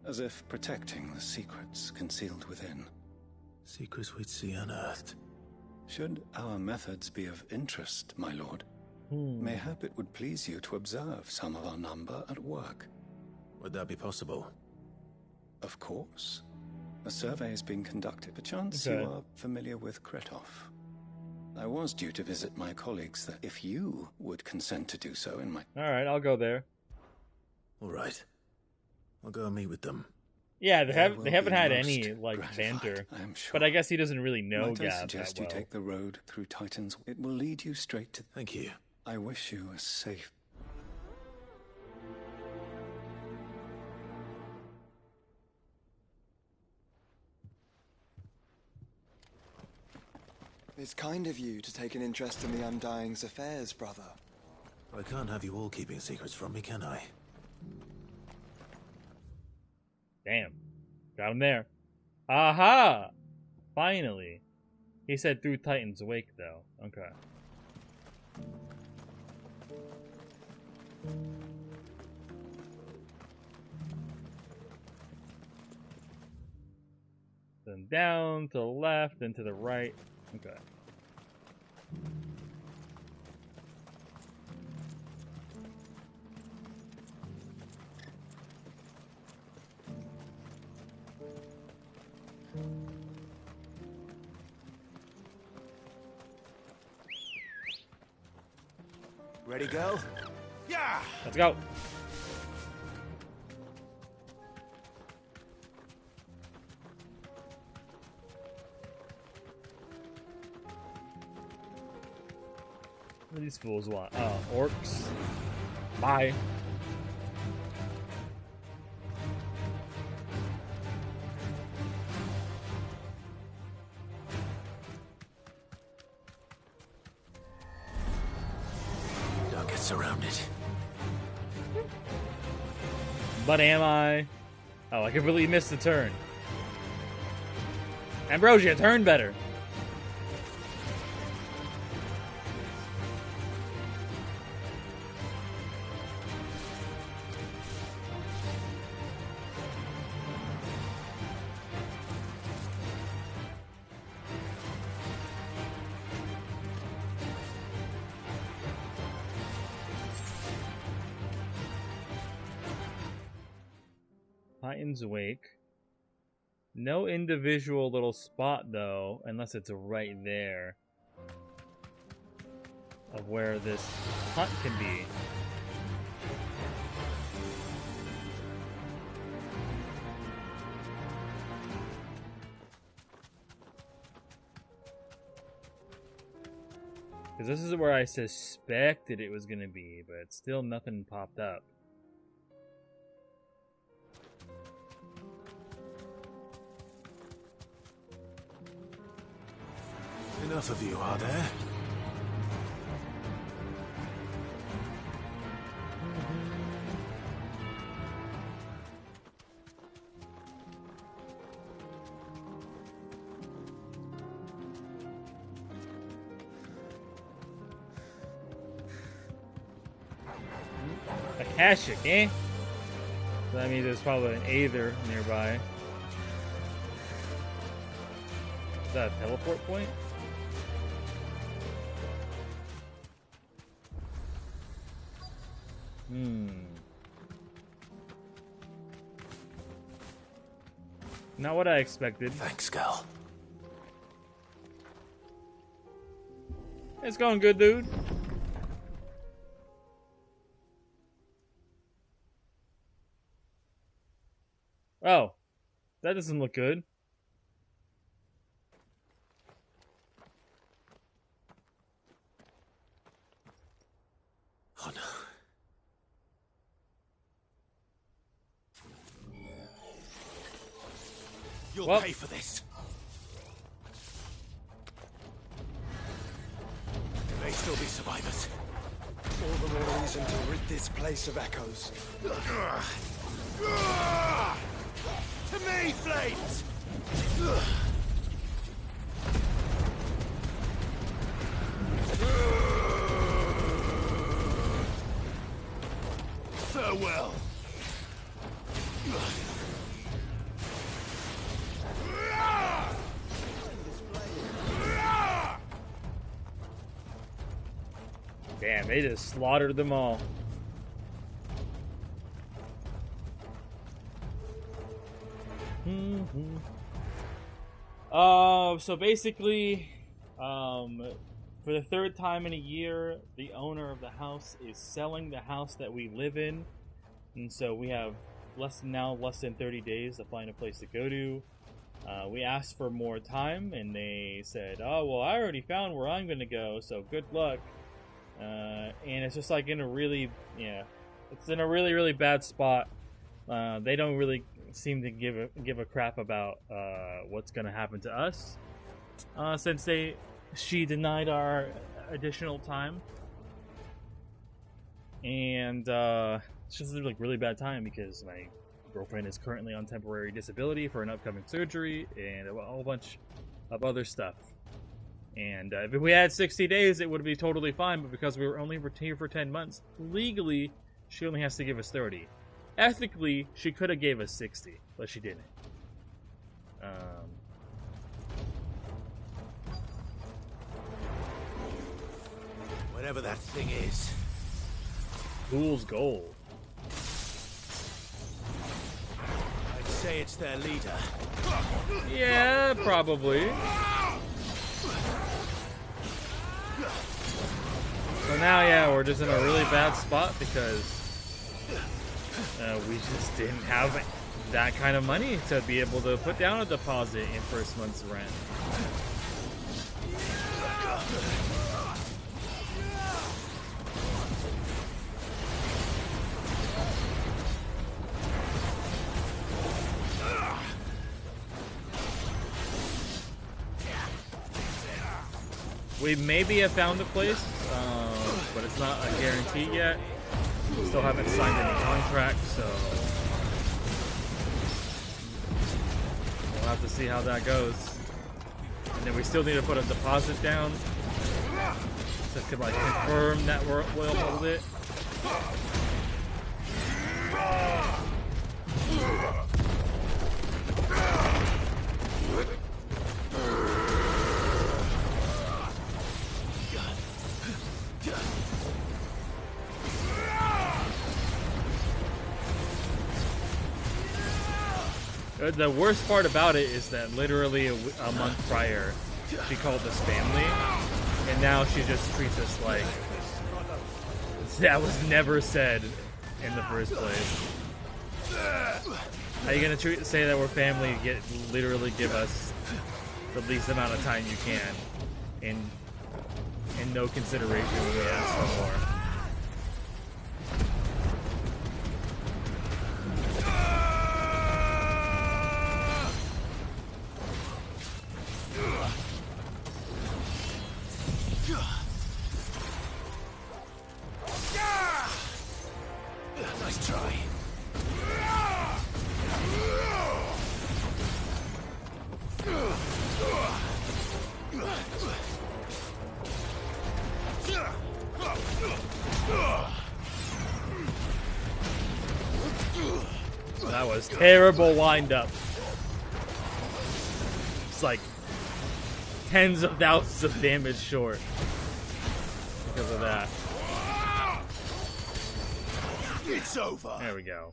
as if protecting the secrets concealed within. Secrets we'd see unearthed. Should our methods be of interest, my lord, mayhap it would please you to observe some of our number at work. Would that be possible? Of course. A survey is being conducted. Perchance you are familiar with Kretov. I was due to visit my colleagues there. If you would consent to do so in my... Alright, I'll go there. Alright. I'll go and meet with them. Yeah, they haven't had any, like, banter. But I guess he doesn't really know Gab that well. I suggest you take the road through Titan's... It will lead you straight to... Thank you. I wish you a safe... It's kind of you to take an interest in the Undying's affairs, brother. I can't have you all keeping secrets from me, can I? Damn. Got him there. Aha! Finally. He said through Titan's Wake, though. Okay. Then down, to the left, and to the right. Okay. Ready, girl? Yeah! Let's go. What do these fools want? Oh, orcs. Bye. Don't get surrounded. But am I? Oh, I completely missed the turn. Ambrosia, turn better. Titan's Wake. No individual little spot, though, unless it's right there, of where this hunt can be. Because this is where I suspected it was going to be, but still nothing popped up. Enough of you, are there? Akashic, eh? So that means there's probably an Aether nearby. Is that a teleport point? Not what I expected. Thanks, Gal. It's going good, dude. Oh, that doesn't look good. Oh no. You'll pay for this. There may still be survivors. All the more reason to rid this place of echoes. To me, flames! Farewell. Damn, they just slaughtered them all. So basically, for the third time in a year, the owner of the house is selling the house that we live in, and so we have less than 30 days to find a place to go to. We asked for more time, and they said, "Oh, well, I already found where I'm going to go, so good luck." And it's just like in a really, it's in a really bad spot. They don't really seem to give a crap about what's going to happen to us, since she denied our additional time, and it's just like really bad time because my girlfriend is currently on temporary disability for an upcoming surgery and a whole bunch of other stuff. And if we had 60 days, it would be totally fine, but because we were only here for 10 months, legally, she only has to give us 30. Ethically, she could have gave us 60, but she didn't. Whatever that thing is. Fool's gold. I'd say it's their leader. Yeah, probably. So now, yeah, we're just in a really bad spot because we just didn't have that kind of money to be able to put down a deposit in first month's rent. We maybe have found a place, but it's not a guarantee yet. We still haven't signed any contract, so we'll have to see how that goes. And then we still need to put a deposit down to like confirm that we'll hold it. The worst part about it is that literally a month prior, she called us family, and now she just treats us like that was never said in the first place. How are you gonna say that we're family? Literally give us the least amount of time you can, and no consideration when we ask for more. Nice try. That was terrible wind up. It's like tens of thousands of damage short because of that. It's over. There we go.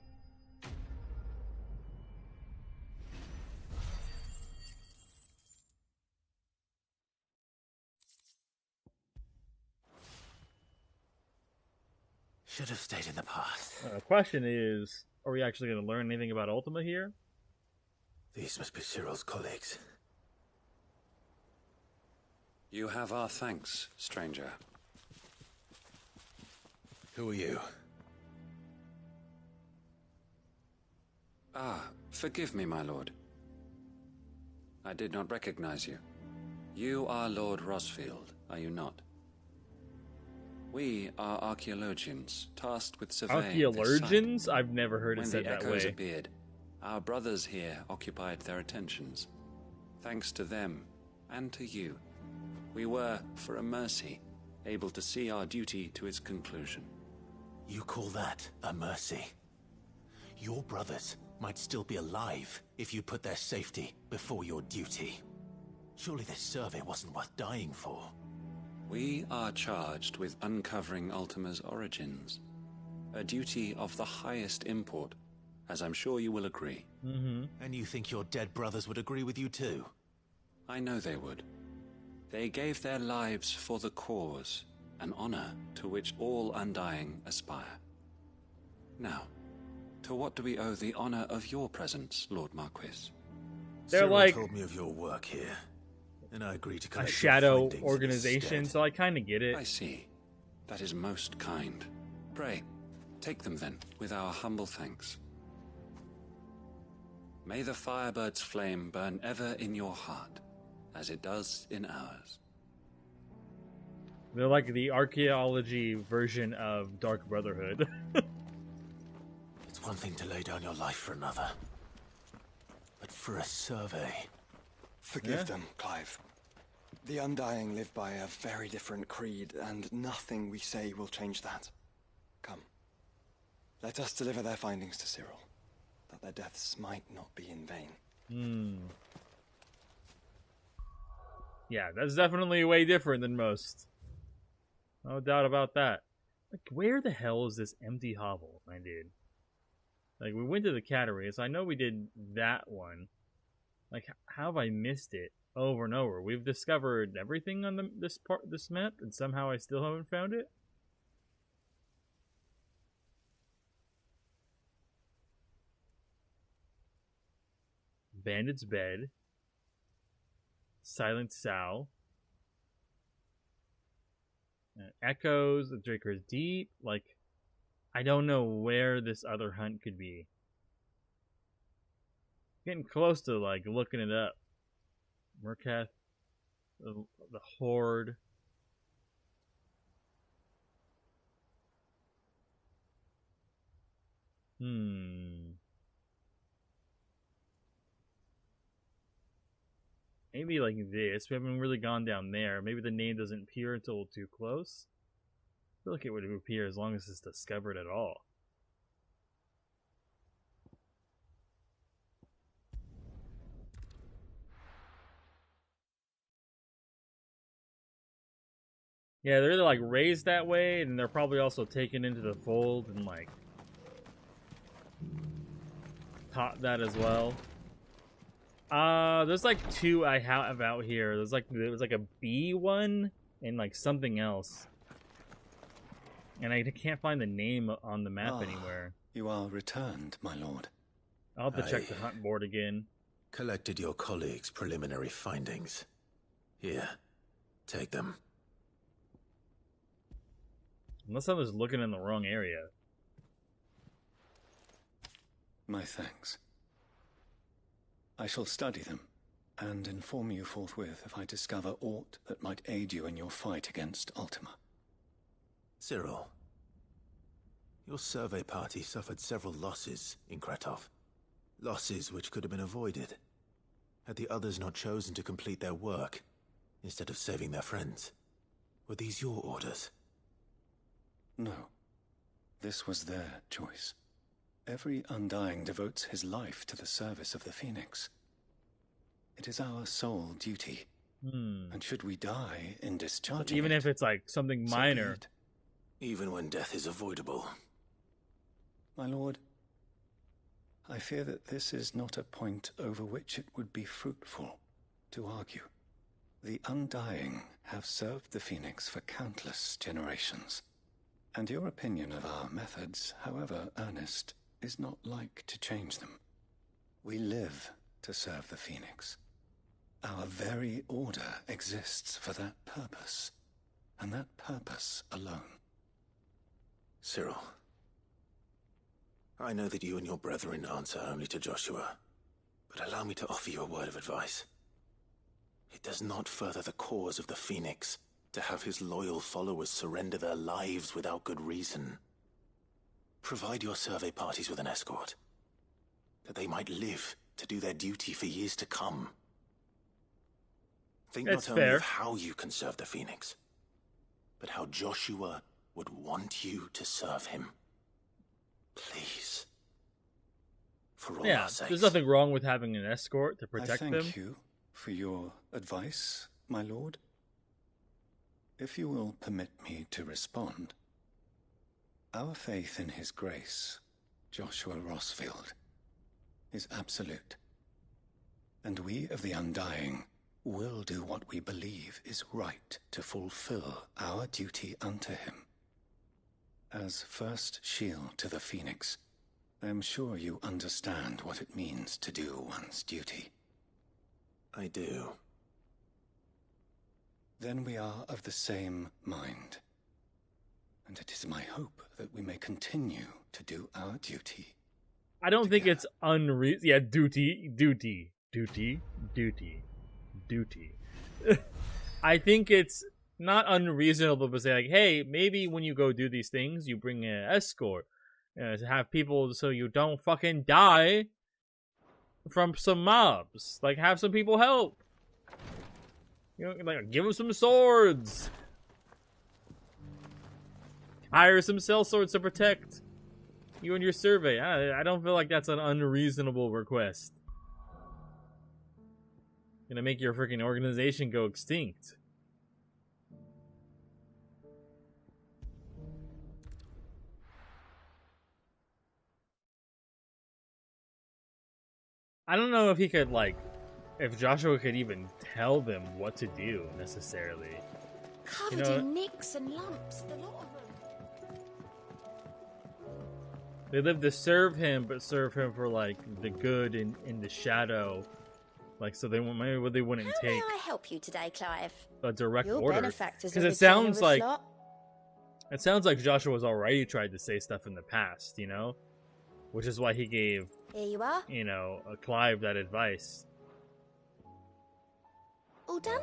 Should have stayed in the past. The question is, are we actually going to learn anything about Ultima here? These must be Cyril's colleagues. You have our thanks, stranger. Who are you? Ah, forgive me, my lord. I did not recognize you. You are Lord Rosfield, are you not? We are archaeologians, tasked with surveying Archaeologians? I've never heard it when said the that echoes way. appeared, our brothers here occupied their attentions. Thanks to them, and to you, we were, for a mercy, able to see our duty to its conclusion. You call that a mercy? Your brothers might still be alive if you put their safety before your duty. Surely this survey wasn't worth dying for. We are charged with uncovering Ultima's origins. A duty of the highest import, as I'm sure you will agree. Mm-hmm. And you think your dead brothers would agree with you too? I know they would. They gave their lives for the cause, an honor to which all Undying aspire. Now, to what do we owe the honor of your presence, Lord Marquis? They're Cyril like told me of your work here, and I agreed to a collect your shadow findings organization, instead. so I kind of get it. I see. That is most kind. Pray, take them then, with our humble thanks. May the Firebird's flame burn ever in your heart, as it does in ours. They're like the archaeology version of Dark Brotherhood. It's one thing to lay down your life for another, but for a survey... Forgive them, Clive. The Undying live by a very different creed, and nothing we say will change that. Come. Let us deliver their findings to Cyril, that their deaths might not be in vain. Yeah, that's definitely way different than most. No doubt about that. Like, where the hell is this empty hovel, my dude? Like, we went to the Cattery, so I know we did that one. Like, how have I missed it over and over? We've discovered everything on this map, and somehow I still haven't found it? Bandit's Bed. Silent Sow. Echoes, the Draker's Deep. Like, I don't know where this other hunt could be. Getting close to, like, looking it up. Murkath. The Horde. Maybe like this. We haven't really gone down there. Maybe the name doesn't appear until too close. I feel like it would appear as long as it's discovered at all. Yeah, they're either like raised that way, and they're probably also taken into the fold and like taught that as well. There's like two I have out here. There was like a B one and like something else, and I can't find the name on the map anywhere. You are returned, my lord. I'll have to check the hunt board again. Collected your colleagues' preliminary findings. Here, take them. Unless I was looking in the wrong area. My thanks. I shall study them, and inform you forthwith if I discover aught that might aid you in your fight against Ultima. Cyril, your survey party suffered several losses in Kretov. Losses which could have been avoided, had the others not chosen to complete their work, instead of saving their friends. Were these your orders? No. This was their choice. Every Undying devotes his life to the service of the Phoenix. It is our sole duty. And should we die in discharging even if it's like something minor. Even when death is avoidable. My lord, I fear that this is not a point over which it would be fruitful to argue. The Undying have served the Phoenix for countless generations, and your opinion of our methods, however earnest, is not like to change them. We live to serve the Phoenix. Our very order exists for that purpose, and that purpose alone. Cyril, I know that you and your brethren answer only to Joshua, but allow me to offer you a word of advice. It does not further the cause of the Phoenix to have his loyal followers surrender their lives without good reason. Provide your survey parties with an escort, that they might live to do their duty for years to come. Think not only of how you can serve the Phoenix, but how Joshua would want you to serve him. Please. For all our sakes. There's nothing wrong with having an escort to protect them. I thank you for your advice, my lord. If you will permit me to respond, our faith in his grace, Joshua Rossfield, is absolute. And we of the Undying will do what we believe is right to fulfill our duty unto him. As first shield to the Phoenix, I am sure you understand what it means to do one's duty. I do. Then we are of the same mind. And it is my hope that we may continue to do our duty. I don't think it's unreasonable. Yeah, duty. I think it's not unreasonable to say, like, hey, maybe when you go do these things, you bring an escort to have people so you don't fucking die from some mobs. Like, have some people help. You know, like, give them some swords. Hire some sellswords to protect you and your survey. I don't feel like that's an unreasonable request. Gonna make your freaking organization go extinct. I don't know if he could, like, if Joshua could even tell them what to do necessarily. Covered in nicks and lumps, the lot of them. They live to serve him, but serve him for, like, the good in the shadow. Like, so maybe they wouldn't How take may I help you today, Clive? a direct Your order. benefactors Because are it a sounds generous like lot. Joshua's already tried to say stuff in the past, you know? Which is why he gave, Here you are. you know, Clive that advice. All done?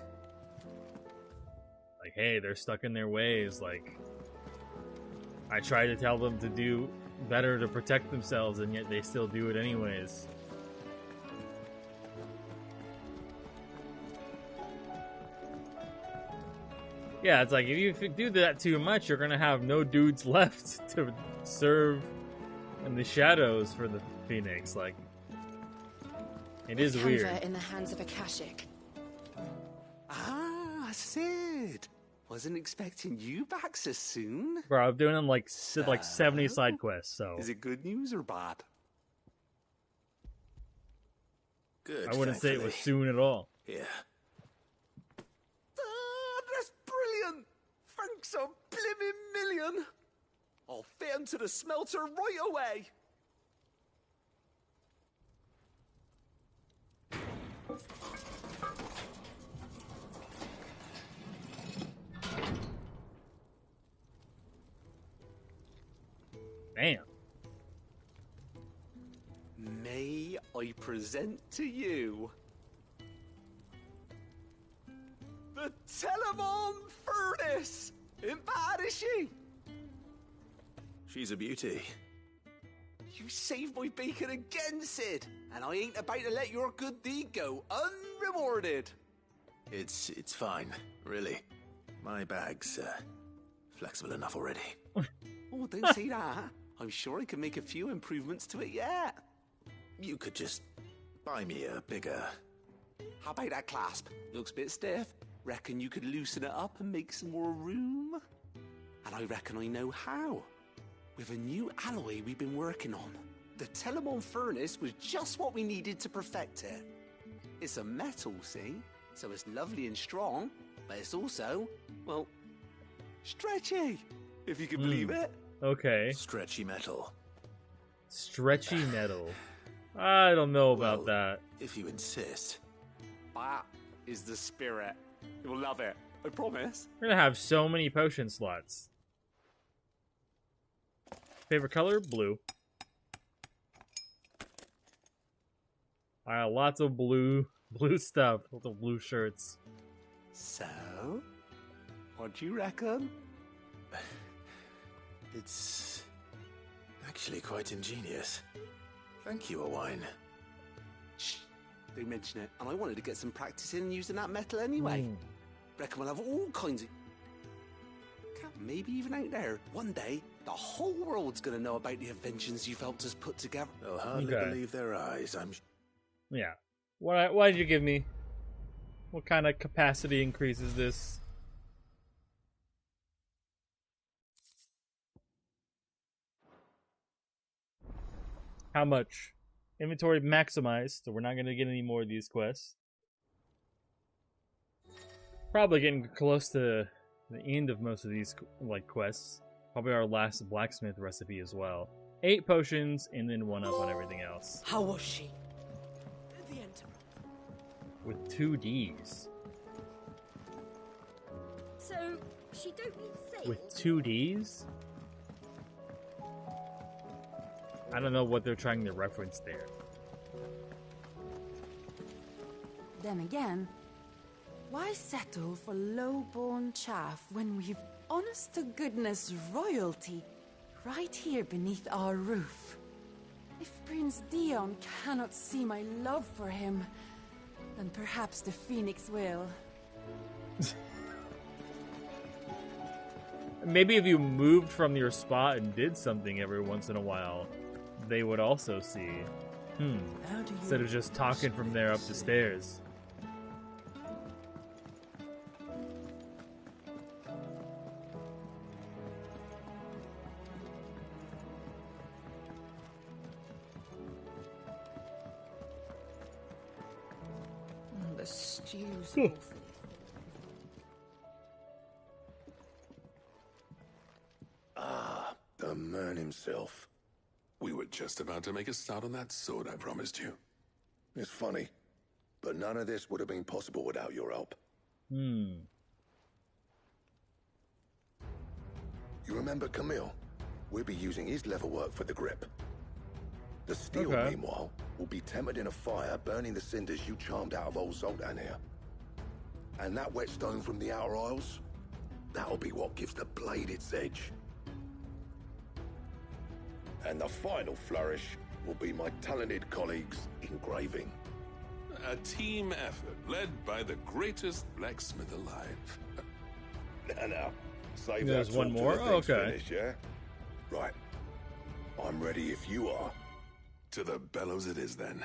Like, hey, they're stuck in their ways. Like, I try to tell them to do better to protect themselves, and yet they still do it anyways. Yeah, it's like, if you do that too much, you're gonna have no dudes left to serve in the shadows for the Phoenix. Like, it is weird. Convert in the hands of Akashic. Ah, Sid. Wasn't expecting you back so soon. Bro, I'm doing them like 70 side quests, so... Is it good news or bad? Good, I wouldn't say it was soon at all. Yeah. That's brilliant! Thanks a blimmin' million! I'll fit him to the smelter right away! Damn. May I present to you the Telemon Furnace! Ain't bad, is she? She's a beauty. You saved my bacon again, Sid, and I ain't about to let your good deed go unrewarded. It's fine, really. My bag's flexible enough already. Oh, don't say that. I'm sure I can make a few improvements to it yet. You could just buy me a bigger... How about that clasp? Looks a bit stiff. Reckon you could loosen it up and make some more room? And I reckon I know how. With a new alloy we've been working on. The Telemon Furnace was just what we needed to perfect it. It's a metal, see? So it's lovely and strong, but it's also, well, stretchy, if you can believe it. Okay. Stretchy metal. Stretchy metal. I don't know about that. If you insist. That is the spirit. You'll love it. I promise. We're gonna have so many potion slots. Favorite color? Blue. I got lots of blue stuff. Lots of blue shirts. So, what do you reckon? It's actually quite ingenious. Thank you, Owain. Shh, don't mention it. And I wanted to get some practice in using that metal anyway. Reckon we'll have all kinds of... Maybe even out there. One day, the whole world's gonna know about the inventions you've helped us put together. They'll hardly believe their eyes, I'm... Yeah. Why did you give me? What kind of capacity increase is this? How much? Inventory maximized, so we're not going to get any more of these quests. Probably getting close to the end of most of these like quests. Probably our last blacksmith recipe as well. 8 potions and then 1 up on everything else. How was she? The Enterprise. With 2 Ds. So, she don't need sail? With 2 Ds? I don't know what they're trying to reference there. Then again, why settle for low-born chaff when we've honest-to-goodness royalty right here beneath our roof? If Prince Dion cannot see my love for him, then perhaps the Phoenix will. Maybe if you moved from your spot and did something every once in a while, they would also see. Instead of just talking from there up the stairs. stew's awful. Ah, the man himself. We were just about to make a start on that sword I promised you. It's funny, but none of this would have been possible without your help. Hmm. You remember Camille? We'll be using his leatherwork for the grip. The steel, Okay. meanwhile, will be tempered in a fire, burning the cinders you charmed out of old Zoltan here. And that whetstone from the Outer Isles, that'll be what gives the blade its edge. And the final flourish will be my talented colleagues' engraving. A team effort led by the greatest blacksmith alive. Now, save There's that one talk more? till the thing's Okay. finished, yeah? Right. I'm ready if you are. To the bellows it is, then.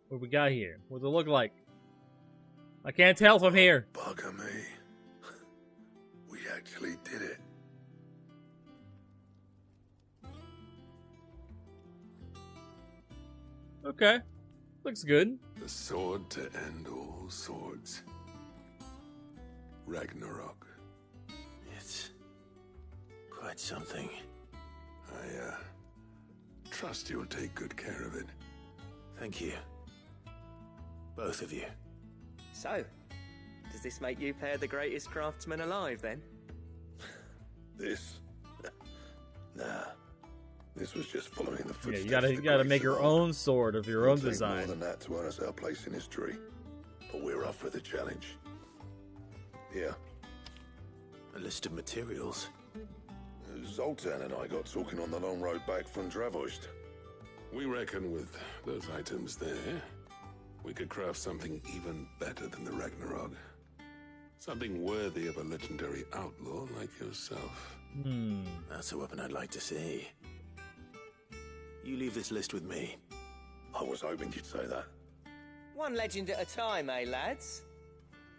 What we got here? What's it look like? I can't tell from here. Bugger me. We actually did it. Okay. Looks good. The sword to end all swords. Ragnarok. It's quite something. I trust you'll take good care of it. Thank you. Both of you. So, does this make you pair the greatest craftsman alive, then? This? Nah. This was just following the Yeah, footsteps. you gotta make your own sword of your own It'll take design. more than that to earn us our place in history. But we're up for the challenge. Here. A list of materials. Zoltan and I got talking on the long road back from Dravost. We reckon with those items there, we could craft something even better than the Ragnarok. Something worthy of a legendary outlaw like yourself. That's a weapon I'd like to see. You leave this list with me. I was hoping you'd say that. One legend at a time, eh, lads?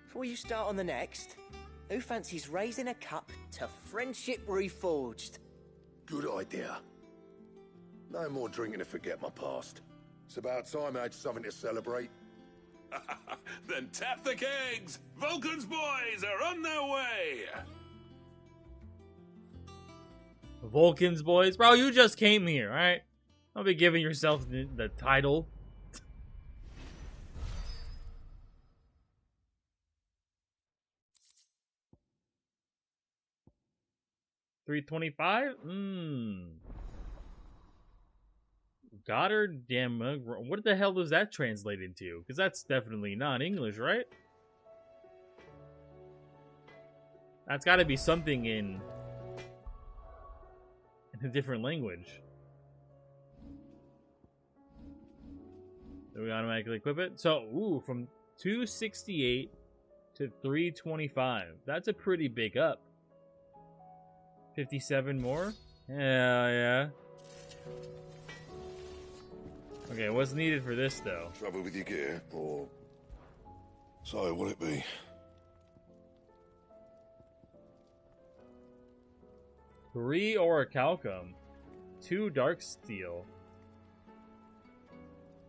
Before you start on the next, who fancies raising a cup to friendship reforged? Good idea. No more drinking to forget my past. It's about time I had something to celebrate. Then tap the kegs! Vulcan's boys are on their way! Vulcan's boys? Bro, you just came here, alright? Don't be giving yourself the title. $325? Goddard damn. What the hell does that translate into? Because that's definitely not English, right? That's got to be something in a different language. Do we automatically equip it? So, ooh, from 268 to 325. That's a pretty big up. 57 more? Yeah. Okay, what's needed for this, though? Trouble with your gear, or... So, will it be? Three orichalcum, 2 dark steel.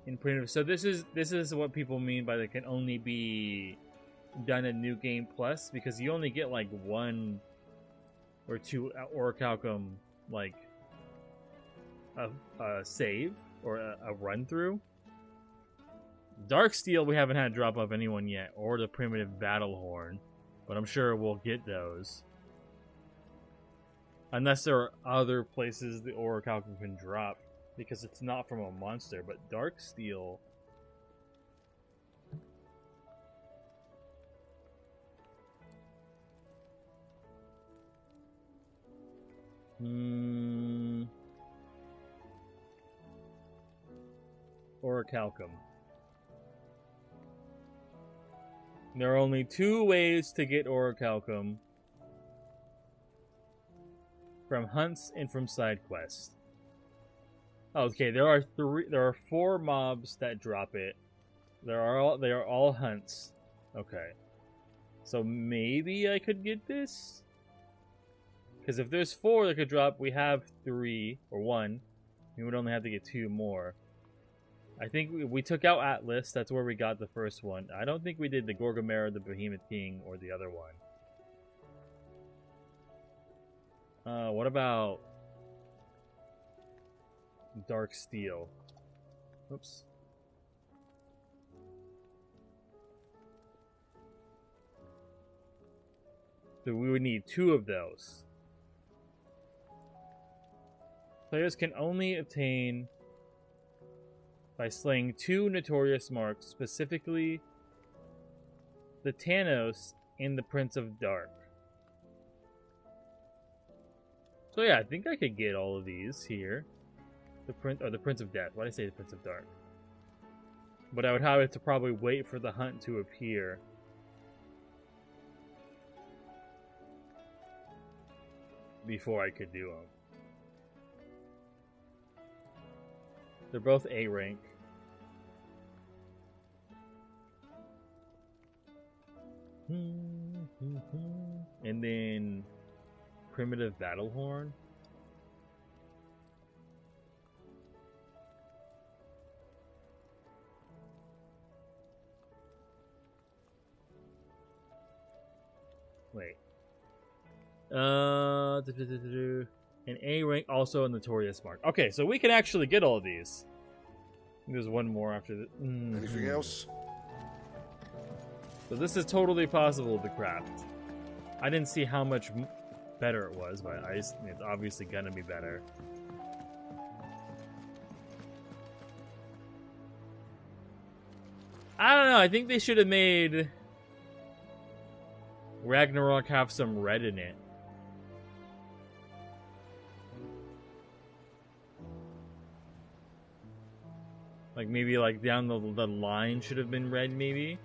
In primitive. So this is what people mean by that can only be done in New Game Plus, because you only get like 1 or 2 orichalcum, like a save or a run through. Dark steel we haven't had drop off anyone yet, or the primitive battle horn, but I'm sure we'll get those. Unless there are other places the orichalcum can drop, because it's not from a monster. But dark steel, orichalcum. There are only 2 ways to get orichalcum: from hunts and from side quests. Okay, there are 4 mobs that drop it. They are all hunts. Okay. So maybe I could get this? Because if there's 4 that could drop, we have 3, or 1. We would only have to get 2 more. I think we took out Atlas. That's where we got the first one. I don't think we did the Gorgamera, the Behemoth King, or the other one. What about Dark Steel? Oops. So we would need 2 of those. Players can only obtain by slaying 2 notorious marks, specifically the Thanos and the Prince of Dark. So yeah, I think I could get all of these here. The Prince of Death. Why did I say the Prince of Dark? But I would have to probably wait for the hunt to appear. Before I could do them. They're both A rank. And then Primitive Battle Horn. Wait. An A rank, also a Notorious Mark. Okay, so we can actually get all of these. There's one more after this. Anything else? So this is totally possible to craft. I didn't see how much better it was, but it's obviously gonna be better. I don't know, I think they should have made Ragnarok have some red in it. Like maybe like down the line should have been red, maybe.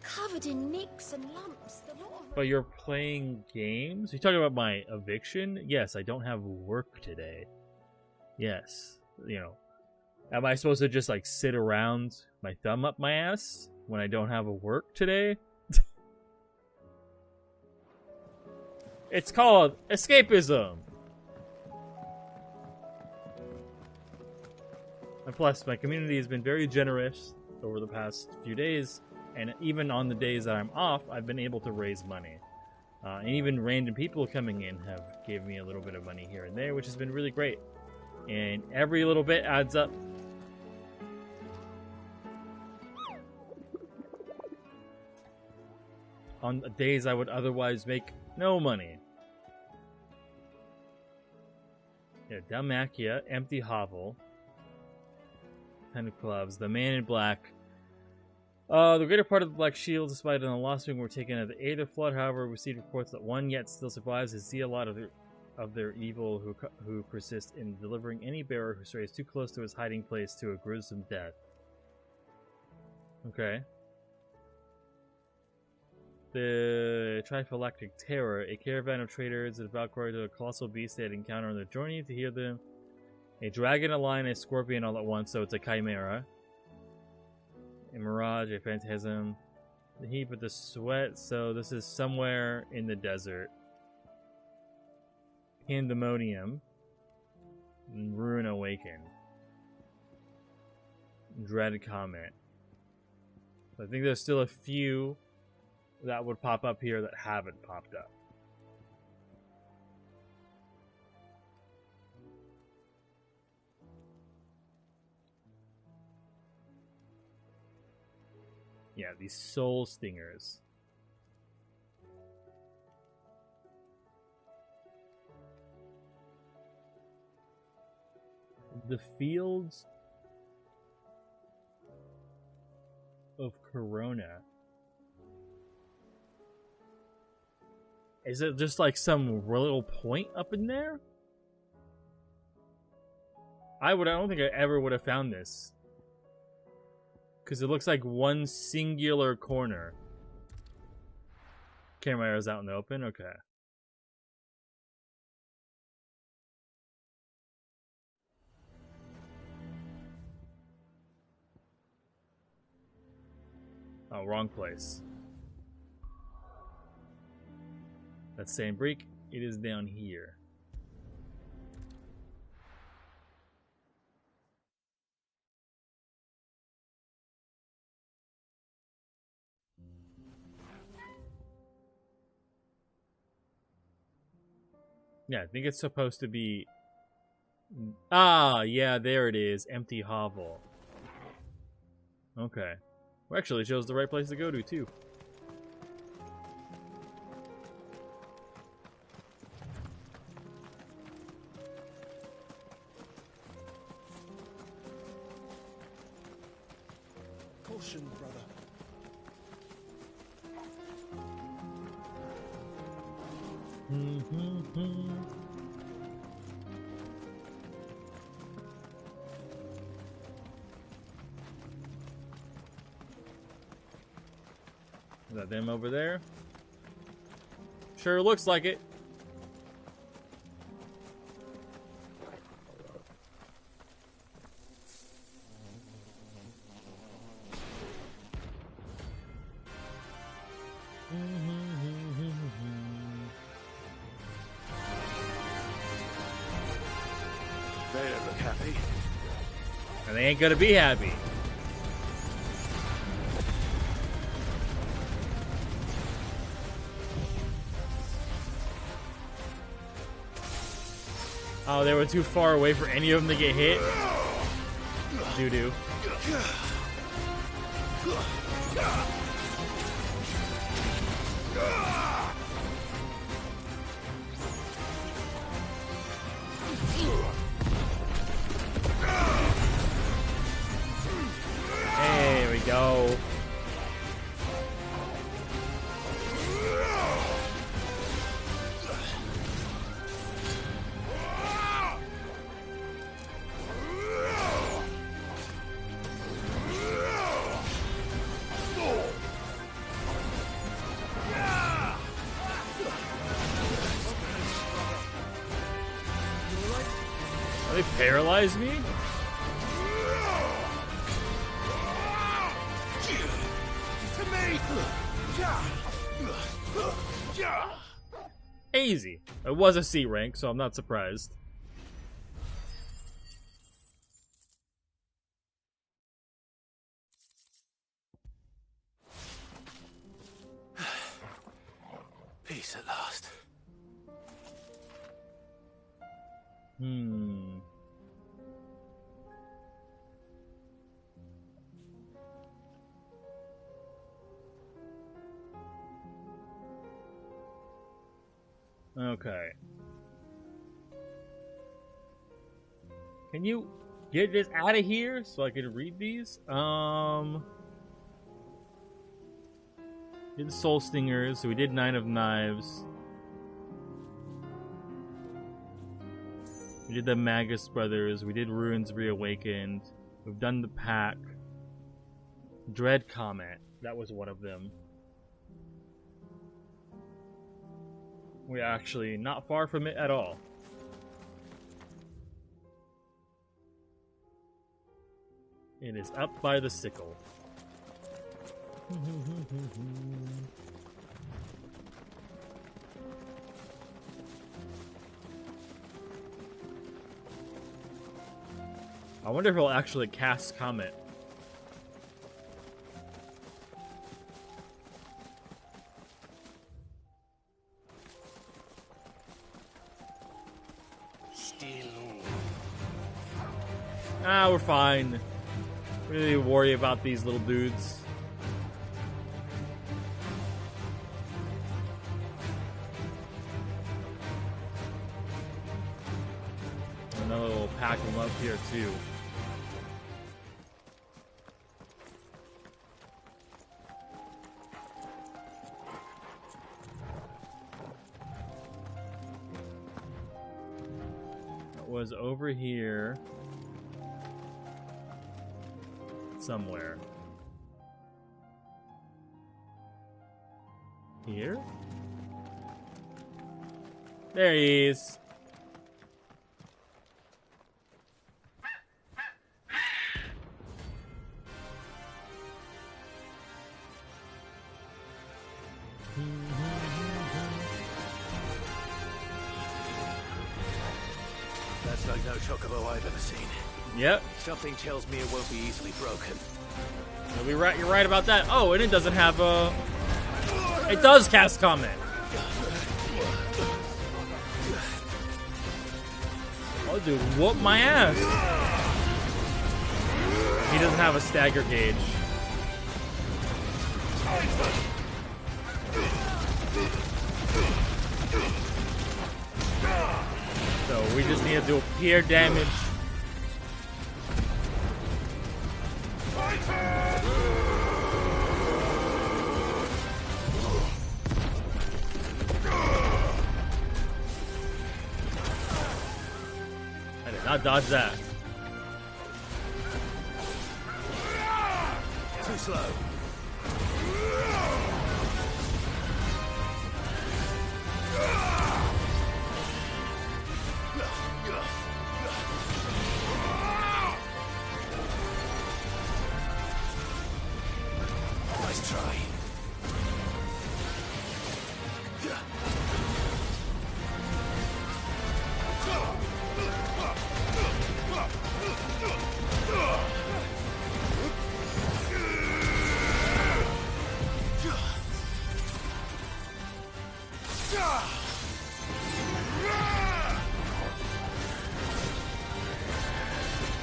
Covered in nicks and lumps. The lot of... But you're playing games? You talking about my eviction? Yes, I don't have work today. Yes, you know. Am I supposed to just like sit around my thumb up my ass when I don't have a work today? It's called escapism. And plus, my community has been very generous over the past few days, and even on the days that I'm off, I've been able to raise money. And even random people coming in have given me a little bit of money here and there, which has been really great. And every little bit adds up. On days I would otherwise make no money. Yeah, Dalmacia, Empty Hovel. 10 of Clubs, the Man in Black. The greater part of the Black Shield, despite an lost wing, were taken at the Aether Flood. However, we received reports that one yet still survives and see a lot of their evil who persist in delivering any bearer who strays too close to his hiding place to a gruesome death. Okay. The Triphylactic Terror, a caravan of traders and Valkyrie to a colossal beast they had encountered on their journey to heal them. A dragon, a lion, a scorpion all at once, so it's a chimera. A mirage, a phantasm. The heat with the sweat, so this is somewhere in the desert. Pandemonium. Ruin Awakened. Dread Comet. I think there's still a few that would pop up here that haven't popped up. Yeah, these soul stingers. The Fields of Corona. Is it just like some little point up in there? I don't think I ever would have found this. Because it looks like one singular corner. Camera's out in the open? Okay. Oh, wrong place. That's same break. It is down here. Yeah, I think it's supposed to be... Ah, yeah, there it is. Empty hovel. Okay. Well, actually, it shows the right place to go to, too. Caution, brother. Is that them over there? Sure looks like it. They don't look happy. And they ain't gonna be happy. Oh, they were too far away for any of them to get hit? Doo-doo. There we go. They paralyzed me? Easy. It was a C rank, so I'm not surprised. Peace at last. Okay. Can you get this out of here so I can read these? Did Soul Stingers, so we did 9 of Knives. We did the Magus Brothers, we did Ruins Reawakened. We've done the Pack. Dread Comet, that was one of them. We're actually not far from it at all. It is up by the sickle. I wonder if it'll actually cast Comet. Ah, we're fine. We don't need to worry about these little dudes. Another little pack them up here too. It was over here. Somewhere. Here? There he is. like no chocobo I've ever seen. Yep. Something tells me it won't be easily broken. You'll be right. You're right about that. Oh, and it doesn't have a. It does cast comment. Oh, dude, whoop my ass. He doesn't have a stagger gauge. So we just need to do pure damage. I did not dodge that. Too slow. Nice try.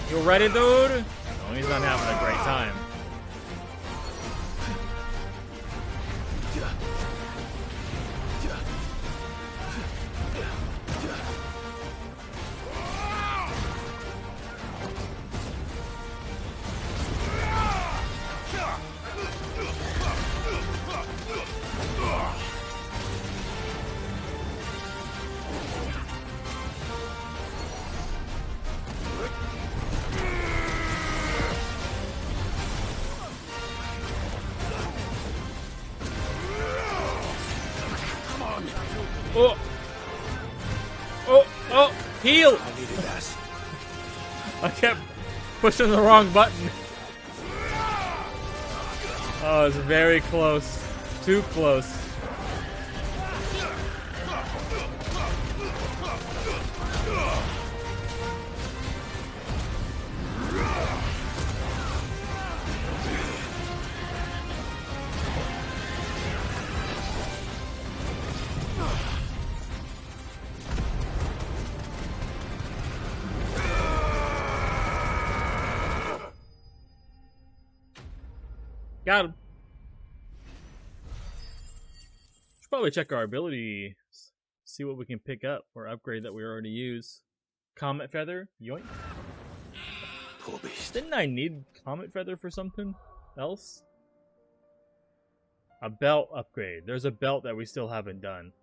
You ready, dude? No, he's not having a great time. Oh! Oh! Oh! Heal! I needed that. I kept pushing the wrong button. Oh, it's very close. Too close. Got him. Should probably check our abilities. See what we can pick up or upgrade that we already use. Comet Feather? Yoink. Poor beast. Didn't I need Comet Feather for something else? A belt upgrade. There's a belt that we still haven't done.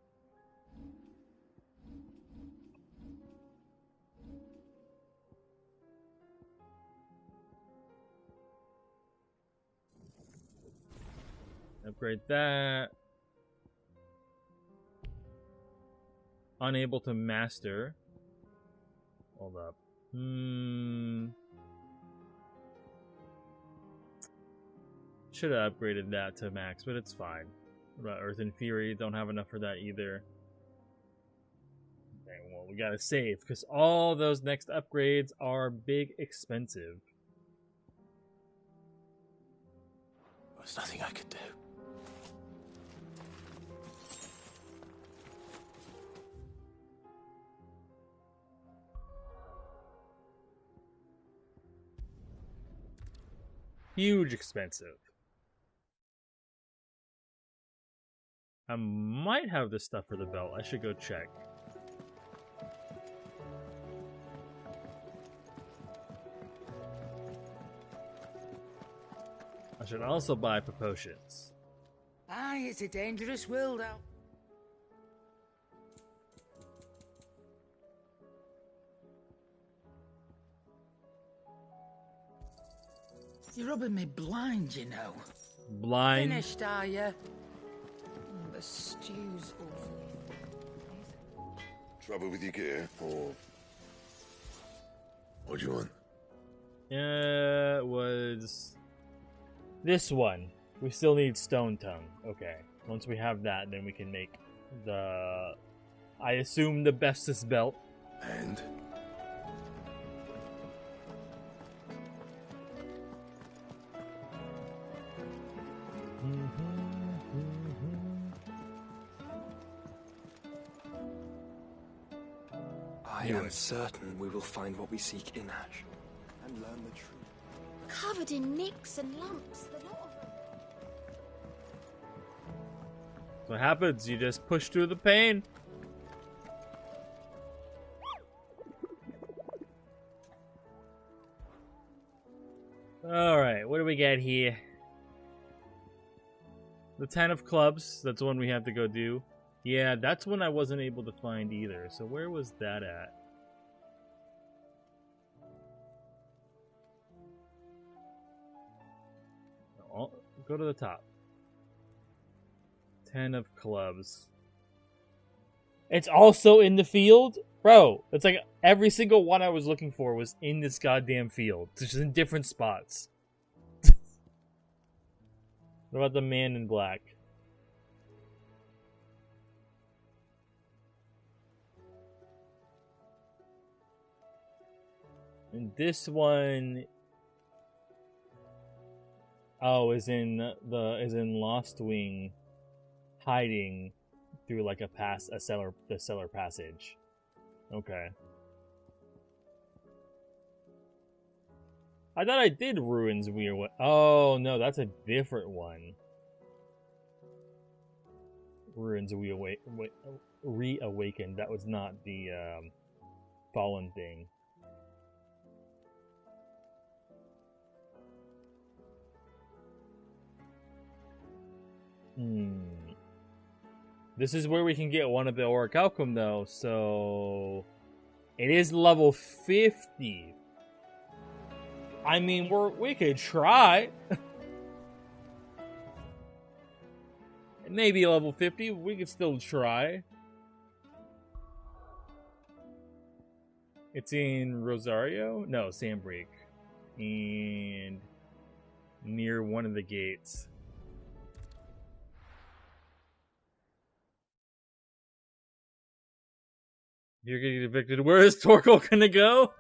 Upgrade that. Unable to master. Hold up. Should have upgraded that to max, but it's fine. What about Earth and Fury? Don't have enough for that either. Okay, well, we gotta save, because all those next upgrades are big expensive. There's nothing I could do. Huge expensive. I might have this stuff for the belt. I should go check. I should also buy potions. Aye, it's a dangerous world out. You're rubbing me blind, you know. Blind? Finished, are you? The stew's awful. Trouble with your gear, or what do you want? It was this one. We still need Stone Tongue. Okay. Once we have that, then we can make the, I assume, the bestest belt. And I am certain we will find what we seek in Ash and learn the truth. Covered in nicks and lumps, the lot of them. What happens? You just push through the pain. Alright, what do we got here? The 10 of clubs, that's one we have to go do. Yeah, that's one I wasn't able to find either. So where was that at? Oh, go to the top. 10 of clubs. It's also in the field? Bro, it's like every single one I was looking for was in this goddamn field. It's just in different spots. What about the man in black? And this one, oh, is in Lost Wing, hiding through like the cellar passage. Okay. I thought I did Ruins Reawakened. Oh no, that's a different one. Ruins Reawakened. That was not the Fallen thing. This is where we can get one of the Orichalcum though, so it is level 50. I mean, we could try. Maybe level 50, we could still try. It's in Rosario? No, Sandbreak. And near one of the gates. You're getting evicted. Where is Torkel gonna go?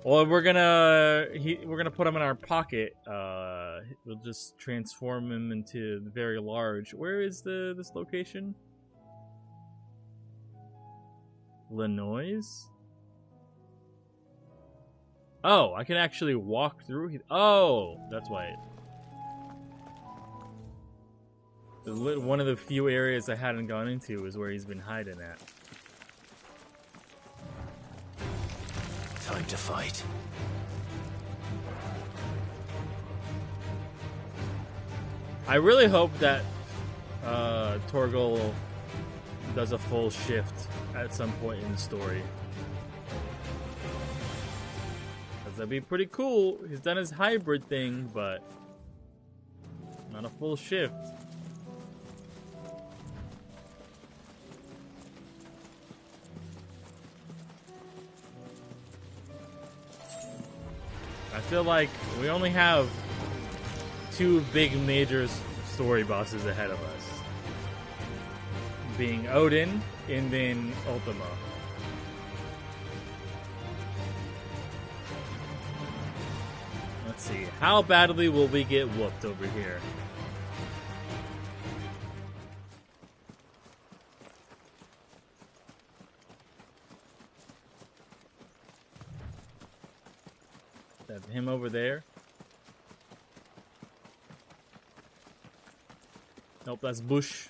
Well, we're gonna put him in our pocket. We'll just transform him into very large. Where is this location? Lenoise? Oh, I can actually walk through. Oh, that's why. One of the few areas I hadn't gone into is where he's been hiding at. Time to fight. I really hope that Torgal does a full shift at some point in the story. Because that'd be pretty cool. He's done his hybrid thing, but not a full shift. I feel like we only have 2 big major story bosses ahead of us. Being Odin and then Ultima. Let's see. How badly will we get whooped over here? That's him over there. Nope, that's Bush.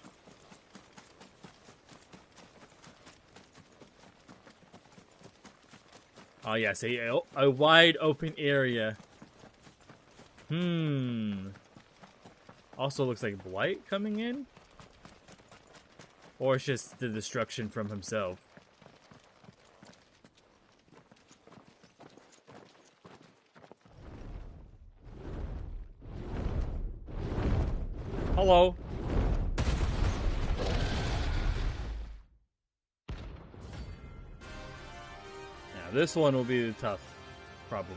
Oh yes, a wide open area. Also looks like Blight coming in. Or it's just the destruction from himself. Hello. Now this one will be tough, probably.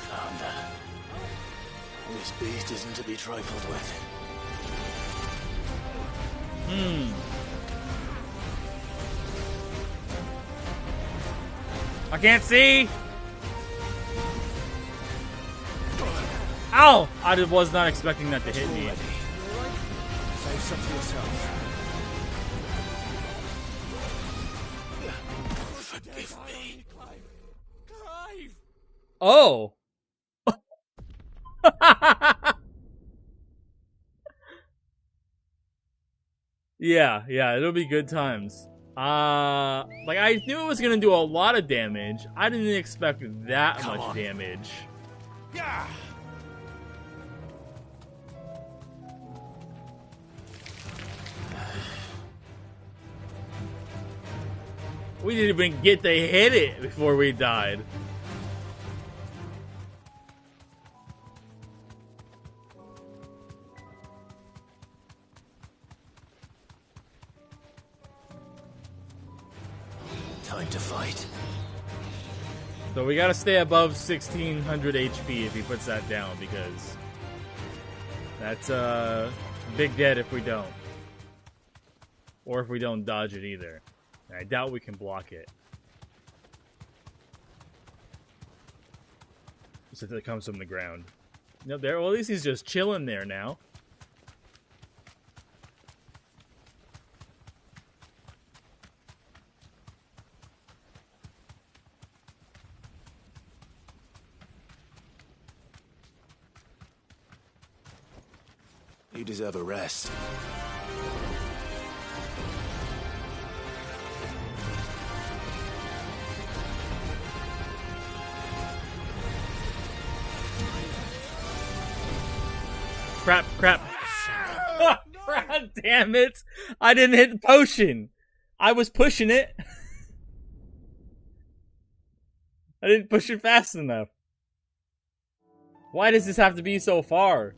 Founder. This beast isn't to be trifled with. I can't see. Ow! I was not expecting that to hit me. Save some for yourself. Forgive me. Clive! Oh! Yeah, it'll be good times. Like, I knew it was gonna do a lot of damage. I didn't expect that much damage. Yeah. We didn't even get to hit it before we died. Time to fight. So we gotta stay above 1600 HP if he puts that down, because that's big dead if we don't. Or if we don't dodge it either. I doubt we can block it. Since it comes from the ground. No, there. Well, at least he's just chilling there now. You deserve a rest. Crap. God damn it. I didn't hit the potion. I was pushing it. I didn't push it fast enough. Why does this have to be so far?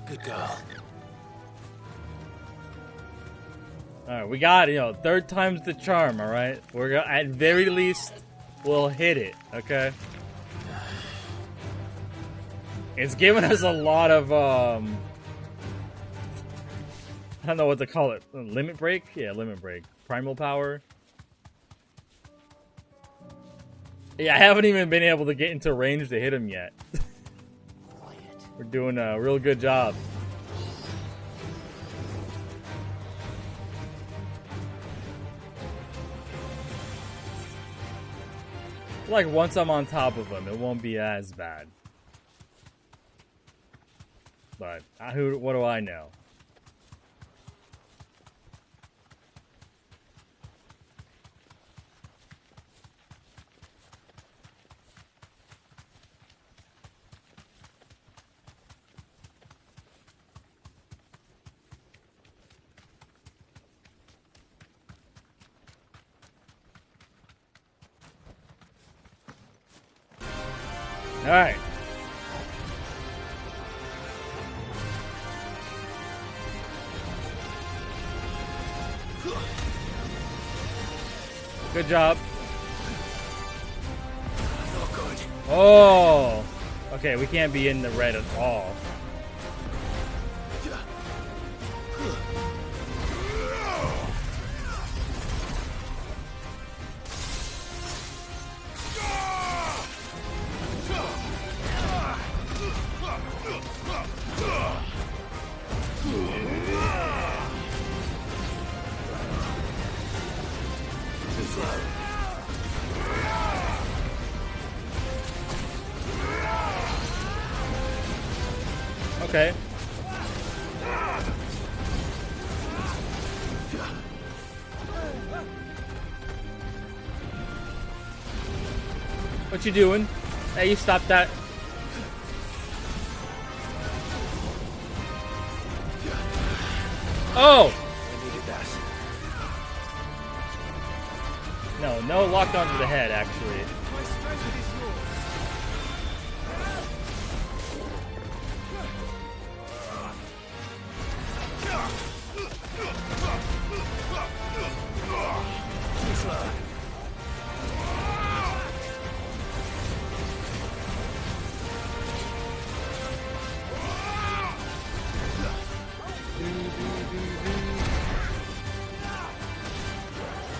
Good girl. Alright, we got it, third time's the charm, alright? We're gonna, at very least, we'll hit it, okay? It's given us a lot of, I don't know what to call it. Limit break? Yeah, limit break. Primal power. Yeah, I haven't even been able to get into range to hit him yet. We're doing a real good job. Like, once I'm on top of him, it won't be as bad. But, what do I know? Alright. Good job. Oh! Okay, we can't be in the red at all. Okay. What you doing? Hey, you stop that. Oh! No, locked onto the head, actually.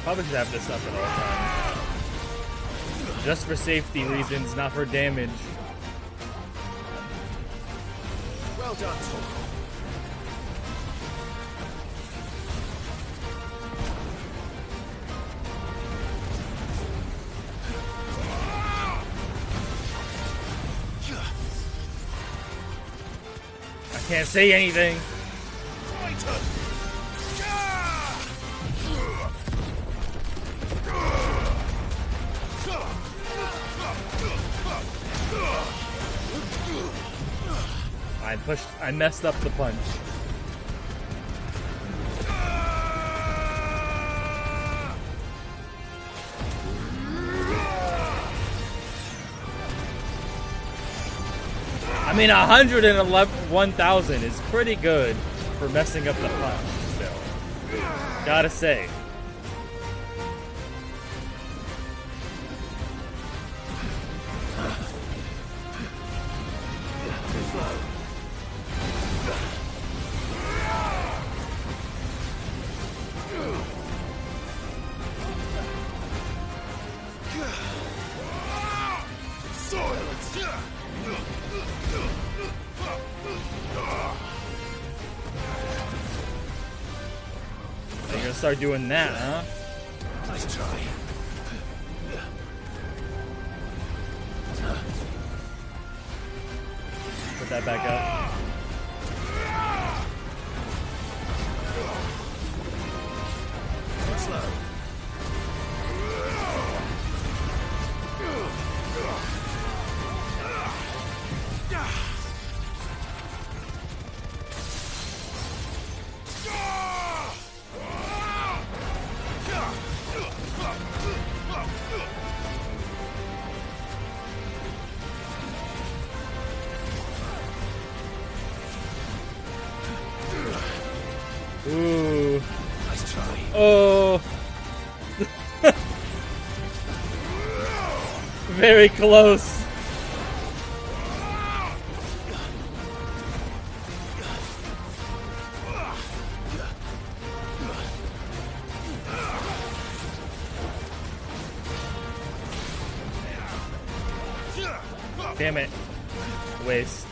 Probably should have this up at all times. Just for safety reasons, not for damage. Well done, Tom. I can't say anything. I messed up the punch. I mean, 1,000 is pretty good for messing up the punch, still. Gotta say. You're gonna start doing that, huh? Nice try. Put that back up. Slow. Ooh. Nice try. Oh. Very close. Damn it. Waste.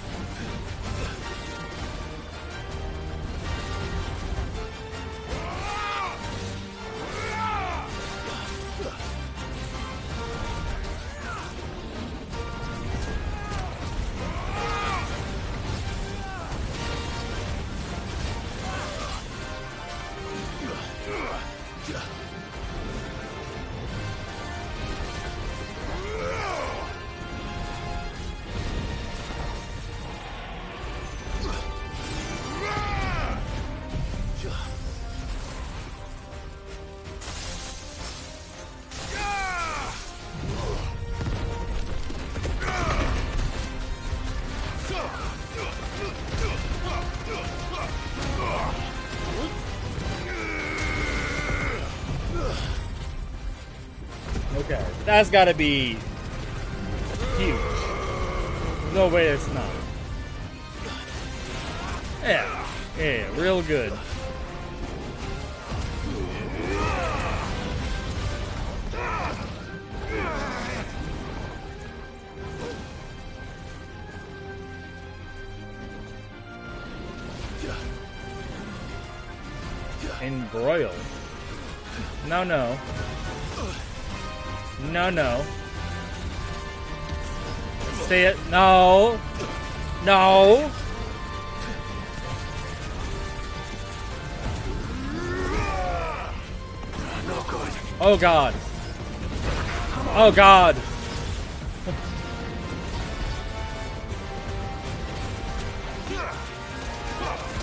Okay, that's gotta be huge. There's no way it's not. Yeah, real good. Embroil. No. No. Stay it. No. No. Oh God. Oh God.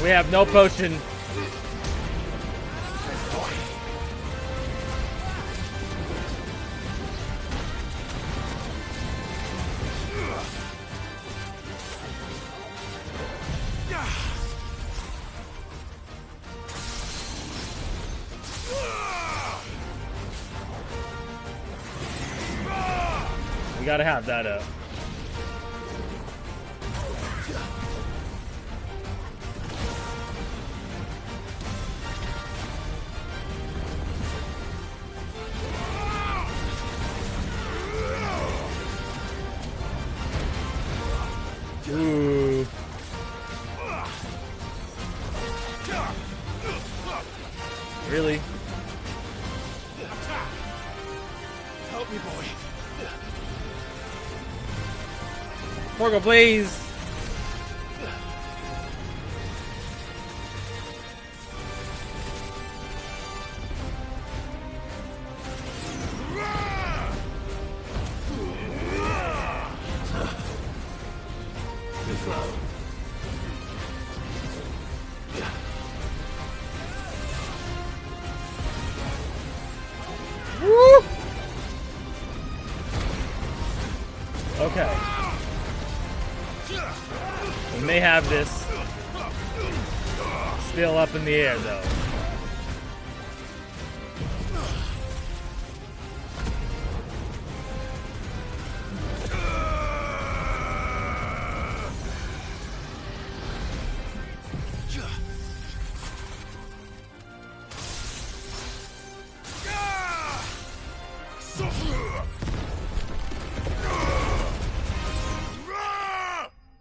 We have no potion. We gotta have that up. me boy. Porgo, please. Woo! Okay. We may have this still up in the air, though.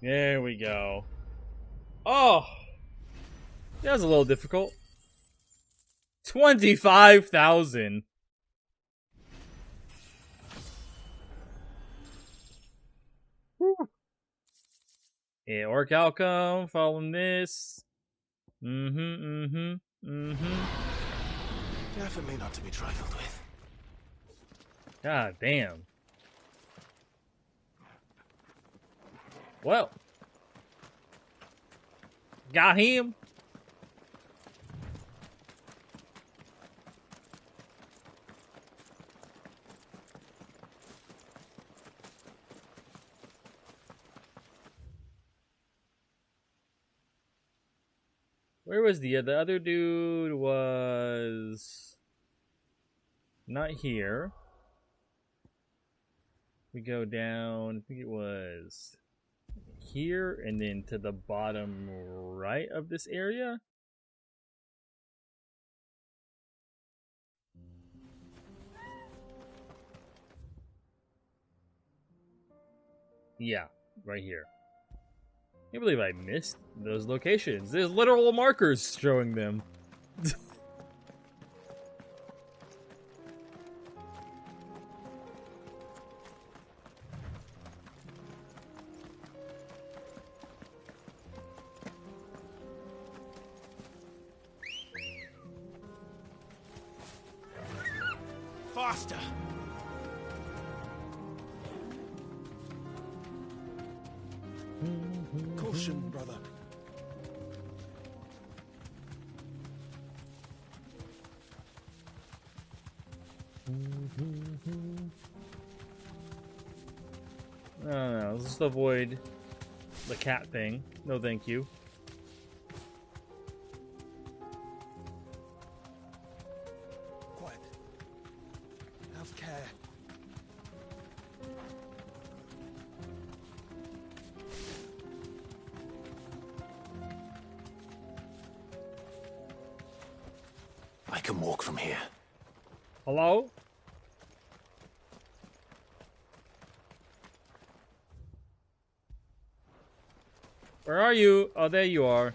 There we go. Oh! That was a little difficult. 25,000. Yeah, orc outcome, following this. Definitely not to be trifled with. God damn. Well. Got him. Where was the other dude? Was not here. We go down, I think it was here, and then to the bottom right of this area. Yeah, right here. I can't believe I missed those locations. There's literal markers showing them. Faster! Caution, brother. No, let's just avoid the cat thing. No, thank you. Quiet. Have care. I can walk from here. Hello? Where are you? Oh, there you are.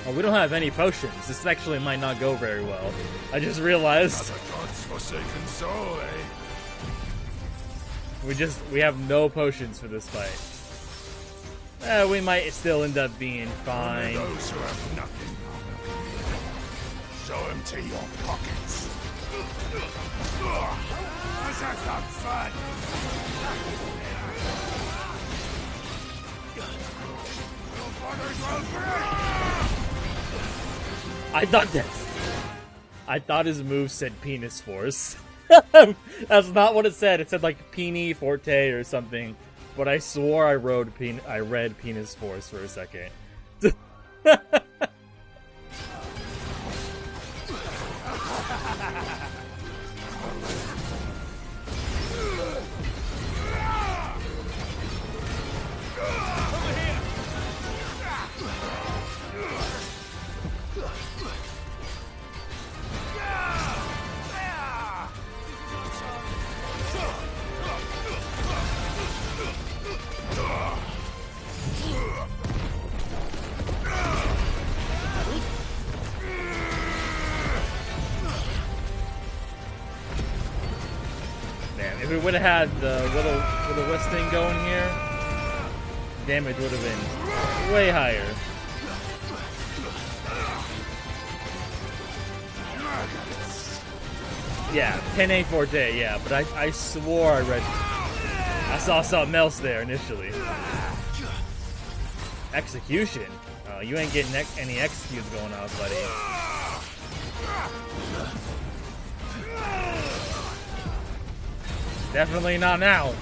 Oh, we don't have any potions. This actually might not go very well. I just realized. Another God's forsaken soul, eh? We have no potions for this fight. We might still end up being fine. Only those who have nothing. Show empty your pockets. Let's have some fun. I thought his move said penis force. That's not what it said. It said like Peni Forte or something. But I swore I read penis force for a second. if we would have had the Will Wisp thing going here, damage would have been way higher. Yeah, 10A Forte, yeah, but I swore I saw something else there initially. Execution? Oh, you ain't getting any executes going on, buddy. Definitely not now.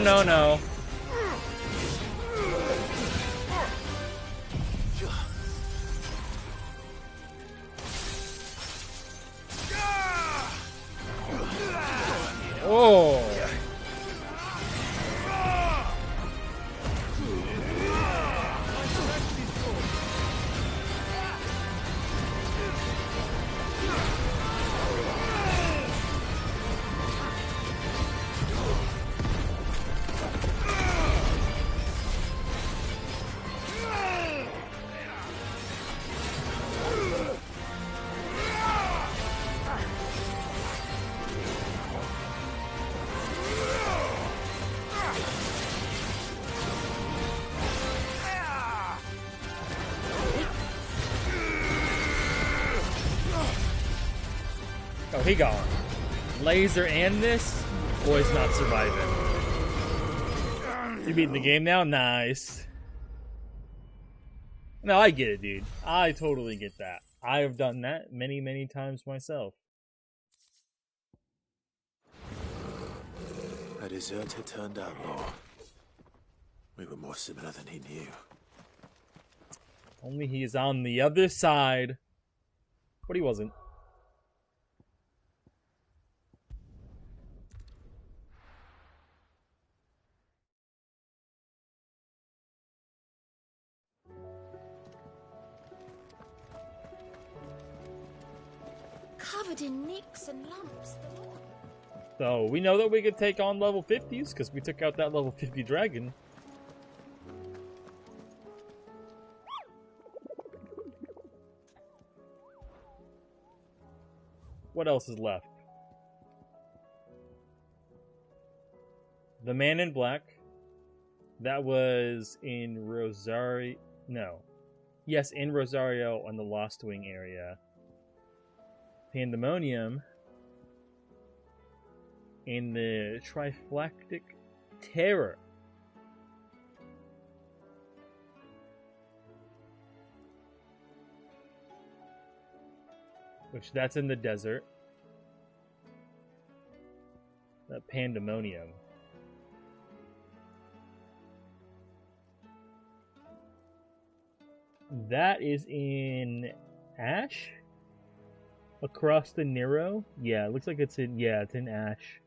No, no. Oh. Oh, he gone. Laser and this? Boy's not surviving. You beating the game now? Nice. No, I get it, dude. I totally get that. I have done that many, many times myself. A deserter turned outlaw. We were more similar than he knew. Only he's on the other side. But he wasn't. Covered in nicks and lumps. So, we know that we could take on level 50s, because we took out that level 50 dragon. What else is left? The Man in Black. That was in Rosario. No. Yes, in Rosario on the Lost Wing area. Pandemonium in the Triflactic Terror. Which that's in the desert. That Pandemonium. That is in Ash? Across the Nero? Yeah, it looks like it's in, yeah, it's in Ash.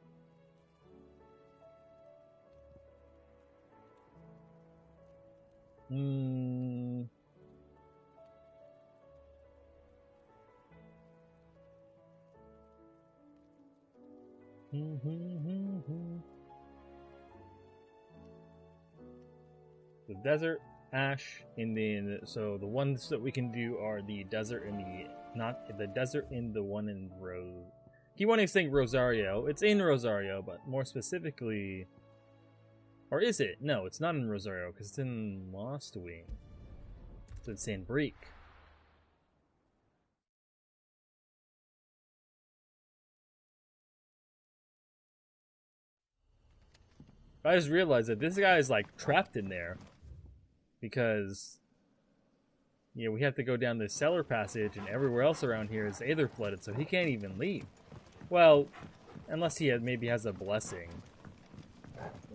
The desert, Ash, and then so the ones that we can do are the desert and the desert in the one in keep wanting to say Rosario. It's in Rosario, but more specifically, or is it? No, it's not in Rosario because it's in Lost Wing. So it's in Break. I just realized that this guy is like trapped in there because we have to go down this cellar passage, and everywhere else around here is aether flooded, so he can't even leave. Well, unless he maybe has a blessing,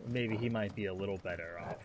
maybe he might be a little better off.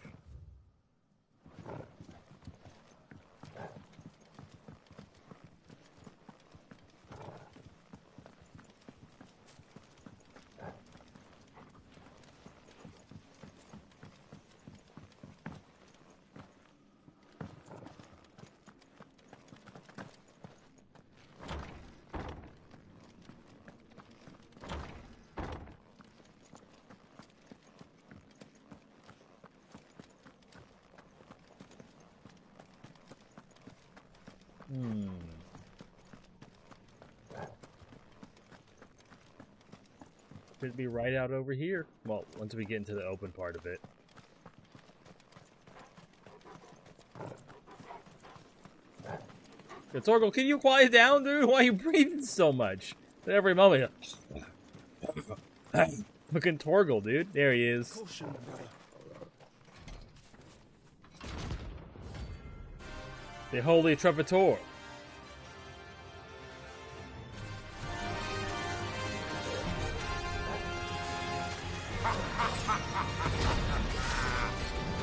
Could be right out over here. Well, once we get into the open part of it. Yeah, Torgal, can you quiet down, dude? Why are you breathing so much? At every moment. Fucking Torgal, dude. There he is. The Holy Trumpetor.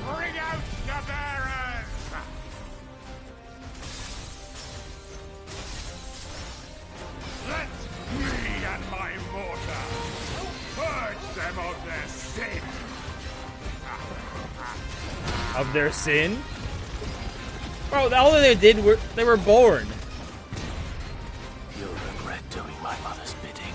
Bring out the bearers! Let me and my mortar purge them of their sin! Of their sin? Bro, all they did were they were born. You'll regret doing my mother's bidding.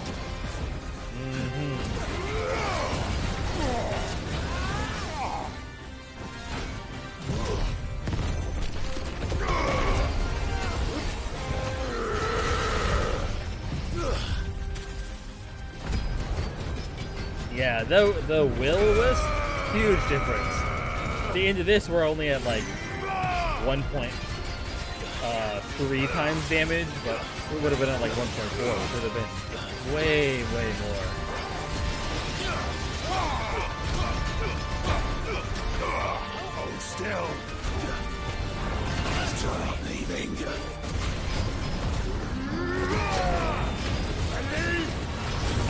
Yeah, the will-wisp, huge difference. At the end of this, we're only at like 1.3 times damage, but we would have been at like 1.4, which would have been way, way more. Hold still. Stop leaving.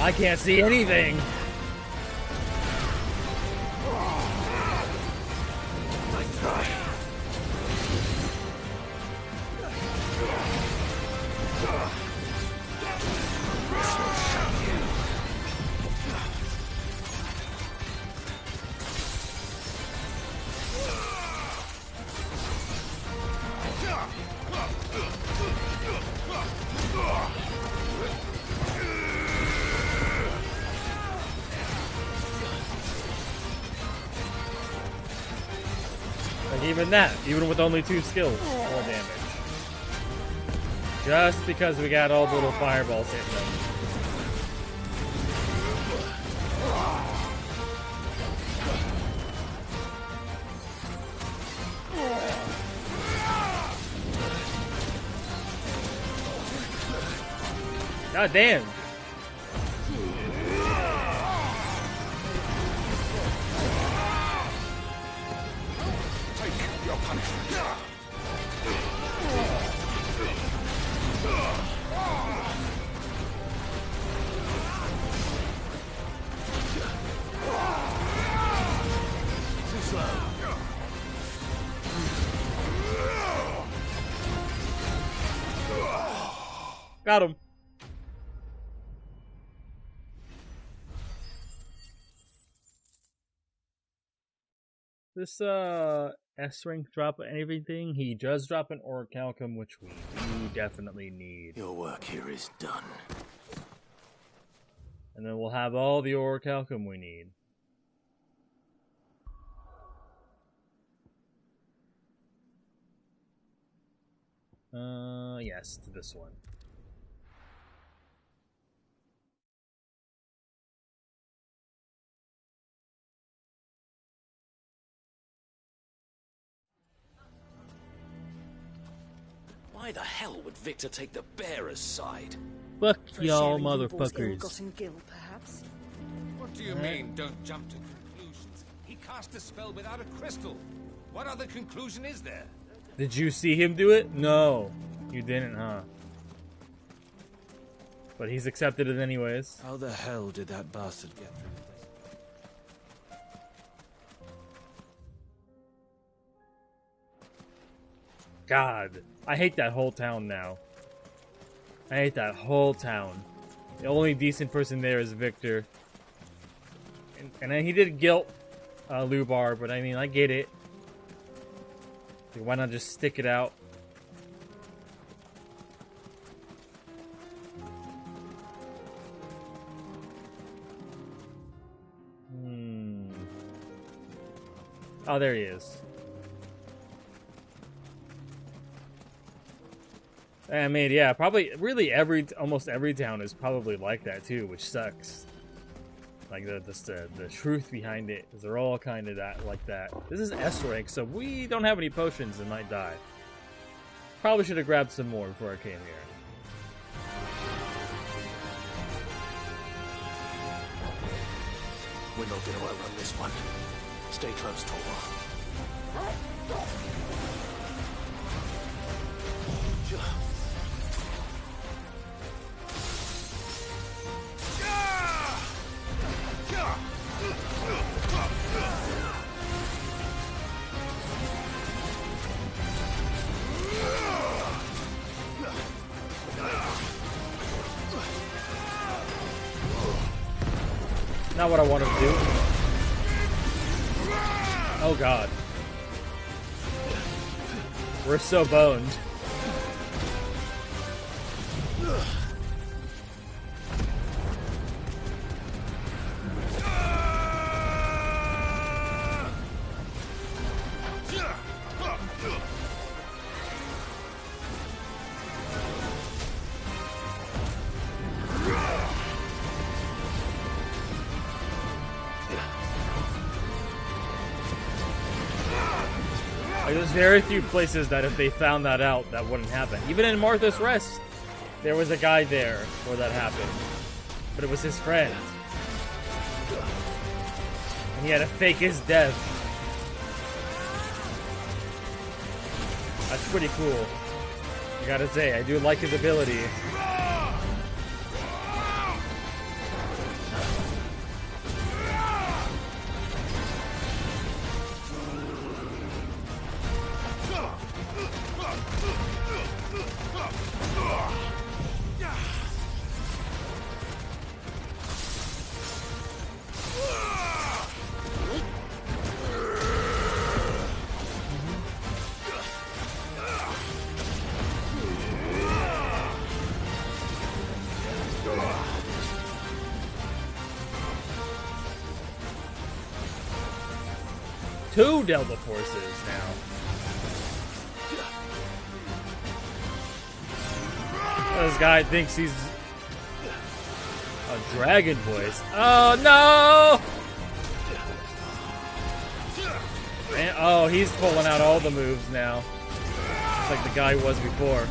I can't see anything. Even with only 2 skills, 4 damage. Just because we got all the little fireballs hitting them. God damn. Got him. This S-rank drop anything? He does drop an orichalcum, which we do definitely need. Your work here is done. And then we'll have all the orichalcum we need. Yes, to this one. Why the hell would Victor take the bearer's side? Fuck For y'all sharing Lubor's motherfuckers. ill-gotten guilt, perhaps? What do you mean, don't jump to conclusions? cast a spell without a crystal. What other conclusion is there? Did you see him do it? No, you didn't, huh? But he's accepted it anyways. How the hell did that bastard get through this? God, I hate that whole town now. I hate that whole town. The only decent person there is Victor. And he did guilt Lubar, but I mean, I get it. Like, why not just stick it out? Oh, there he is. I mean, yeah, probably, really almost every town is probably like that too, which sucks. Like the truth behind it is they're all kind of like that. This is S rank, so we don't have any potions and might die. Probably should have grabbed some more before I came here. We're not going to outrun this one. Stay close, Torwal. Not what I wanted to do. Oh god. We're so boned. There's very few places that if they found that out, that wouldn't happen. Even in Martha's Rest, there was a guy there where that happened. But it was his friend. And he had to fake his death. That's pretty cool. I gotta say, I do like his ability. Two Delta Forces now. This guy thinks he's a dragon voice. Oh no! And, oh, he's pulling out all the moves now. Just like the guy was before.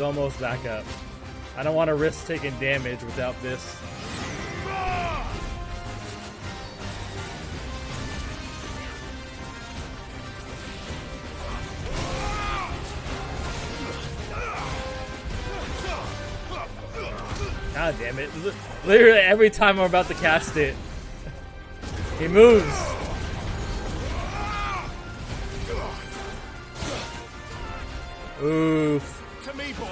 Almost back up. I don't want to risk taking damage without this. God damn it. Literally every time I'm about to cast it, he moves. Oof. To me, boy.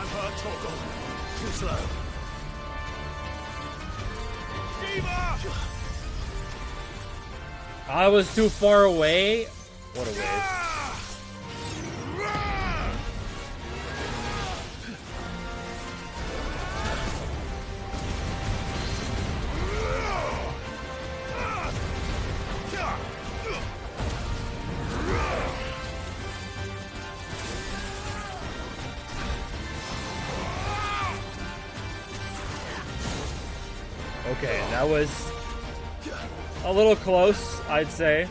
I'm hurt, Torgal. Too slow. Diva! I was too far away. What a waste. Okay, that was a little close, I'd say.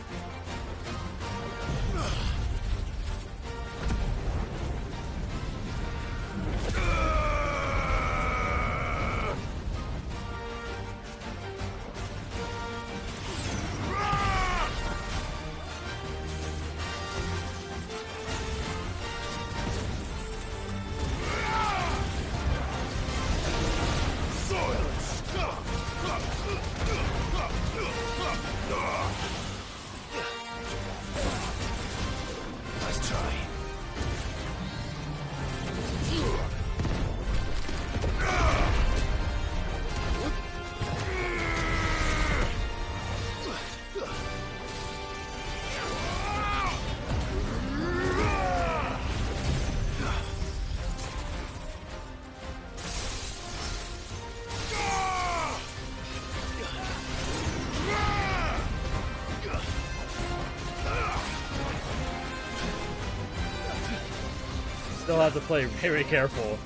Still have to play very careful.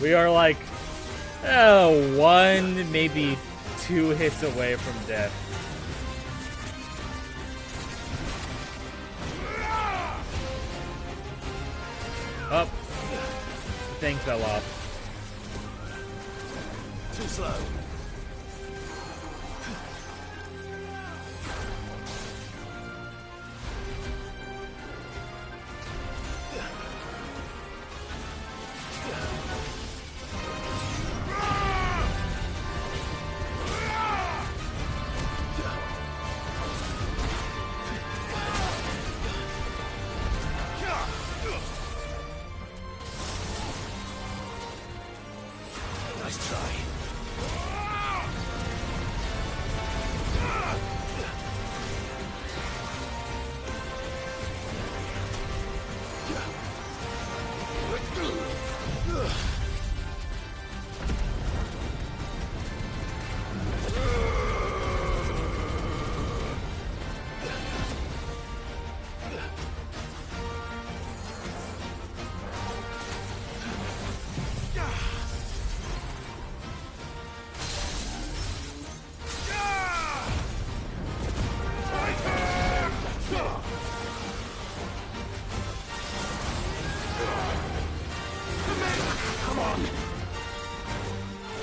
We are like 1, maybe 2 hits away from death. Up. The thing fell off. Too slow.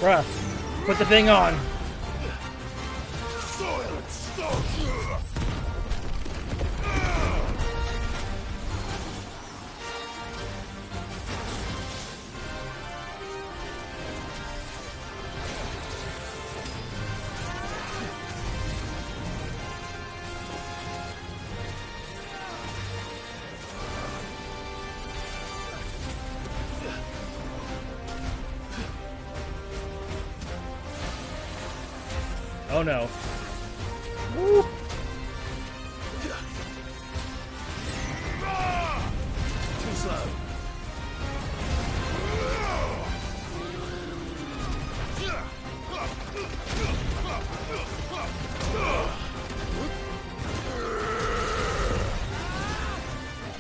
Bruh, put the thing on. Oh no. Woo. Too slow.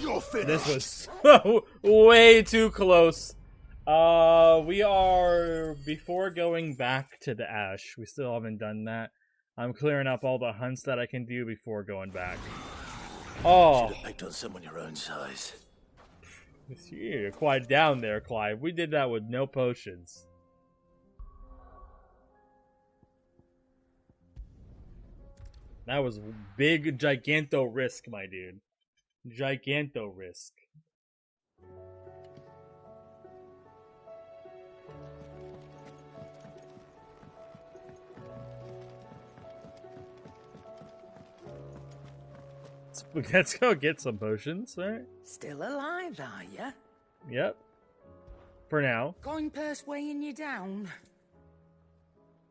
You're finished. This was so way too close. We are, before going back to the Ash, we still haven't done that. I'm clearing up all the hunts that I can do before going back. Oh. Should have picked on someone your own size. You're quite down there, Clive. We did that with no potions. That was big, giganto risk, my dude. Giganto risk. Let's go get some potions, right? Still alive, are ya? Yep. For now. Coin purse weighing you down?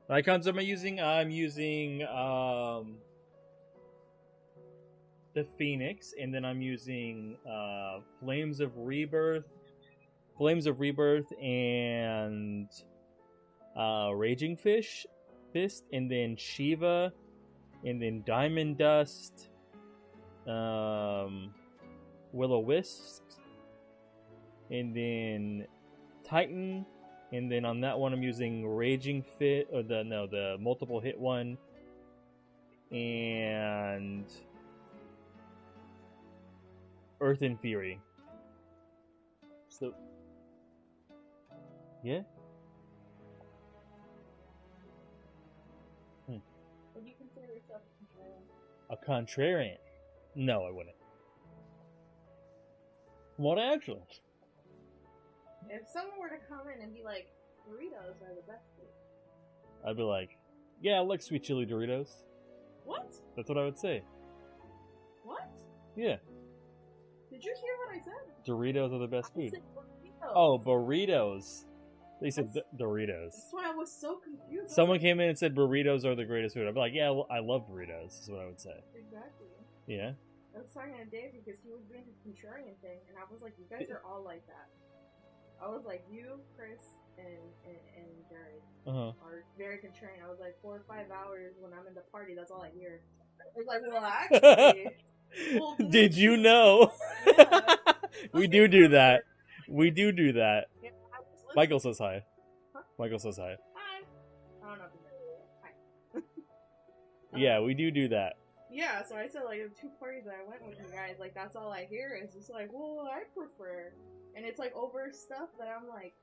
Icons am I using? I'm using the Phoenix, and then I'm using Flames of Rebirth, and Raging Fist, and then Shiva, and then Diamond Dust, Will-O-Wisp, and then Titan, And then on that one, I'm using Raging Fit, or the multiple hit one, and Earth and Fury. So, yeah. Would you consider yourself A contrarian? No, I wouldn't. What actually? If someone were to come in and be like, burritos are the best food. I'd be like, yeah, I like sweet chili Doritos. What? That's what I would say. What? Yeah. Did you hear what I said? Doritos are the best food. said burritos. Oh, burritos. They said Doritos. That's why I was so confused. Someone came in and said burritos are the greatest food. I'd be like, yeah, I love burritos, is what I would say. Exactly. Yeah. I was talking to Dave because he was doing his contrarian thing, and I was like, you guys are all like that. I was like, you, Chris, and Jared are very contrarian. I was like, 4 or 5 hours when I'm in the party, that's all I hear. I was like, well, actually... well, did you know? Yeah. We do that. We do that. Yeah, Michael says hi. Huh? Michael says hi. Hi. I don't know if you know. Hi. Yeah, we do that. Yeah, so I said, like, the 2 parties that I went with you guys, like, that's all I hear is just like, well, I prefer. And it's, like, over stuff that I'm like,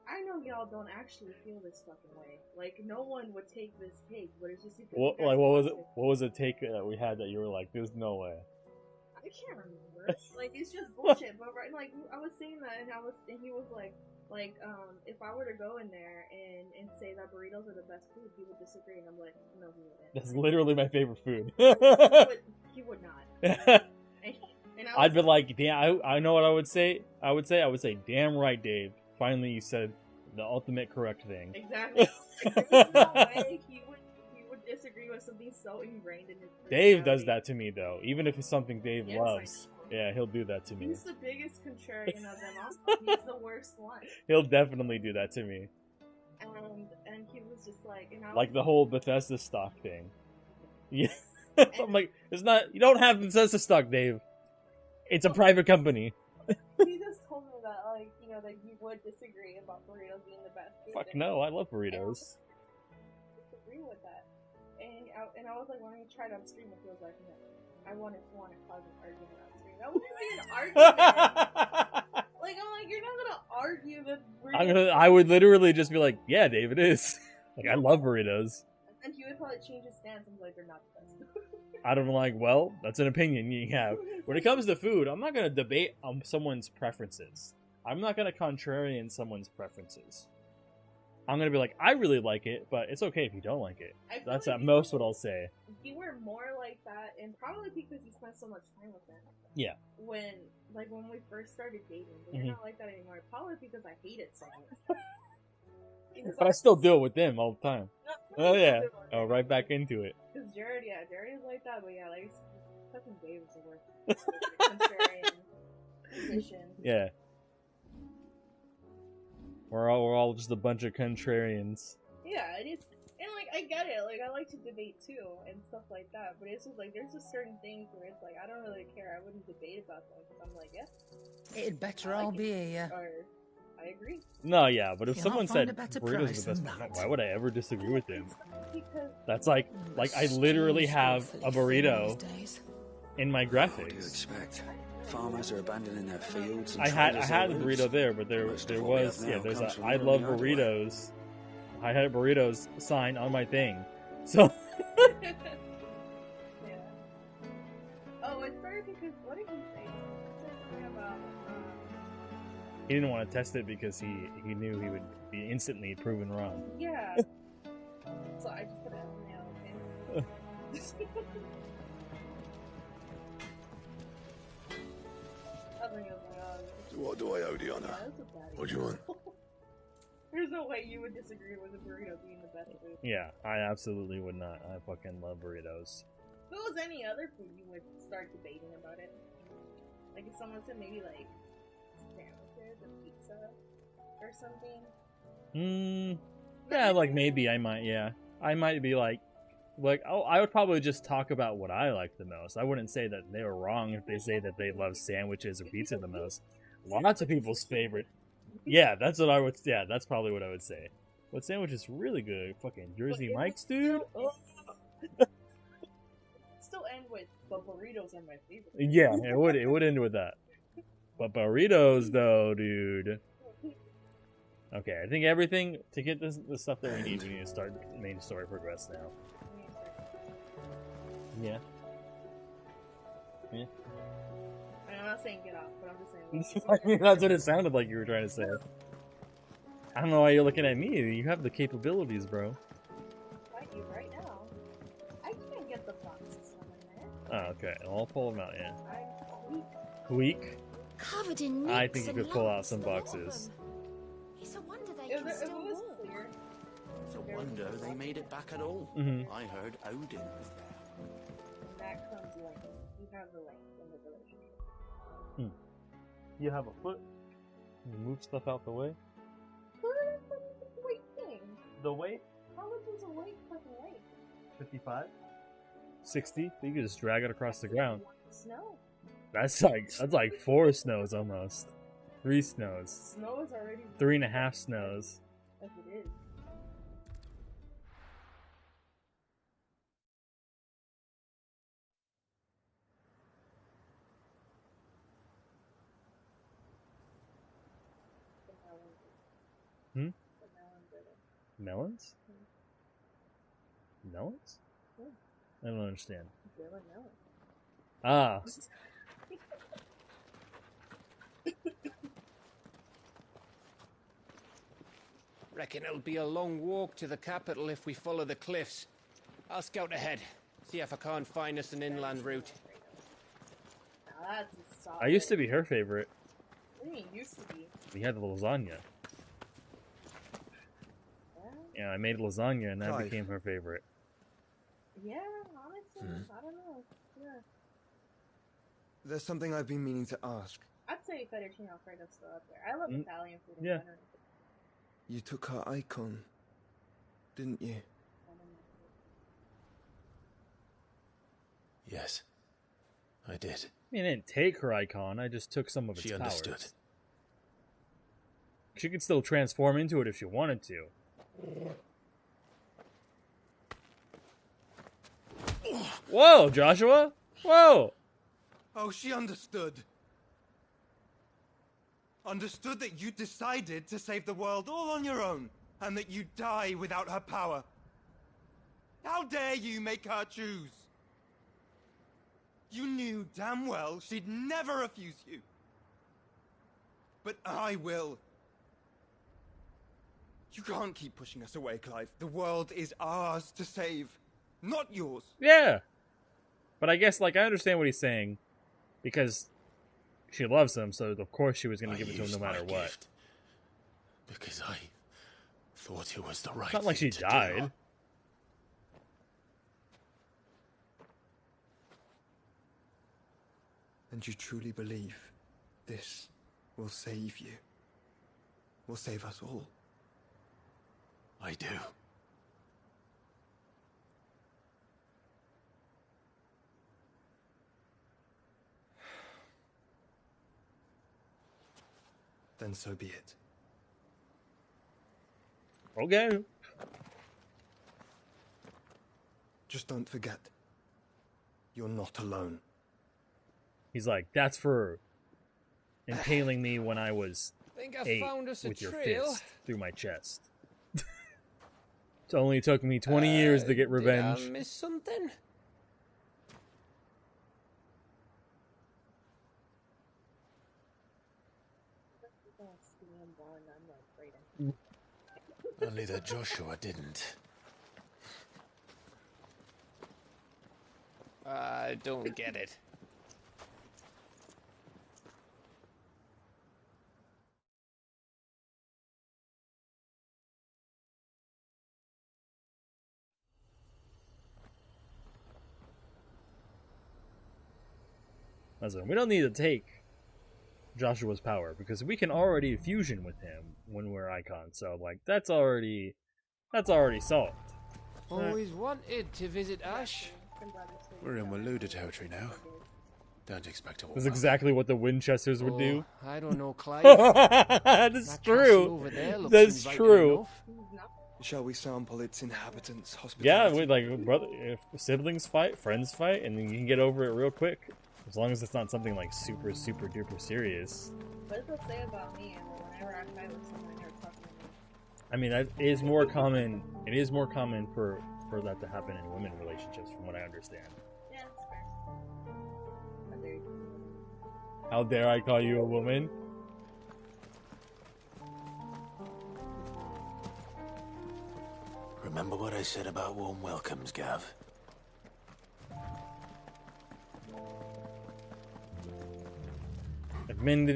I know y'all don't actually feel this fucking way. Like, no one would take this take, but it's just because What was it? What was the take that we had that you were like, there's no way? I can't remember. Like, it's just bullshit. But right, like, I was saying that, and he was like, if I were to go in there and say that burritos are the best food, he would disagree, and I'm like, no, he wouldn't. That's literally my favorite food. he would not. And I'd be like, damn, I know what I would say. I would say, damn right, Dave. Finally, you said the ultimate correct thing. Exactly. Like, there's no way he would disagree with something so ingrained in his Dave does that to me, though. Even if it's something Dave Yes, loves. Yeah, he'll do that to me. He's the biggest contrarian of them all. He's the worst one. He'll definitely do that to me. And he was just like... And I was Like the whole Bethesda stock thing. Yeah. I'm like, it's not... You don't have Bethesda stock, Dave. It's a private company. He just told me that, like, you know, that you would disagree about burritos being the best food. Fuck no, I love burritos. I disagree with that. And I was like, why don't you try it on stream? And he was like, no. I want to cause an argument on stream. That wouldn't be an argument. Like, I'm like, you're not gonna argue that I would literally just be like, yeah, Dave, it is. Like, I love burritos. And he would probably change his stance and be like, they're not the best. I'd have been like, well, that's an opinion you have. When it comes to food, I'm not going to debate on someone's preferences. I'm not going to contrarian someone's preferences. I'm going to be like, I really like it, but it's okay if you don't like it. That's at most what I'll say. You were more like that, and probably because you spent so much time with them. Yeah. When we first started dating, but you're not like that anymore. Probably because I hate it so much. But I still do it with them all the time. Oh yeah. Oh, right back into it. Because Jared is like that, but yeah, like, fucking Dave is the worst. Contrarian position. Yeah. We're all just a bunch of contrarians. Yeah, it is. And, like, I get it. Like, I like to debate, too, and stuff like that. But it's just, like, there's just certain things where it's, like, I don't really care. I wouldn't debate about them. Because I'm like, yeah. It'd better all be a... Or, I agree. No, yeah, but if You'll someone find said a better burritos price are the than best, that. why would I ever disagree with them? Because That's like I literally have a burrito in my graphics. What do you expect? Farmers are abandoning their fields. And I had traders a their burrito roots. there, but there Most of what we was have now there's comes a from I running love the idle. burritos. I had a burritos sign on my thing, so. yeah. Oh, it's funny because what did he say? He said something about He didn't want to test it because he knew he would be instantly proven wrong. yeah. So I just put it on the okay. What do I owe the honor? What do you want? There's no way you would disagree with a burrito being the best food. Yeah, I absolutely would not. I fucking love burritos. If it was any other food, you would start debating about it. Like if someone said maybe like sandwiches or pizza or something. Yeah, like maybe I might. Yeah, I might be like, oh, I would probably just talk about what I like the most. I wouldn't say that they were wrong if they say that they love sandwiches or pizza the most. Lots of people's favorite Yeah, that's what I would. Yeah, that's probably what I would say. What sandwich is really good? Fucking Jersey Mike's, dude. Oh. Still end with, but burritos are my favorite. Yeah, it would. It would end with that. But burritos, though, dude. Okay, I think everything to get the stuff that we need to start the main story progress now. Yeah. Yeah. I'm not saying get off, but I'm just saying. I mean, that's what it sounded like you were trying to say. I don't know why you're looking at me. You have the capabilities, bro. Fight you right now. I can't get the boxes from in there. Oh, okay. I'll pull them out, yeah. I'm Weak? Covered in I think you could pull out some boxes. It's a wonder they can still walk. Clear. It's a wonder they made it back at all. I heard Odin was there. That comes link. You have the link in the relationship. You have a foot? You move stuff out the way? Weight thing. The weight? How much is a weight fucking weight? 55? 60? You can just drag it across the ground. Snow. That's like 4 snows almost. 3 snows. Snow is already 3.5 snows. as it is. Melons? Melons? Yeah. I don't understand. They're like melons. Ah. Reckon it'll be a long walk to the capital if we follow the cliffs. I'll scout ahead, see if I can't find us an inland route. Now that's a solid. I used to be her favorite. What do you mean used to be? We had the lasagna. Yeah, I made lasagna and that Clive. became her favorite. Yeah, honestly, I don't know. Yeah. There's something I've been meaning to ask. I'd say fettuccine alfredo's still up there. I love Italian food in Yeah. general. You took her icon, didn't you? Yes, I did. I mean, I didn't take her icon, I just took some of its She powers. understood. She could still transform into it if she wanted to. Whoa, Joshua! Whoa! Oh, she understood. Understood that you decided to save the world all on your own, and that you'd die without her power. How dare you make her choose? You knew damn well she'd never refuse you. But I will. You can't keep pushing us away, Clive. The world is ours to save, not yours. Yeah! But I guess, like, I understand what he's saying, because she loves him, so of course she was going to give it to him no matter what. Because I thought it was the right It's not like she thing to died. do. And you truly believe this will save you? Will save us all? I do. Then so be it. Okay. Just don't forget, you're not alone. He's like, that's for impaling me when I was Think I 8 found us a with your trail? fist through my chest. It only took me 20 years to get revenge. Did I miss something? Only that Joshua didn't. I don't get it. Listen, we don't need to take Joshua's power because we can already fusion with him when we're icons. So like that's already solved. Always wanted to visit Ash. We're in Waluda territory now. Don't expect a war. This is exactly what the Winchesters would do. I don't know, Clive. That's true. That's true. Shall we sample its inhabitants' Yeah, hospitality? like brother, if siblings fight, friends fight, and then you can get over it real quick, as long as it's not something like super duper serious. What does it say about me? And whenever I fight with someone, they're talking to me. I mean, that is more common. It is more common for that to happen in women relationships, from what I understand. Yeah, that's fair. How dare you? How dare I call you a woman? Remember what I said about warm welcomes, Gav? If men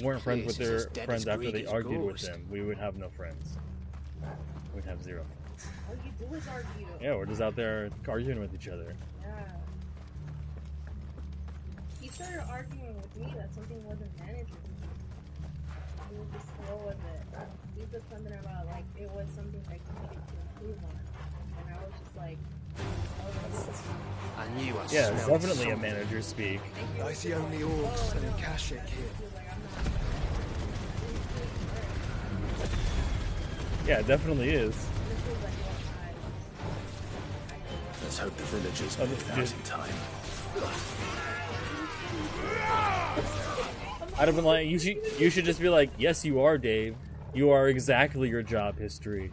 weren't friends with their friends after they argued with them, we would have no friends. We'd have zero friends. All you do is argue. Yeah, we're just out there arguing with each other. Yeah. He started arguing with me that something wasn't managed. He was just slow with it. He said something about like it was something that he needed to improve on, and I was just like, I knew I yeah, it's definitely a manager speak. I see only orcs and Kashik here. Yeah, it definitely is. Let's hope the villagers make it out in time. I'd have been like, you should just be like, yes, you are, Dave. You are exactly your job history.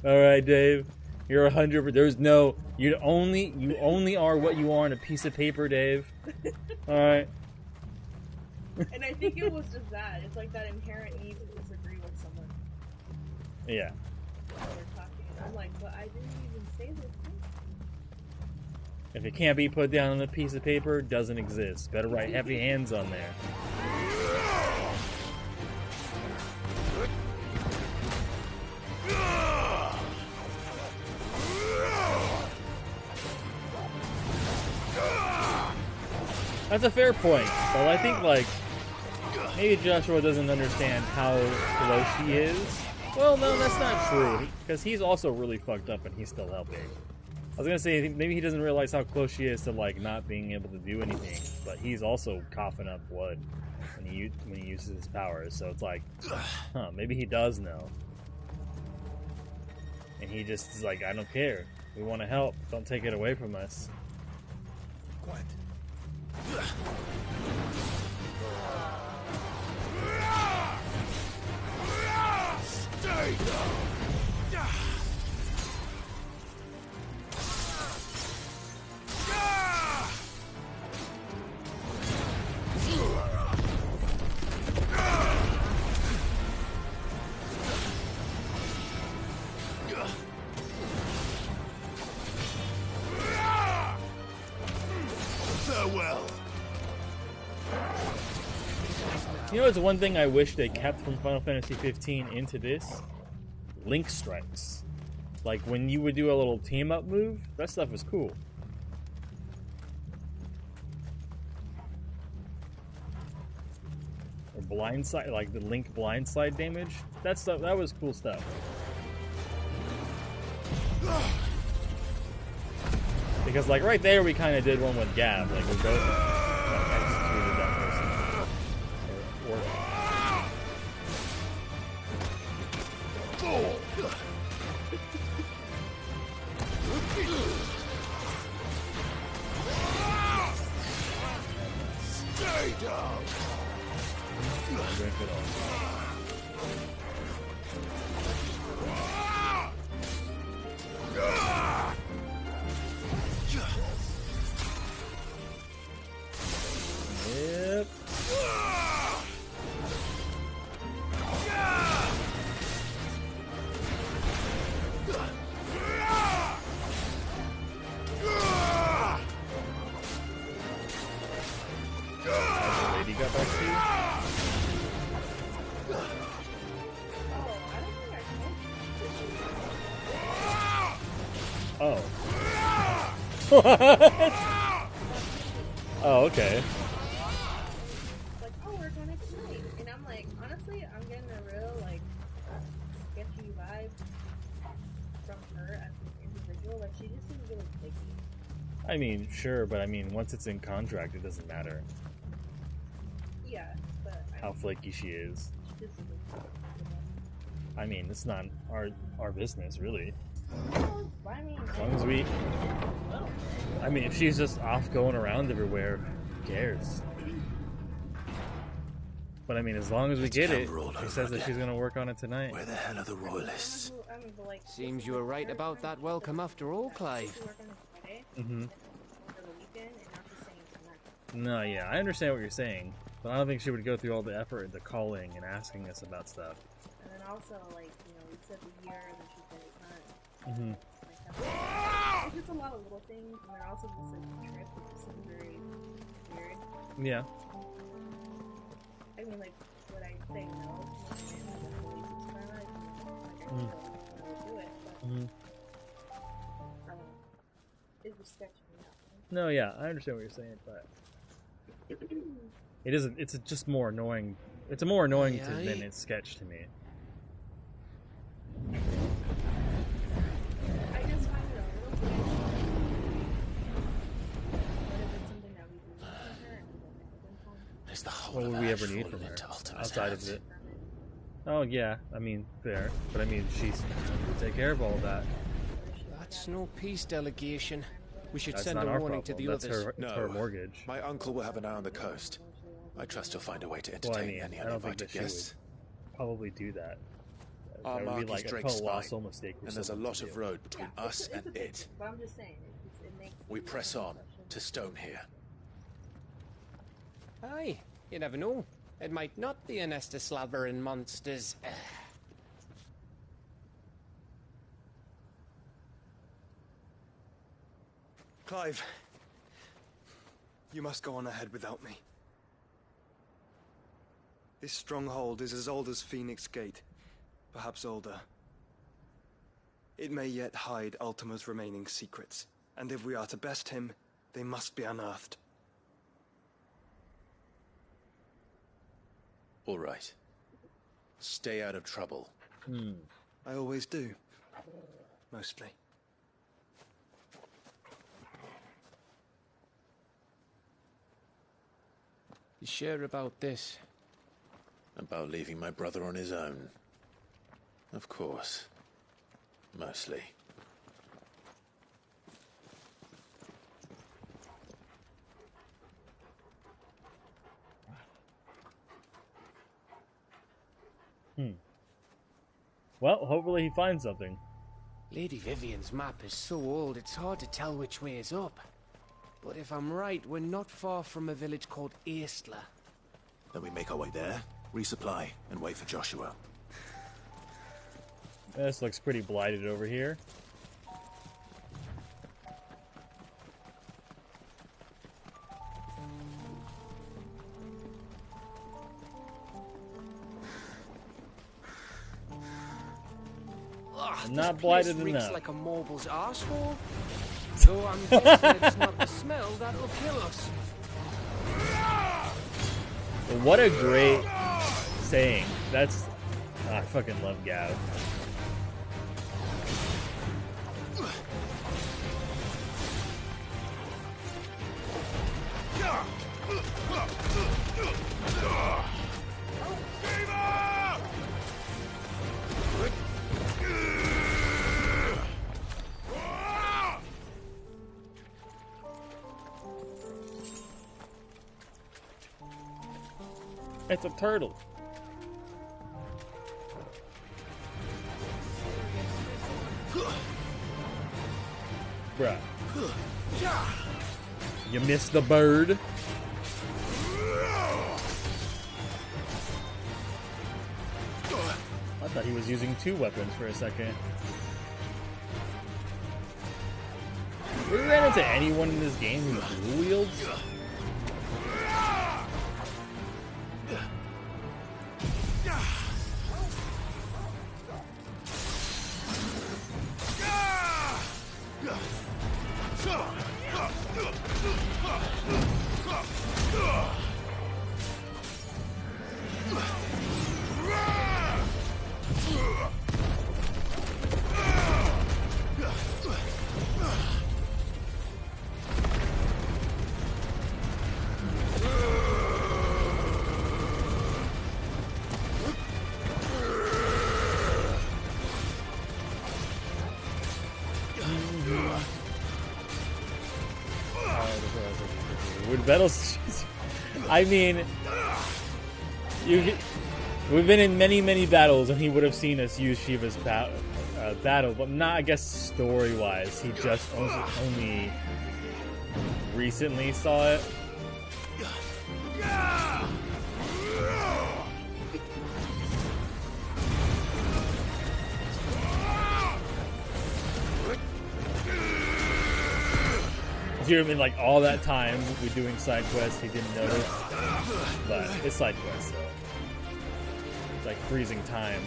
All right, Dave. You're 100%. There's no. You only are what you are on a piece of paper, Dave. All right. And I think it was just that. It's like that inherent need to disagree with someone. Yeah. While they're talking. I'm like, but I didn't even say this thing. If it can't be put down on a piece of paper, it doesn't exist. Better write heavy hands on there. That's a fair point, but I think, like, maybe Joshua doesn't understand how close she is. Well, no, that's not true, because he's also really fucked up and he's still helping. I was gonna say, maybe he doesn't realize how close she is to, like, not being able to do anything, but he's also coughing up blood when he uses his powers, so it's like, huh, maybe he does know. And he just is like, I don't care. We want to help. Don't take it away from us. Quiet. Stay down. Farewell. You know, it's one thing I wish they kept from Final Fantasy XV into this? Link strikes. Like, when you would do a little team-up move, that stuff was cool. Or blindside, like the Link blindside damage. That stuff, that was cool stuff. Because, like, right there, we kind of did one with Gav. Like, we both executed that person. Or Stay down. Yep. Has the lady got back to you? Oh. What? Oh, okay. Like, oh, we're going to tonight. And I'm like, honestly, I'm getting a real, like, sketchy vibe from her as an individual. Like, she just seems really picky. I mean, sure, but I mean, once it's in contract, it doesn't matter. Yeah, but how flaky she is. I mean, it's not our business, really. I mean, as long as we... I mean, if she's just off going around everywhere, who cares? But I mean, as long as we get it, she says that she's going to work on it tonight. Where the hell are the royalists? Seems you were right about that welcome after all, Clive. Mm-hmm. No, yeah, I understand what you're saying, but I don't think she would go through all the effort into calling and asking us about stuff. And then also, like, you know, we said the year and then she said it's not. Mm-hmm. It's just a lot of little things, and then also just like the trip, which just seems very weird. Yeah. I mean, like, would I say no? And then fully subscribe, like, I would do it, but it was sketchy enough. No, yeah, I understand what you're saying, but it isn't. It's just more annoying. It's a more annoying than it's sketch to me. I just find it a little bit. What if it's something that we do need from her and we don't have them from? There's the whole What would we ever need from her outside of it? Oh yeah, I mean fair, but I mean she's will take care of all that. That's no peace delegation. We should That's send not a our warning problem. to the That's others. It's her mortgage. My uncle will have an eye on the coast. I trust he'll find a way to entertain Well, I mean, any I don't think that uninvited she guests. would probably do that. Our That would mark be like is a Drake's colossal spine, mistake for and there's a someone lot to of do. road between us and it. But I'm just saying, it makes. We press on to Stone here. Aye, you never know. It might not be a nest of slavering monsters. Clive, you must go on ahead without me. This stronghold is as old as Phoenix Gate, perhaps older. It may yet hide Ultima's remaining secrets, and if we are to best him, they must be unearthed. All right. Stay out of trouble. I always do. Mostly. You sure about this? About leaving my brother on his own. Of course. Mostly. Well, hopefully he finds something. Lady Vivian's map is so old it's hard to tell which way is up. But if I'm right, we're not far from a village called Eastla. Then we make our way there, resupply, and wait for Joshua. This looks pretty blighted over here. Ugh, Not this blighted place reeks enough. like a morble's arsehole. Though I'm guessing it's not the smell that'll kill us. What a great saying. That's... I fucking love Gav. It's a turtle. Bruh. You missed the bird. I thought he was using two weapons for a second. We ran into anyone in this game who dual wields? battles. I mean, we've been in many battles, and he would have seen us use Shiva's battle, but not, I guess, story-wise. He just only recently saw it. Hear him in like all that time we're doing side quests, he didn't notice, but it's side quests, so it's like freezing time.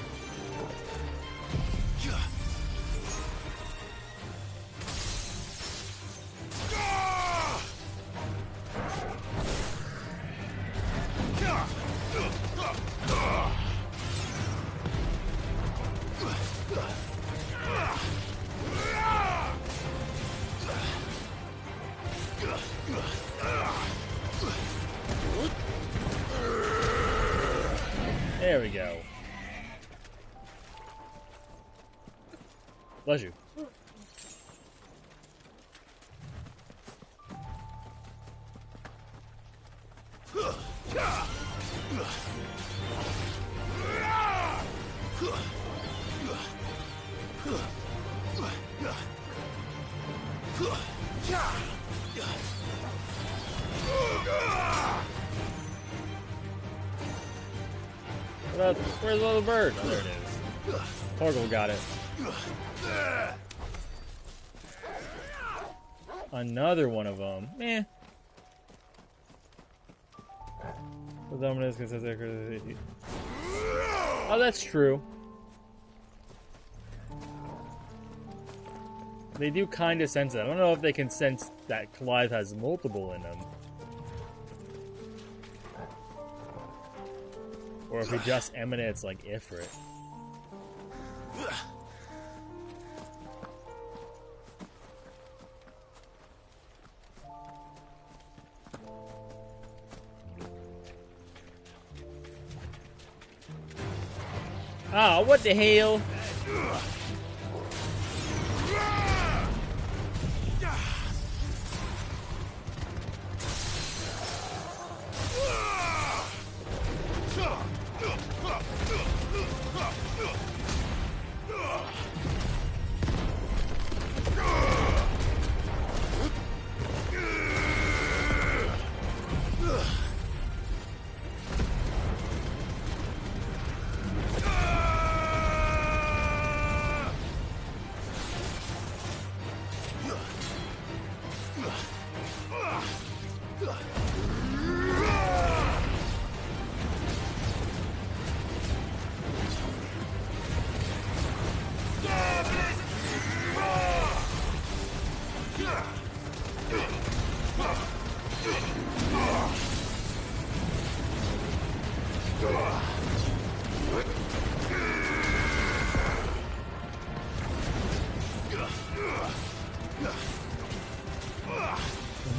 There we go. Bless you. Where's the other bird? Oh, there it is. Torgal got it. Another one of them. Meh. Oh, that's true. They do kind of sense it. I don't know if they can sense that Clive has multiple in them. Or if he just emanates like Ifrit. Ah, what the hell?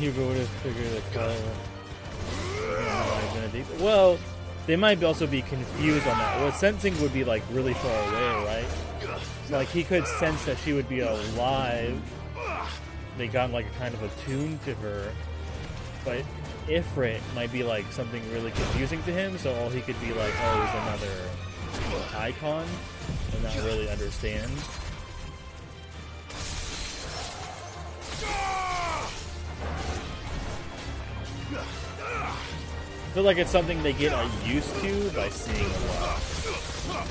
Hugo would have figured that Clive. Well, they might also be confused on that. Well, sensing would be like really far away, right? Like he could sense that she would be alive. They got like a kind of attuned to her, but Ifrit might be like something really confusing to him. So all he could be like, oh, is another icon, and not really understand. I feel like it's something they get used to by seeing a lot.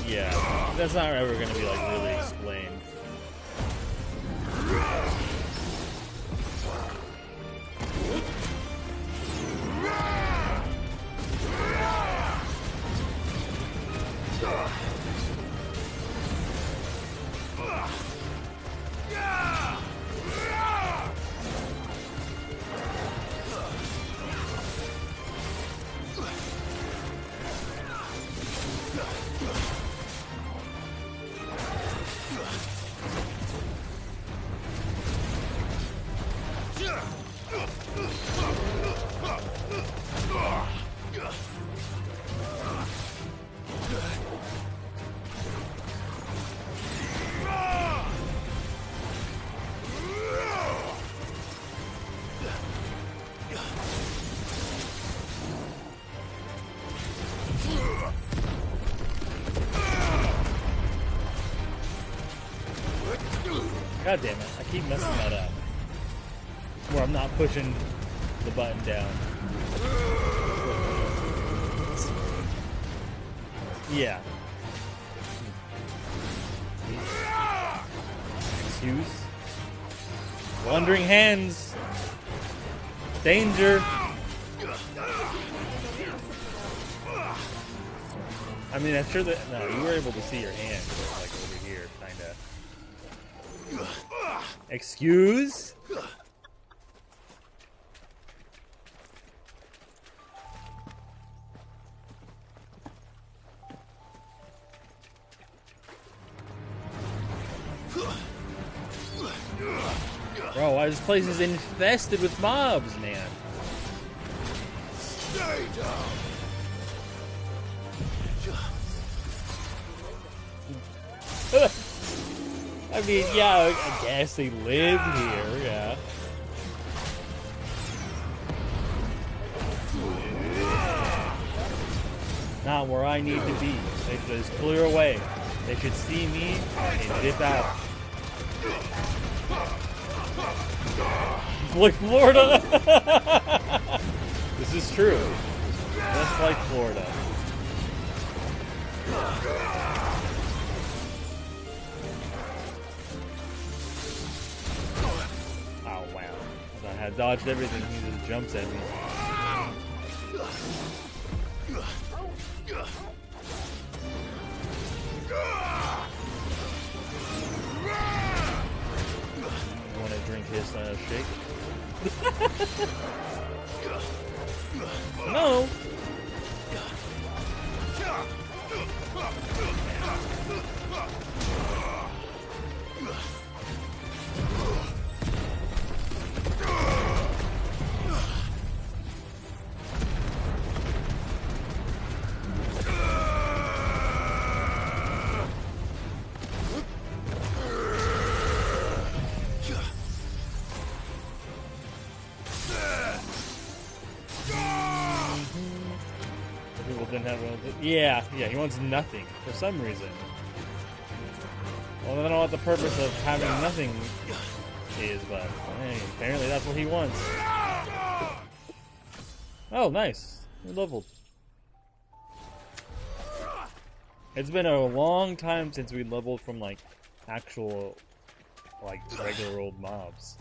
Yeah, that's not ever going to be like really explained. God damn it, I keep messing that up. Where I'm not pushing the button down. Yeah. Excuse. Wandering hands. Danger. I mean, I'm sure that no, you were able to see your hand, like over here, kinda. Excuse. Bro, why this place is infested with mobs, man? Stay down. I mean, yeah, I guess they live here, yeah. Not where I need to be. They should just clear away. They should see me and dip out. Like Florida! This is true. Just like Florida. Oh, wow. I had dodged everything. He just jumps at me. Want to drink his shake? No! Yeah, he wants nothing for some reason. Well, I don't know what the purpose of having nothing is, but hey, apparently that's what he wants. Oh, nice. We're leveled. It's been a long time since we leveled from, like, actual, like, regular old mobs.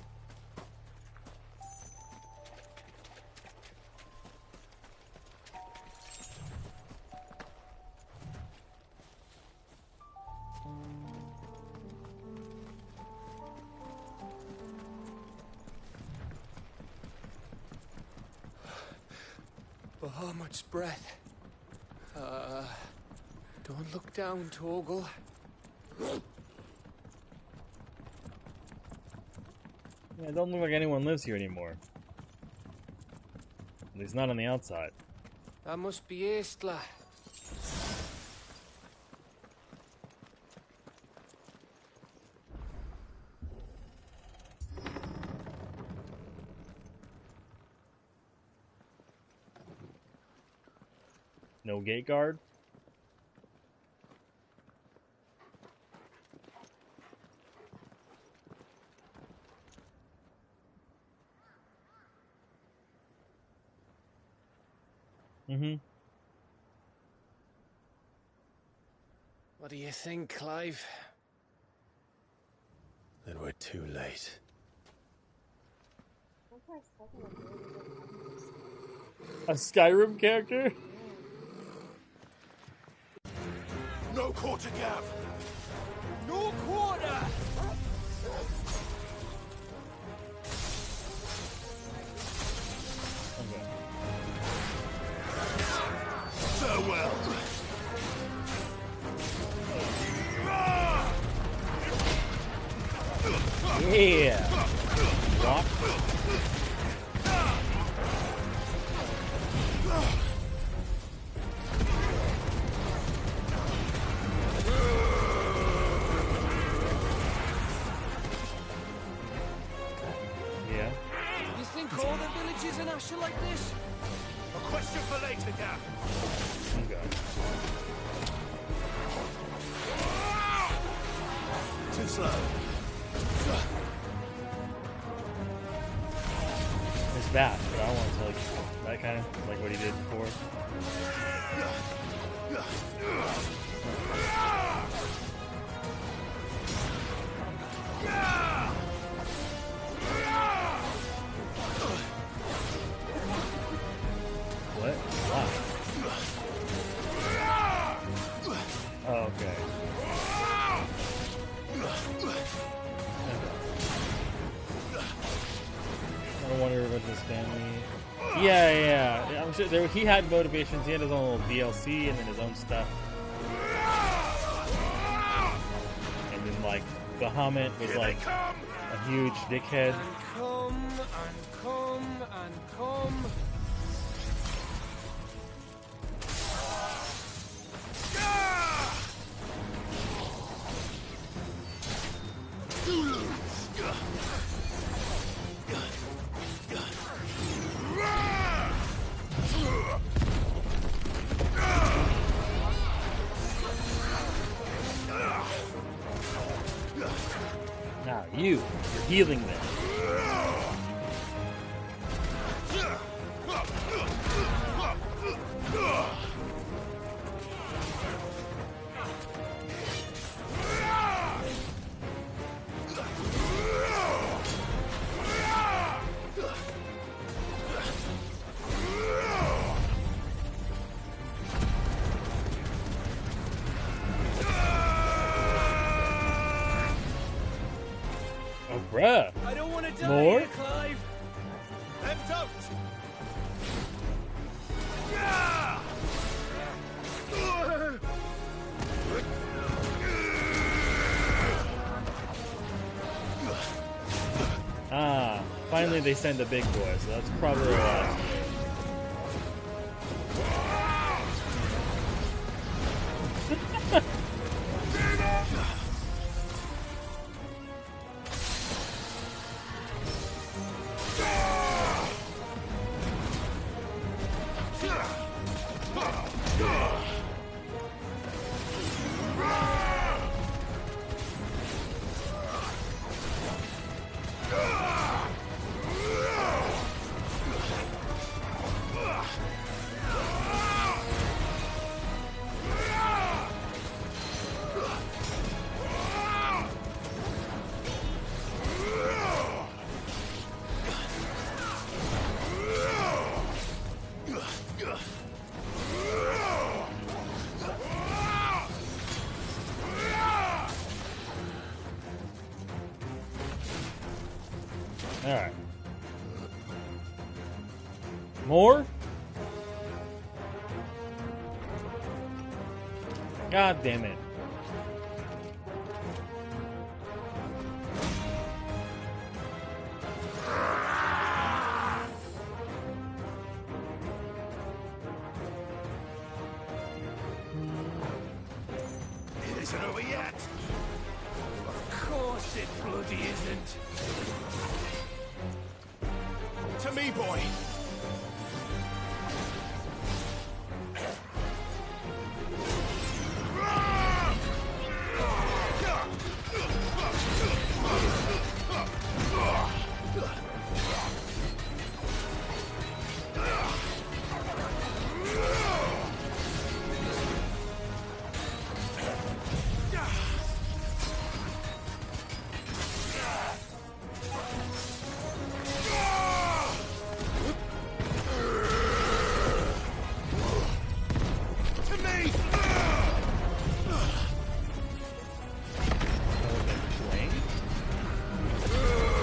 Bahamut's breath. Don't look down, Torgal. Yeah, it don't look like anyone lives here anymore. At least not on the outside. That must be Estla. No gate guard? Mm-hmm. What do you think, Clive? That we're too late. A Skyrim character? No quarter, Gav! No quarter! Farewell! Yeah! Rock. Yeah. You think all the villages in Asher like this? A question for later, Gav. Okay. Too slow. fast, but I don't want to like that kind of like what he did before. What? Wow. Oh, okay. I don't wonder about his family. Yeah. I'm sure he had motivations. He had his own little DLC and then his own stuff. And then like Bahamut was like a huge dickhead. And come. Now you're healing them. Bruh. I don't want to die More? here, Clive. I'm out. Ah, finally they send the big boy, so that's probably the last. Alright. More? God damn it. It isn't over yet. Of course it bloody isn't. To me, boy.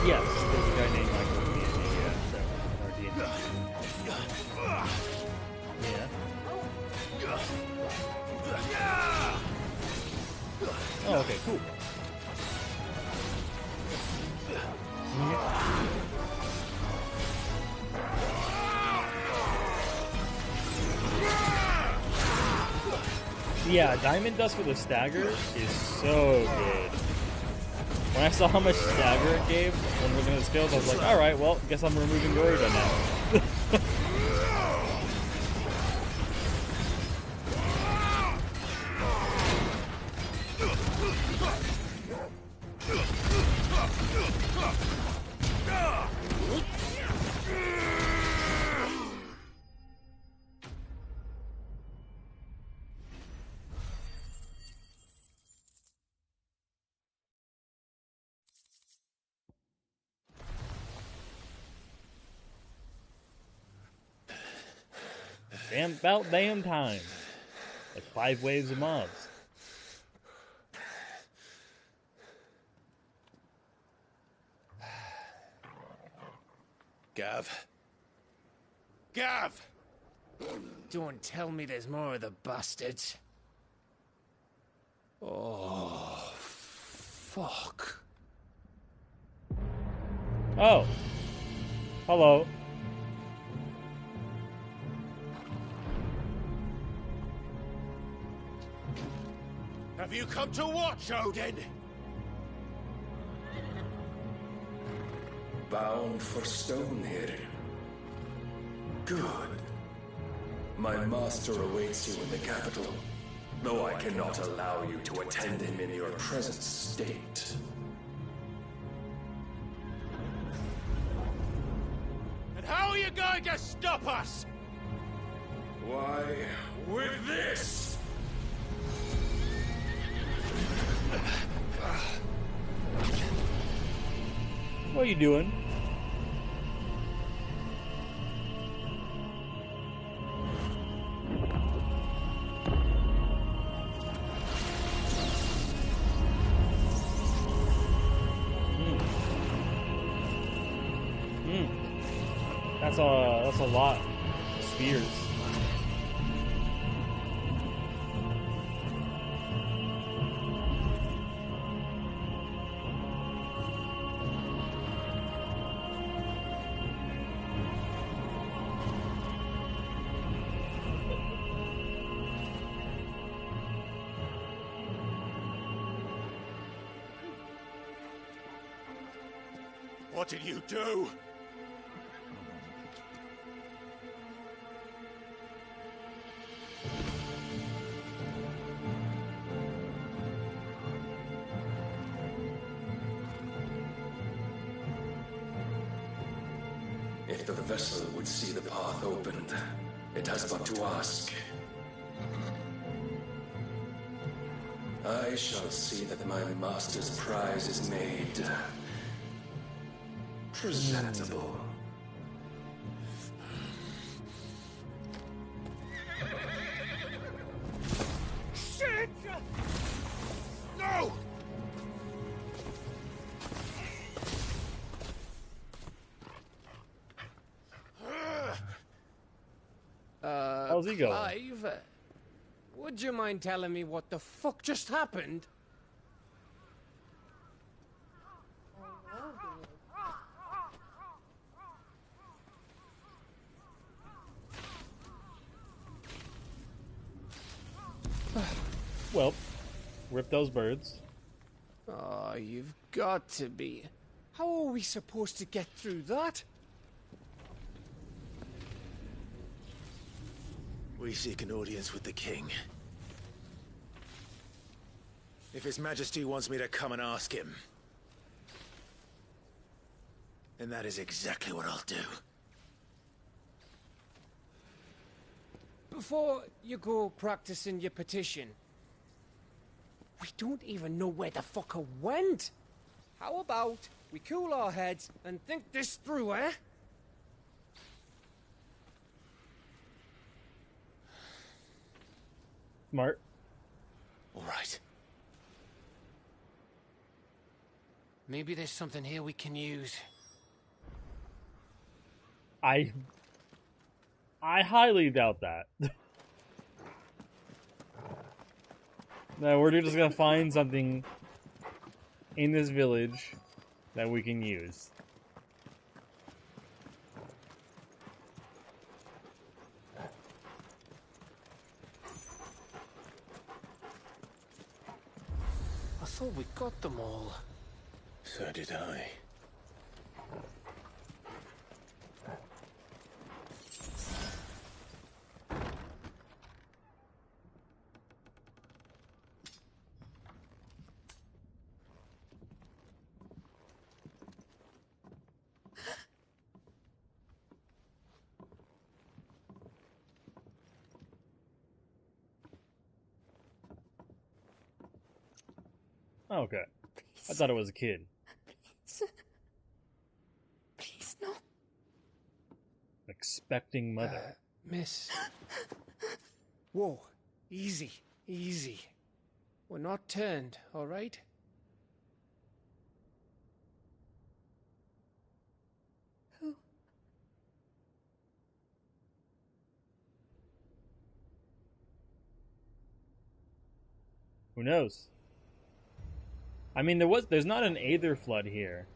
Yes, there's a guy named Michael in D&D, yeah, so, or D&D. Yeah. Oh, okay, cool. Yeah, Diamond Dust with a stagger is so good. When I saw how much stagger it gave when looking at the skills, I was like, alright, well, guess I'm removing Gorita now. About damn time. Like 5 waves of mobs. Gav. Gav! Don't tell me there's more of the bastards. Oh, fuck. Oh. Hello. Have you come to watch, Odin? Bound for Stonehill. Good. My master awaits you in the capital, though I cannot allow you to attend him in your present state. And how are you going to stop us? Why, with this! What are you doing? That's a lot of spears. What did you do? If the vessel would see the path opened, it has but to ask. I shall see that my master's prize is made presentable. Shit! No! How's he going? Clive, would you mind telling me what the fuck just happened? Well, rip those birds. Oh, you've got to be. How are we supposed to get through that? We seek an audience with the king. If His Majesty wants me to come and ask him, then that is exactly what I'll do. Before you go practicing your petition, we don't even know where the fucker went. How about we cool our heads and think this through, eh? Smart. All right. Maybe there's something here we can use. I highly doubt that. No, we're just gonna find something in this village that we can use. I thought we got them all. So did I. Okay. I thought it was a kid. Please, no. Expecting mother. Miss. Whoa. Easy. Easy. We're not turned, all right? Who? Who knows? I mean, there's not an Aether flood here.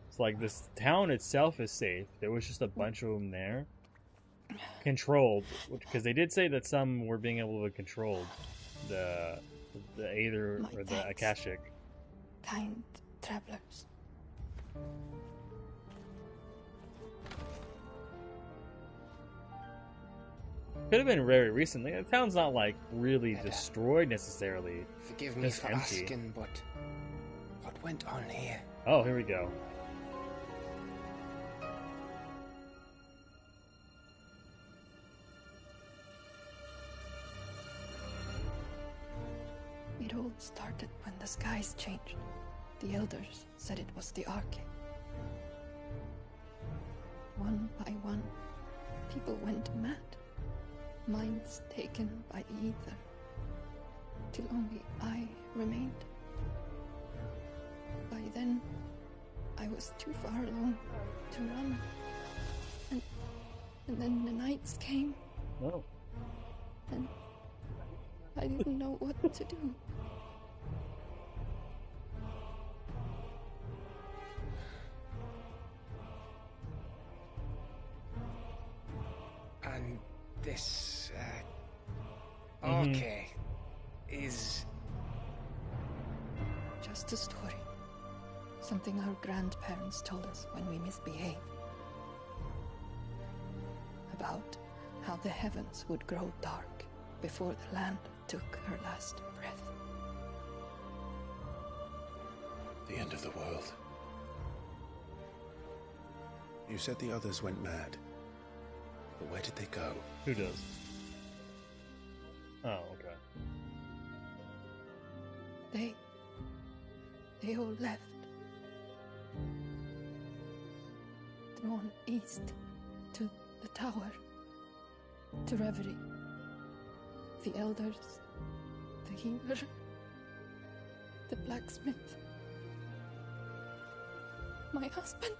It's like this town itself is safe. There was just a bunch of them there. Controlled, because they did say that some were being able to control the Aether or the Akashic. Kind travelers. Could have been very recently. The town's not like really destroyed necessarily. Forgive me just for empty. asking, but what went on here? Oh, here we go. It all started when the skies changed. The elders said it was the Arcade. One by one, people went mad. Minds taken by the ether. Till only I remained. By then, I was too far along to run. And then the nights came. Oh. And I didn't know what to do. And this, Arcade is... Just a story. Something our grandparents told us when we misbehaved. About how the heavens would grow dark before the land took her last breath. The end of the world. You said the others went mad. But where did they go? Who does? Oh, okay. They all left. Drawn east to the tower. To Reverie. The elders. The healer. The blacksmith. My husband.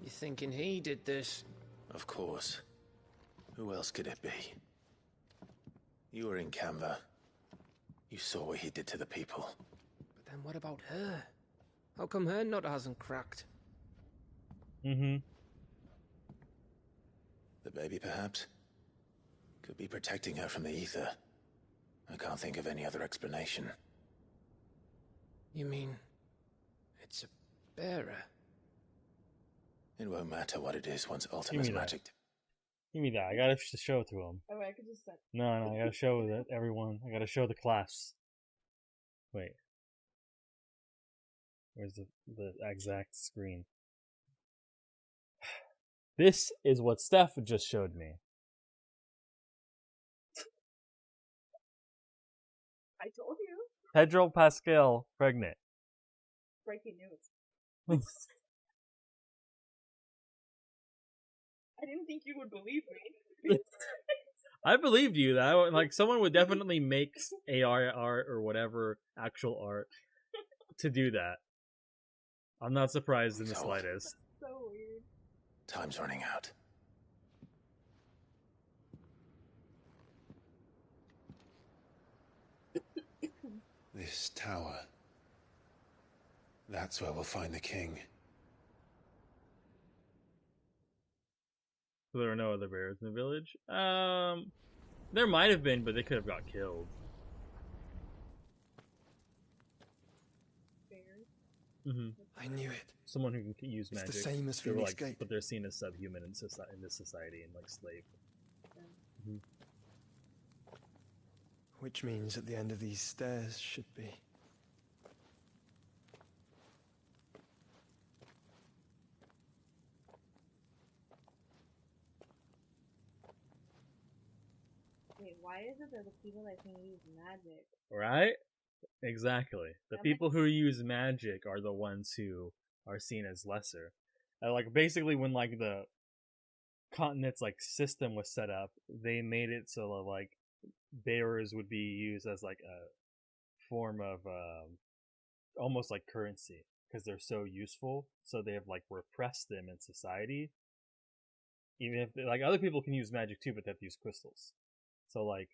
You thinking he did this? Of course. Who else could it be? You were in Canva. You saw what he did to the people. But then what about her? How come her nut hasn't cracked? Mm-hmm. The baby, perhaps? Could be protecting her from the ether. I can't think of any other explanation. You mean... it's a bearer? It won't matter what it is once Ultima's magic... Give me that. I gotta show it to him. Oh, I could just set. No, I gotta show that everyone. I gotta show the class. Wait. Where's the exact screen? This is what Steph just showed me. I told you. Pedro Pascal pregnant. Breaking news. I didn't think you would believe me. I believed you. That like someone would definitely make AR art or whatever actual art to do that. I'm not surprised in the slightest. So weird. Time's running out. This tower. That's where we'll find the king. So there are no other bears in the village? There might have been, but they could have got killed. Bears? Mm-hmm. I knew it. Someone who can use magic. It's the same as They were, Phoenix like, Gate. but they're seen as subhuman in this society and like slave. Mm-hmm. Which means at the end of these stairs should be... Wait, why is it that the people that can use magic Right? Exactly. The people who use magic are the ones who are seen as lesser. Like basically, when like the continent's like system was set up, they made it so that like bearers would be used as like a form of almost like currency because they're so useful. So they have like repressed them in society. Even if like other people can use magic too, but they have to use crystals. So like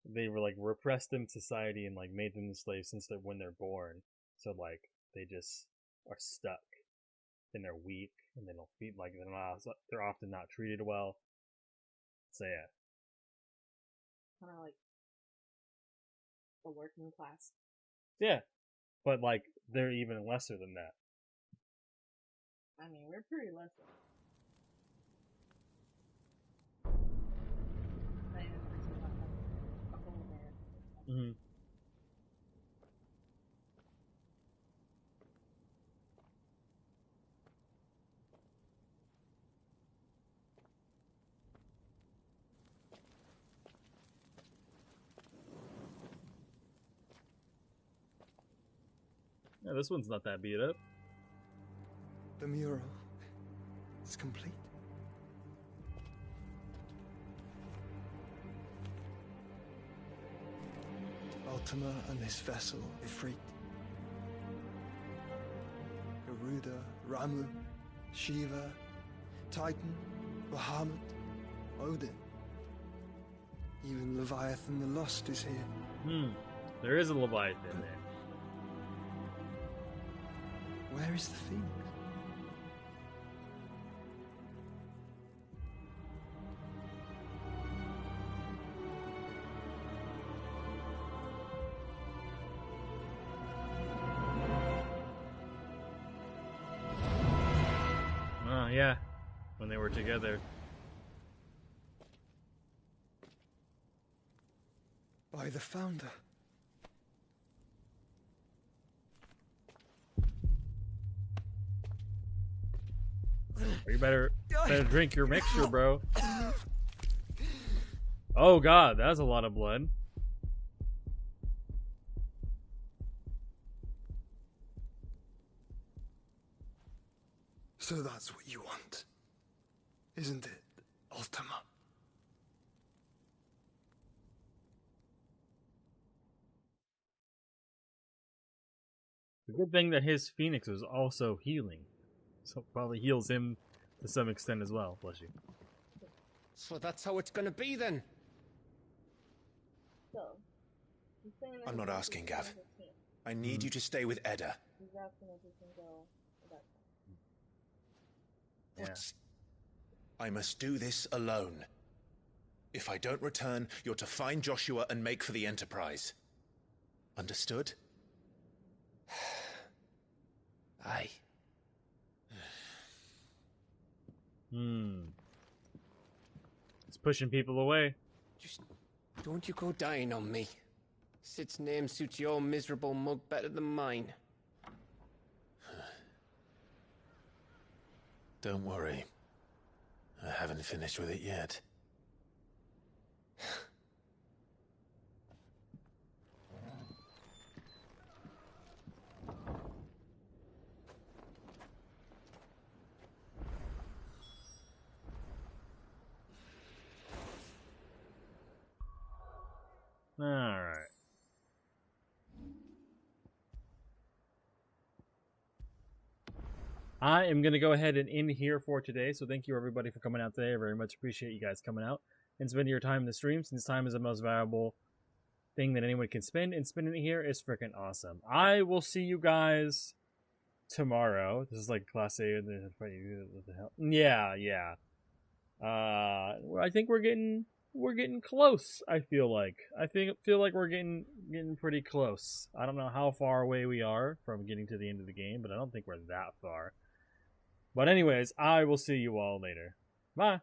they were like repressed them in society and like made them slaves since they're when they're born. So like they just are stuck and they're weak and they don't feel like they're often not treated well. So yeah, kind of like the working class. Yeah, but like they're even lesser than that. I mean, we're pretty lesser. Not even person about a whole man. Mm-hmm. Yeah, this one's not that beat up. The mural is complete. Ultima and this vessel, Ifrit. Garuda, Ramu, Shiva, Titan, Bahamut, Odin. Even Leviathan the Lost is here. There is a Leviathan there. Where is the Phoenix? Oh, yeah. When they were together. By the Founder. You better drink your mixture, bro. Oh god, that's a lot of blood. So that's what you want, isn't it, Ultima? The good thing that his Phoenix was also healing. So it probably heals him to some extent as well. Bless you. So that's how it's gonna be then? So, I'm not asking, Gav. I need you to stay with Edda. He's asking if he can go without Yeah. I must do this alone. If I don't return, you're to find Joshua and make for the Enterprise. Understood? Aye. It's pushing people away. Just don't you go dying on me. Sid's name suits your miserable mug better than mine. Don't worry. I haven't finished with it yet. Alright. I am going to go ahead and end here for today. So thank you everybody for coming out today. I very much appreciate you guys coming out and spending your time in the stream, since time is the most valuable thing that anyone can spend, and spending it here is freaking awesome. I will see you guys tomorrow. This is like Class A. What the hell? Yeah. I think we're getting close. I feel like we're getting pretty close. I don't know how far away we are from getting to the end of the game, but I don't think we're that far. But anyways, I will see you all later. Bye.